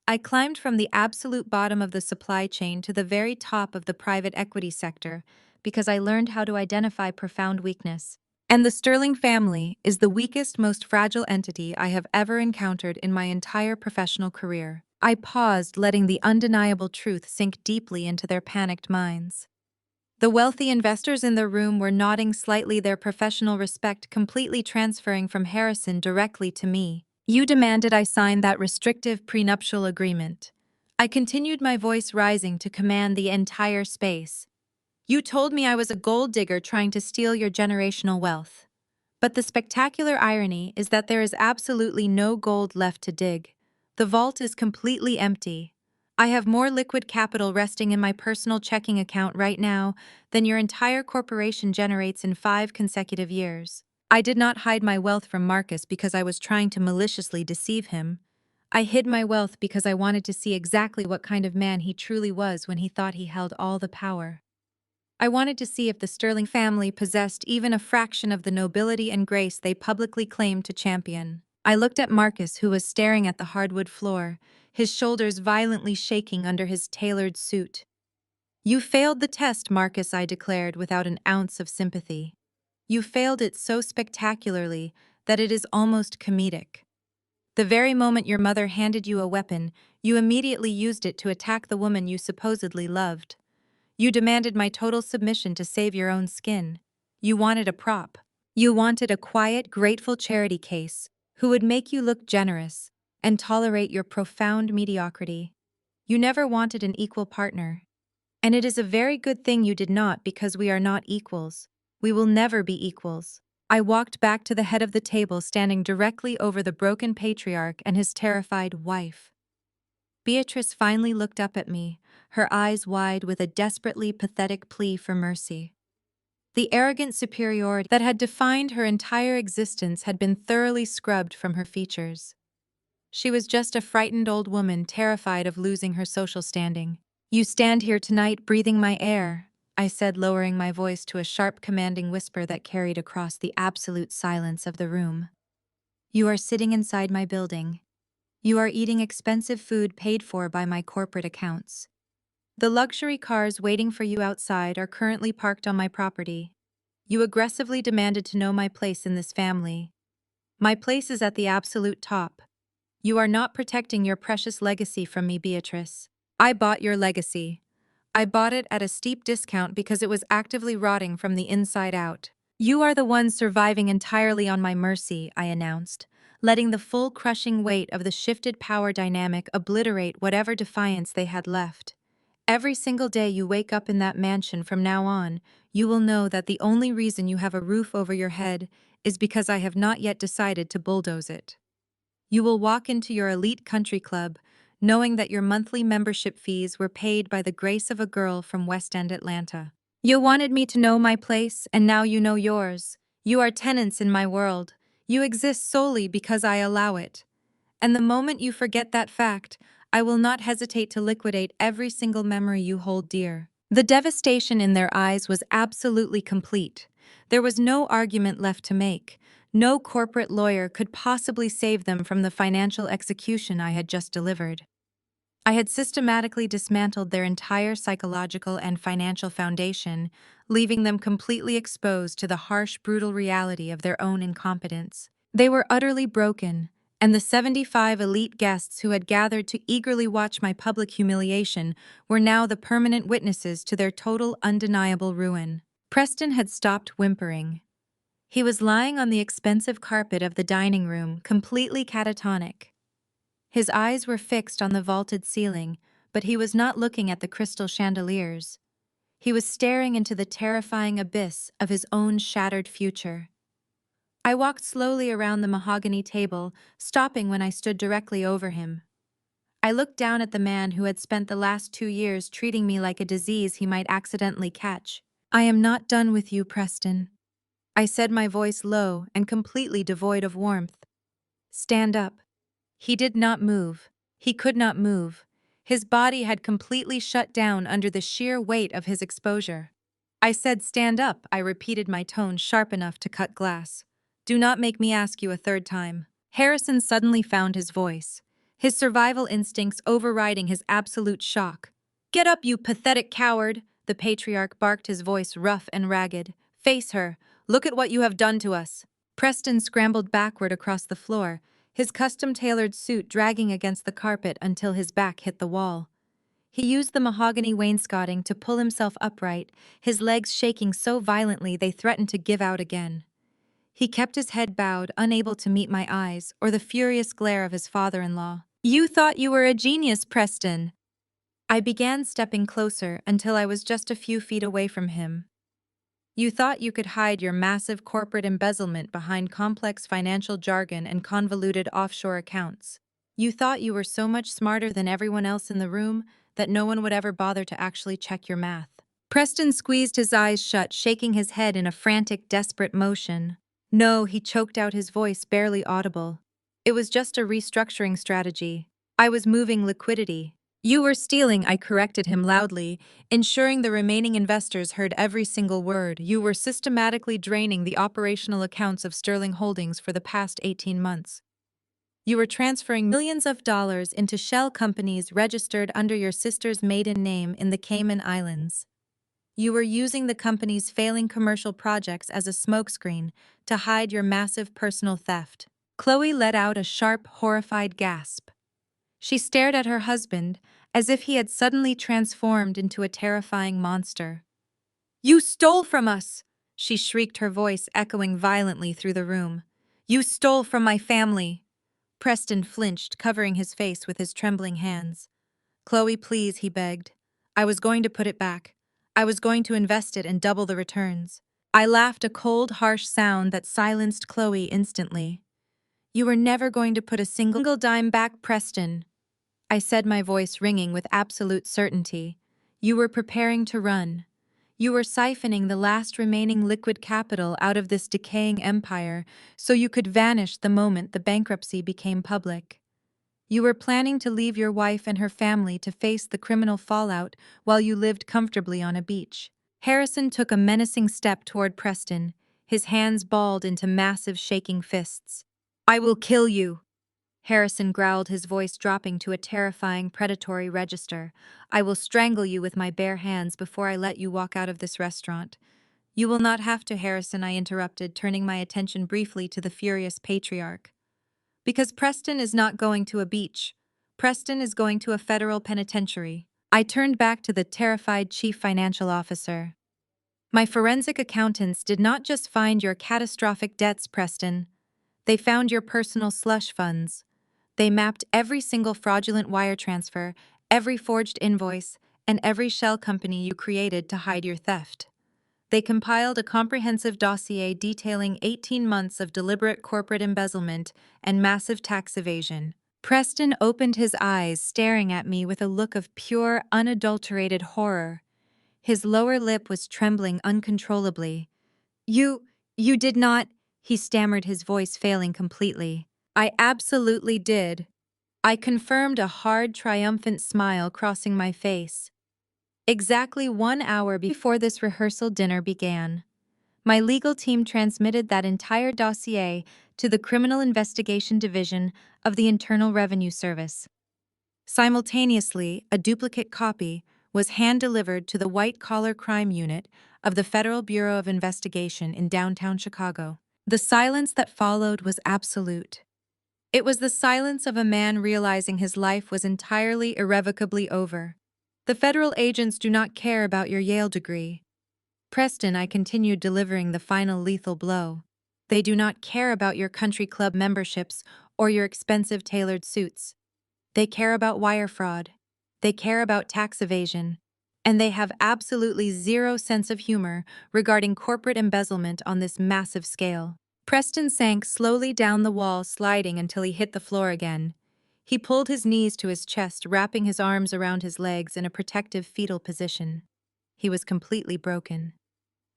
A: I climbed from the absolute bottom of the supply chain to the very top of the private equity sector because I learned how to identify profound weakness. And the Sterling family is the weakest, most fragile entity I have ever encountered in my entire professional career. I paused, letting the undeniable truth sink deeply into their panicked minds. The wealthy investors in the room were nodding slightly, their professional respect completely transferring from Harrison directly to me. "You demanded I sign that restrictive prenuptial agreement." I continued, my voice rising to command the entire space. "You told me I was a gold digger trying to steal your generational wealth. But the spectacular irony is that there is absolutely no gold left to dig. The vault is completely empty. I have more liquid capital resting in my personal checking account right now than your entire corporation generates in 5 consecutive years." I did not hide my wealth from Marcus because I was trying to maliciously deceive him. I hid my wealth because I wanted to see exactly what kind of man he truly was when he thought he held all the power. I wanted to see if the Sterling family possessed even a fraction of the nobility and grace they publicly claimed to champion. I looked at Marcus, who was staring at the hardwood floor, his shoulders violently shaking under his tailored suit. "You failed the test, Marcus," I declared without an ounce of sympathy. "You failed it so spectacularly that it is almost comedic. The very moment your mother handed you a weapon, you immediately used it to attack the woman you supposedly loved. You demanded my total submission to save your own skin. You wanted a prop. You wanted a quiet, grateful charity case who would make you look generous and tolerate your profound mediocrity. You never wanted an equal partner. And it is a very good thing you did not, because we are not equals. We will never be equals." I walked back to the head of the table, standing directly over the broken patriarch and his terrified wife. Beatrice finally looked up at me, her eyes wide with a desperately pathetic plea for mercy. The arrogant superiority that had defined her entire existence had been thoroughly scrubbed from her features. She was just a frightened old woman terrified of losing her social standing. "You stand here tonight breathing my air," I said, lowering my voice to a sharp, commanding whisper that carried across the absolute silence of the room. "You are sitting inside my building. You are eating expensive food paid for by my corporate accounts. The luxury cars waiting for you outside are currently parked on my property. You aggressively demanded to know my place in this family. My place is at the absolute top. You are not protecting your precious legacy from me, Beatrice. I bought your legacy. I bought it at a steep discount because it was actively rotting from the inside out. You are the one surviving entirely on my mercy," I announced, letting the full crushing weight of the shifted power dynamic obliterate whatever defiance they had left. "Every single day you wake up in that mansion from now on, you will know that the only reason you have a roof over your head is because I have not yet decided to bulldoze it. You will walk into your elite country club, knowing that your monthly membership fees were paid by the grace of a girl from West End Atlanta. You wanted me to know my place, and now you know yours. You are tenants in my world. You exist solely because I allow it. And the moment you forget that fact, I will not hesitate to liquidate every single memory you hold dear." The devastation in their eyes was absolutely complete. There was no argument left to make. No corporate lawyer could possibly save them from the financial execution I had just delivered. I had systematically dismantled their entire psychological and financial foundation, leaving them completely exposed to the harsh, brutal reality of their own incompetence. They were utterly broken, and the 75 elite guests who had gathered to eagerly watch my public humiliation were now the permanent witnesses to their total, undeniable ruin. Preston had stopped whimpering. He was lying on the expensive carpet of the dining room, completely catatonic. His eyes were fixed on the vaulted ceiling, but he was not looking at the crystal chandeliers. He was staring into the terrifying abyss of his own shattered future. I walked slowly around the mahogany table, stopping when I stood directly over him. I looked down at the man who had spent the last 2 years treating me like a disease he might accidentally catch. "I am not done with you, Preston," I said, my voice low and completely devoid of warmth. "Stand up." He did not move. He could not move. His body had completely shut down under the sheer weight of his exposure. I said, "Stand up," I repeated, my tone sharp enough to cut glass. "Do not make me ask you a third time." Harrison suddenly found his voice, his survival instincts overriding his absolute shock. "Get up, you pathetic coward," the patriarch barked, his voice rough and ragged. "Face her. Look at what you have done to us." Preston scrambled backward across the floor, his custom-tailored suit dragging against the carpet until his back hit the wall. He used the mahogany wainscoting to pull himself upright, his legs shaking so violently they threatened to give out again. He kept his head bowed, unable to meet my eyes or the furious glare of his father-in-law. "You thought you were a genius, Preston." I began stepping closer until I was just a few feet away from him. "You thought you could hide your massive corporate embezzlement behind complex financial jargon and convoluted offshore accounts. You thought you were so much smarter than everyone else in the room that no one would ever bother to actually check your math." Preston squeezed his eyes shut, shaking his head in a frantic, desperate motion. "No," he choked out, his voice barely audible. "It was just a restructuring strategy. I was moving liquidity. You were stealing, I corrected him loudly, ensuring the remaining investors heard every single word. You were systematically draining the operational accounts of Sterling Holdings for the past 18 months. You were transferring millions of dollars into shell companies registered under your sister's maiden name in the Cayman Islands. You were using the company's failing commercial projects as a smokescreen to hide your massive personal theft. Chloe let out a sharp, horrified gasp. She stared at her husband as if he had suddenly transformed into a terrifying monster. "You stole from us!" she shrieked, her voice echoing violently through the room. "You stole from my family!" Preston flinched, covering his face with his trembling hands. "Chloe, please," he begged. "I was going to put it back. I was going to invest it and double the returns." I laughed, a cold, harsh sound that silenced Chloe instantly. "You were never going to put a single dime back, Preston," I said, my voice ringing with absolute certainty. "You were preparing to run. You were siphoning the last remaining liquid capital out of this decaying empire so you could vanish the moment the bankruptcy became public. You were planning to leave your wife and her family to face the criminal fallout while you lived comfortably on a beach." Harrison took a menacing step toward Preston, his hands balled into massive shaking fists. "I will kill you," Harrison growled, his voice dropping to a terrifying predatory register. "I will strangle you with my bare hands before I let you walk out of this restaurant." "You will not have to, Harrison," I interrupted, turning my attention briefly to the furious patriarch. "Because Preston is not going to a beach. Preston is going to a federal penitentiary." I turned back to the terrified chief financial officer. "My forensic accountants did not just find your catastrophic debts, Preston. They found your personal slush funds. They mapped every single fraudulent wire transfer, every forged invoice, and every shell company you created to hide your theft. They compiled a comprehensive dossier detailing 18 months of deliberate corporate embezzlement and massive tax evasion." Preston opened his eyes, staring at me with a look of pure, unadulterated horror. His lower lip was trembling uncontrollably. You did not," he stammered, his voice failing completely. "I absolutely did," I confirmed, a hard, triumphant smile crossing my face. "Exactly 1 hour before this rehearsal dinner began, my legal team transmitted that entire dossier to the Criminal Investigation Division of the Internal Revenue Service. Simultaneously, a duplicate copy was hand-delivered to the White-Collar Crime Unit of the Federal Bureau of Investigation in downtown Chicago." The silence that followed was absolute. It was the silence of a man realizing his life was entirely, irrevocably over. "The federal agents do not care about your Yale degree." Preston, I continued, delivering the final lethal blow. "They do not care about your country club memberships or your expensive tailored suits. They care about wire fraud. They care about tax evasion. And they have absolutely zero sense of humor regarding corporate embezzlement on this massive scale." Preston sank slowly down the wall, sliding until he hit the floor again. He pulled his knees to his chest, wrapping his arms around his legs in a protective fetal position. He was completely broken.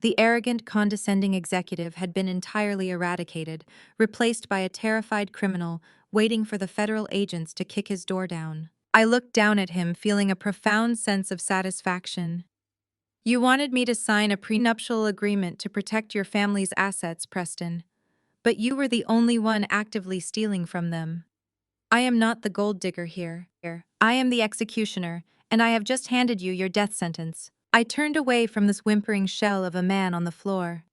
A: The arrogant, condescending executive had been entirely eradicated, replaced by a terrified criminal waiting for the federal agents to kick his door down. I looked down at him, feeling a profound sense of satisfaction. "You wanted me to sign a prenuptial agreement to protect your family's assets, Preston. But you were the only one actively stealing from them. I am not the gold digger here. I am the executioner, and I have just handed you your death sentence." I turned away from this whimpering shell of a man on the floor.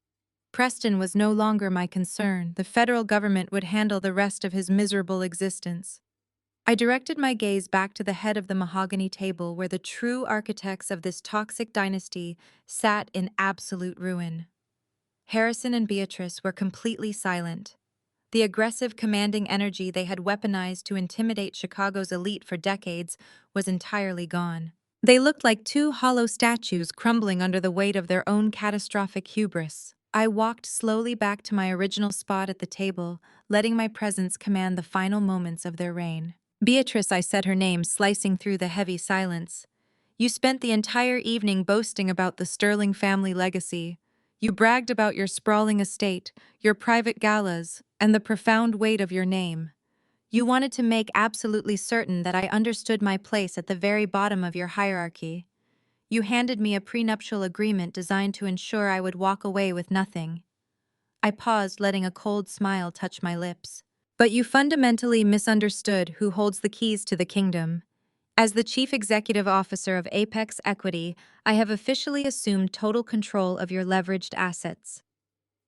A: Preston was no longer my concern. The federal government would handle the rest of his miserable existence. I directed my gaze back to the head of the mahogany table where the true architects of this toxic dynasty sat in absolute ruin. Harrison and Beatrice were completely silent. The aggressive, commanding energy they had weaponized to intimidate Chicago's elite for decades was entirely gone. They looked like two hollow statues crumbling under the weight of their own catastrophic hubris. I walked slowly back to my original spot at the table, letting my presence command the final moments of their reign. "Beatrice," I said, her name slicing through the heavy silence. "You spent the entire evening boasting about the Sterling family legacy. You bragged about your sprawling estate, your private galas, and the profound weight of your name. You wanted to make absolutely certain that I understood my place at the very bottom of your hierarchy. You handed me a prenuptial agreement designed to ensure I would walk away with nothing. I paused, letting a cold smile touch my lips. But you fundamentally misunderstood who holds the keys to the kingdom. As the Chief Executive Officer of Apex Equity, I have officially assumed total control of your leveraged assets.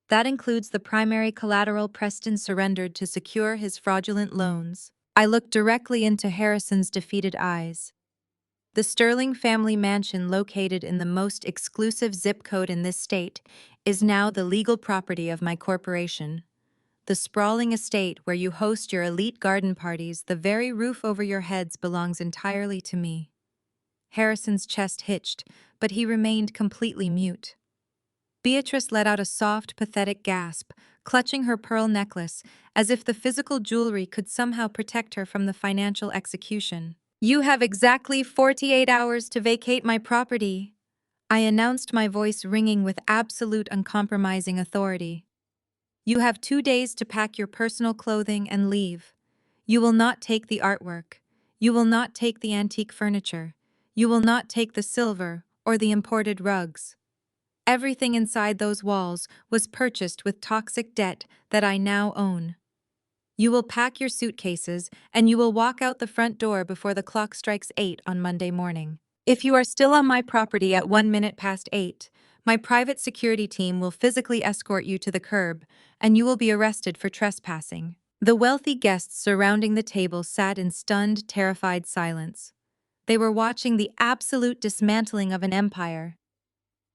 A: That includes the primary collateral Preston surrendered to secure his fraudulent loans. I looked directly into Harrison's defeated eyes. The Sterling family mansion, located in the most exclusive zip code in this state, is now the legal property of my corporation. The sprawling estate where you host your elite garden parties, the very roof over your heads, belongs entirely to me. Harrison's chest hitched, but he remained completely mute. Beatrice let out a soft, pathetic gasp, clutching her pearl necklace, as if the physical jewelry could somehow protect her from the financial execution. "You have exactly 48 hours to vacate my property," I announced, my voice ringing with absolute uncompromising authority. "You have 2 days to pack your personal clothing and leave. You will not take the artwork. You will not take the antique furniture. You will not take the silver or the imported rugs. Everything inside those walls was purchased with toxic debt that I now own. You will pack your suitcases and you will walk out the front door before the clock strikes 8 on Monday morning. If you are still on my property at 1 minute past 8, my private security team will physically escort you to the curb, and you will be arrested for trespassing." The wealthy guests surrounding the table sat in stunned, terrified silence. They were watching the absolute dismantling of an empire.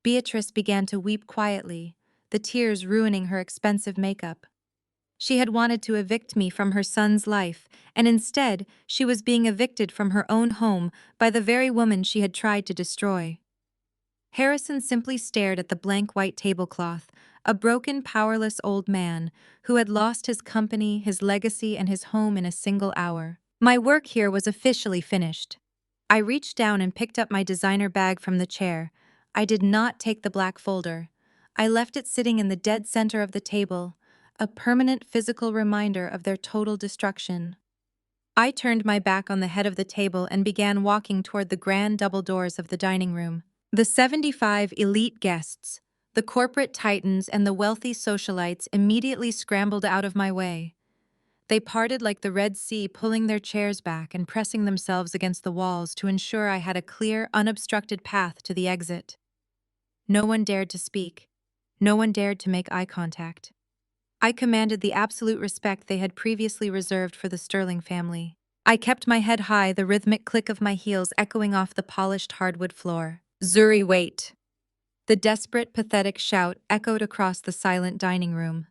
A: Beatrice began to weep quietly, the tears ruining her expensive makeup. She had wanted to evict me from her son's life, and instead, she was being evicted from her own home by the very woman she had tried to destroy. Harrison simply stared at the blank white tablecloth, a broken, powerless old man who had lost his company, his legacy, and his home in a single hour. My work here was officially finished. I reached down and picked up my designer bag from the chair. I did not take the black folder. I left it sitting in the dead center of the table, a permanent physical reminder of their total destruction. I turned my back on the head of the table and began walking toward the grand double doors of the dining room. The 75 elite guests, the corporate titans, and the wealthy socialites immediately scrambled out of my way. They parted like the Red Sea, pulling their chairs back and pressing themselves against the walls to ensure I had a clear, unobstructed path to the exit. No one dared to speak. No one dared to make eye contact. I commanded the absolute respect they had previously reserved for the Sterling family. I kept my head high, the rhythmic click of my heels echoing off the polished hardwood floor. "Zuri, wait!" The desperate, pathetic shout echoed across the silent dining room.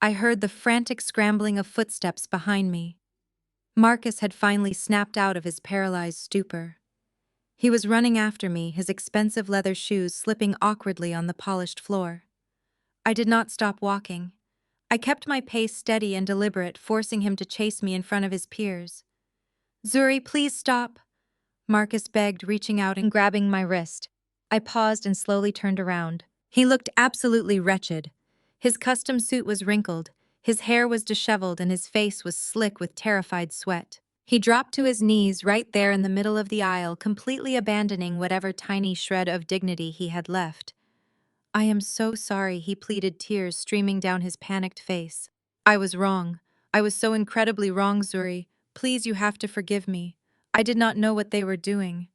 A: I heard the frantic scrambling of footsteps behind me. Marcus had finally snapped out of his paralyzed stupor. He was running after me, his expensive leather shoes slipping awkwardly on the polished floor. I did not stop walking. I kept my pace steady and deliberate, forcing him to chase me in front of his peers. "Zuri, please stop," Marcus begged, reaching out and grabbing my wrist. I paused and slowly turned around. He looked absolutely wretched. His custom suit was wrinkled, his hair was disheveled, and his face was slick with terrified sweat. He dropped to his knees right there in the middle of the aisle, completely abandoning whatever tiny shred of dignity he had left. "I am so sorry," he pleaded, tears streaming down his panicked face. "I was wrong. I was so incredibly wrong, Zuri. Please, you have to forgive me. I did not know what they were doing.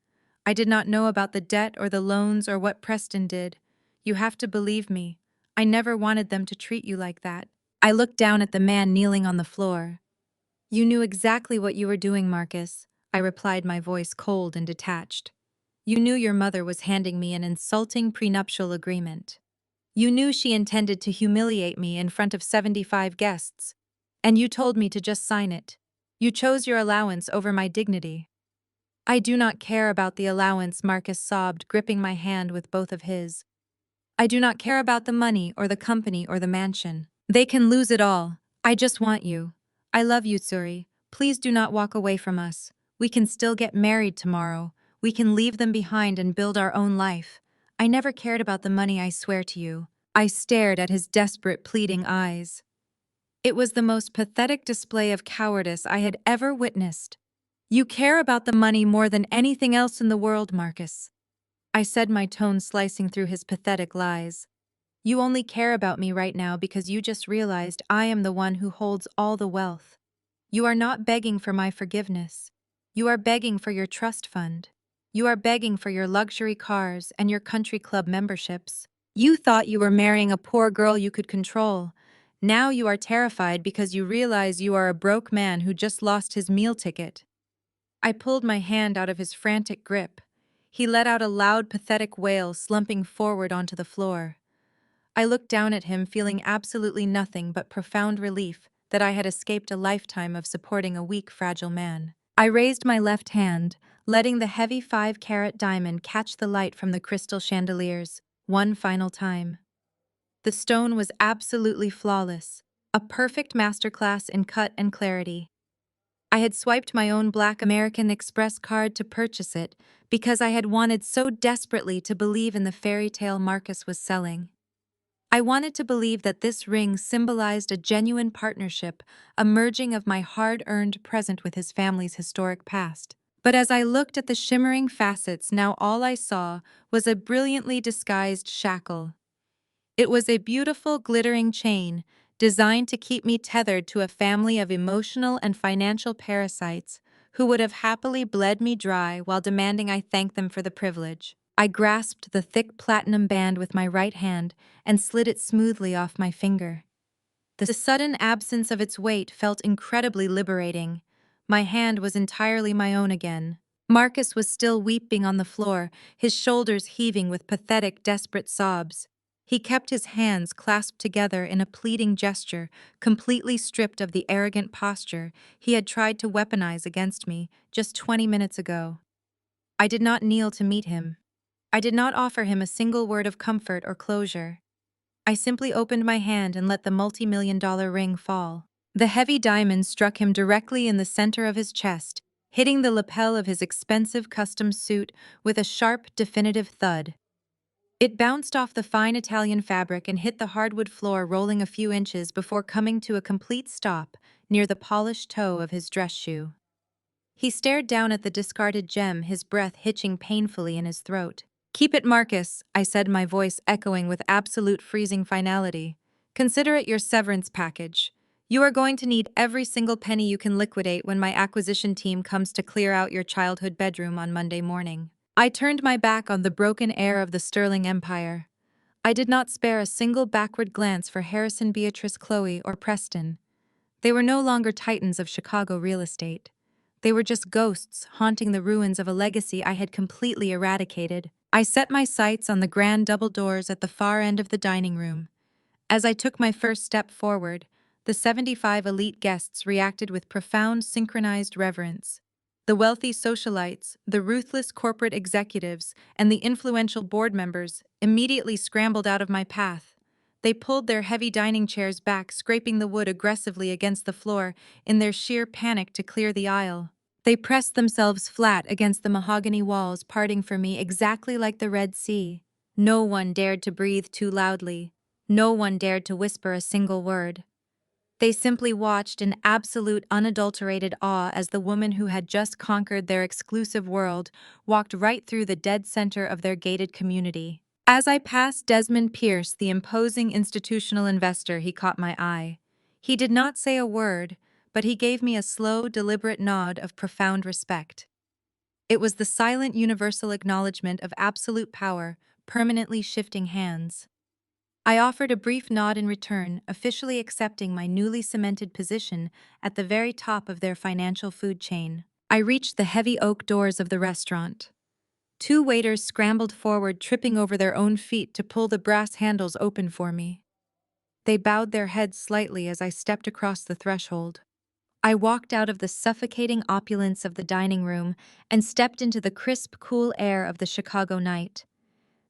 A: I did not know about the debt or the loans or what Preston did. You have to believe me. I never wanted them to treat you like that." I looked down at the man kneeling on the floor. "You knew exactly what you were doing, Marcus," I replied, my voice cold and detached. "You knew your mother was handing me an insulting prenuptial agreement. You knew she intended to humiliate me in front of 75 guests, and you told me to just sign it. You chose your allowance over my dignity." "I do not care about the allowance," Marcus sobbed, gripping my hand with both of his. "I do not care about the money or the company or the mansion. They can lose it all. I just want you. I love you, Zuri. Please do not walk away from us. We can still get married tomorrow. We can leave them behind and build our own life. I never cared about the money, I swear to you." I stared at his desperate, pleading eyes. It was the most pathetic display of cowardice I had ever witnessed. "You care about the money more than anything else in the world, Marcus," I said, my tone slicing through his pathetic lies. "You only care about me right now because you just realized I am the one who holds all the wealth. You are not begging for my forgiveness. You are begging for your trust fund. You are begging for your luxury cars and your country club memberships. You thought you were marrying a poor girl you could control. Now you are terrified because you realize you are a broke man who just lost his meal ticket." I pulled my hand out of his frantic grip. He let out a loud, pathetic wail, slumping forward onto the floor. I looked down at him, feeling absolutely nothing but profound relief that I had escaped a lifetime of supporting a weak, fragile man. I raised my left hand, letting the heavy 5-carat diamond catch the light from the crystal chandeliers, one final time. The stone was absolutely flawless, a perfect masterclass in cut and clarity. I had swiped my own Black American Express card to purchase it because I had wanted so desperately to believe in the fairy tale Marcus was selling. I wanted to believe that this ring symbolized a genuine partnership, a merging of my hard-earned present with his family's historic past. But as I looked at the shimmering facets, now all I saw was a brilliantly disguised shackle. It was a beautiful, glittering chain designed to keep me tethered to a family of emotional and financial parasites who would have happily bled me dry while demanding I thank them for the privilege. I grasped the thick platinum band with my right hand and slid it smoothly off my finger. The sudden absence of its weight felt incredibly liberating. My hand was entirely my own again. Marcus was still weeping on the floor, his shoulders heaving with pathetic, desperate sobs. He kept his hands clasped together in a pleading gesture, completely stripped of the arrogant posture he had tried to weaponize against me just 20 minutes ago. I did not kneel to meet him. I did not offer him a single word of comfort or closure. I simply opened my hand and let the multi-million-dollar ring fall. The heavy diamond struck him directly in the center of his chest, hitting the lapel of his expensive custom suit with a sharp, definitive thud. It bounced off the fine Italian fabric and hit the hardwood floor, rolling a few inches before coming to a complete stop near the polished toe of his dress shoe. He stared down at the discarded gem, his breath hitching painfully in his throat. "Keep it, Marcus," I said, my voice echoing with absolute freezing finality. "Consider it your severance package. You are going to need every single penny you can liquidate when my acquisition team comes to clear out your childhood bedroom on Monday morning." I turned my back on the broken heir of the Sterling Empire. I did not spare a single backward glance for Harrison, Beatrice, Chloe, or Preston. They were no longer titans of Chicago real estate. They were just ghosts haunting the ruins of a legacy I had completely eradicated. I set my sights on the grand double doors at the far end of the dining room. As I took my first step forward, the 75 elite guests reacted with profound synchronized reverence. The wealthy socialites, the ruthless corporate executives, and the influential board members immediately scrambled out of my path. They pulled their heavy dining chairs back, scraping the wood aggressively against the floor in their sheer panic to clear the aisle. They pressed themselves flat against the mahogany walls, parting for me exactly like the Red Sea. No one dared to breathe too loudly. No one dared to whisper a single word. They simply watched in absolute, unadulterated awe as the woman who had just conquered their exclusive world walked right through the dead center of their gated community. As I passed Desmond Pierce, the imposing institutional investor, he caught my eye. He did not say a word, but he gave me a slow, deliberate nod of profound respect. It was the silent, universal acknowledgement of absolute power, permanently shifting hands. I offered a brief nod in return, officially accepting my newly cemented position at the very top of their financial food chain. I reached the heavy oak doors of the restaurant. Two waiters scrambled forward, tripping over their own feet to pull the brass handles open for me. They bowed their heads slightly as I stepped across the threshold. I walked out of the suffocating opulence of the dining room and stepped into the crisp, cool air of the Chicago night.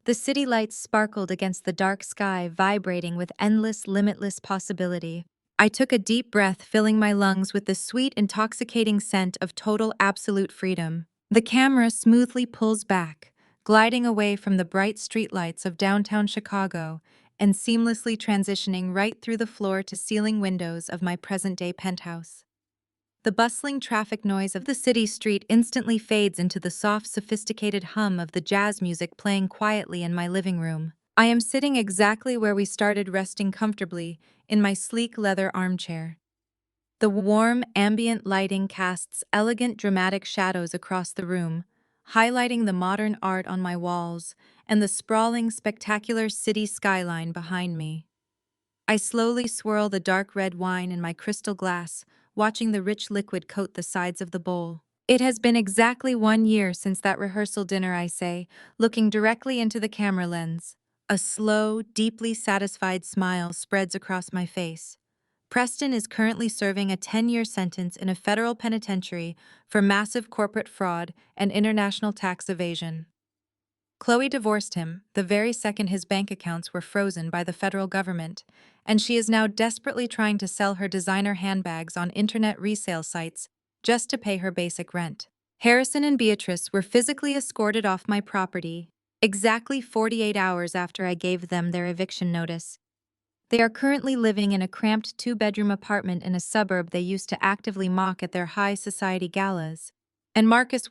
A: The city lights sparkled against the dark sky, vibrating with endless, limitless possibility. I took a deep breath, filling my lungs with the sweet, intoxicating scent of total, absolute freedom. The camera smoothly pulls back, gliding away from the bright streetlights of downtown Chicago, and seamlessly transitioning right through the floor-to-ceiling windows of my present-day penthouse. The bustling traffic noise of the city street instantly fades into the soft, sophisticated hum of the jazz music playing quietly in my living room. I am sitting exactly where we started, resting comfortably in my sleek leather armchair. The warm, ambient lighting casts elegant, dramatic shadows across the room, highlighting the modern art on my walls and the sprawling, spectacular city skyline behind me. I slowly swirl the dark red wine in my crystal glass, watching the rich liquid coat the sides of the bowl. It has been exactly 1 year since that rehearsal dinner, I say, looking directly into the camera lens. A slow, deeply satisfied smile spreads across my face. Preston is currently serving a 10-year sentence in a federal penitentiary for massive corporate fraud and international tax evasion. Chloe divorced him the very second his bank accounts were frozen by the federal government, and she is now desperately trying to sell her designer handbags on internet resale sites just to pay her basic rent. Harrison and Beatrice were physically escorted off my property exactly 48 hours after I gave them their eviction notice. They are currently living in a cramped 2-bedroom apartment in a suburb they used to actively mock at their high society galas. And Marcus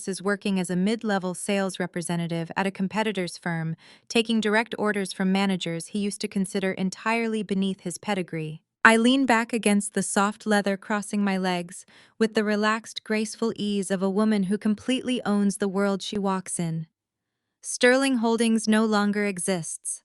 A: is working as a mid-level sales representative at a competitor's firm, taking direct orders from managers he used to consider entirely beneath his pedigree. I lean back against the soft leather crossing my legs, with the relaxed, graceful ease of a woman who completely owns the world she walks in. Sterling Holdings no longer exists.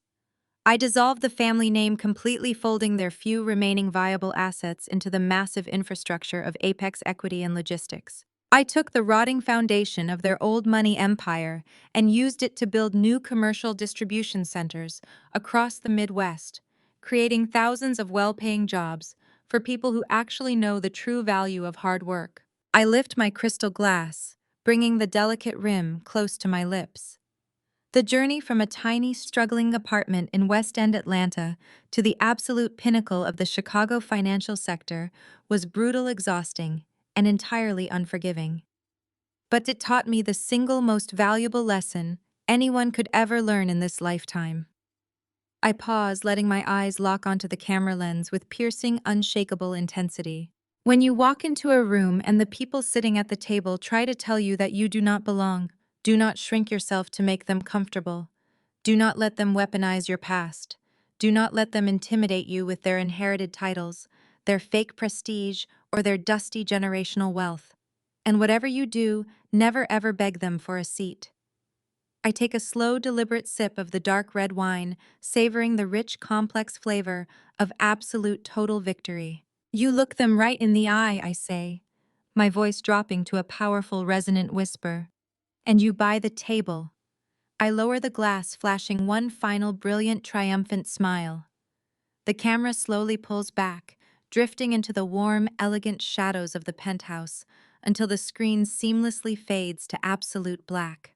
A: I dissolved the family name, completely folding their few remaining viable assets into the massive infrastructure of Apex Equity and Logistics. I took the rotting foundation of their old money empire and used it to build new commercial distribution centers across the Midwest, creating thousands of well-paying jobs for people who actually know the true value of hard work. I lift my crystal glass, bringing the delicate rim close to my lips. The journey from a tiny, struggling apartment in West End Atlanta to the absolute pinnacle of the Chicago financial sector was brutal, exhausting, and entirely unforgiving. But it taught me the single most valuable lesson anyone could ever learn in this lifetime. I pause, letting my eyes lock onto the camera lens with piercing, unshakable intensity. When you walk into a room and the people sitting at the table try to tell you that you do not belong, do not shrink yourself to make them comfortable. Do not let them weaponize your past. Do not let them intimidate you with their inherited titles, their fake prestige, or their dusty generational wealth. And whatever you do, never ever beg them for a seat. I take a slow, deliberate sip of the dark red wine, savoring the rich, complex flavor of absolute total victory. You look them right in the eye, I say, my voice dropping to a powerful, resonant whisper. And you buy the table. I lower the glass, flashing one final brilliant, triumphant smile. The camera slowly pulls back, drifting into the warm, elegant shadows of the penthouse until the screen seamlessly fades to absolute black.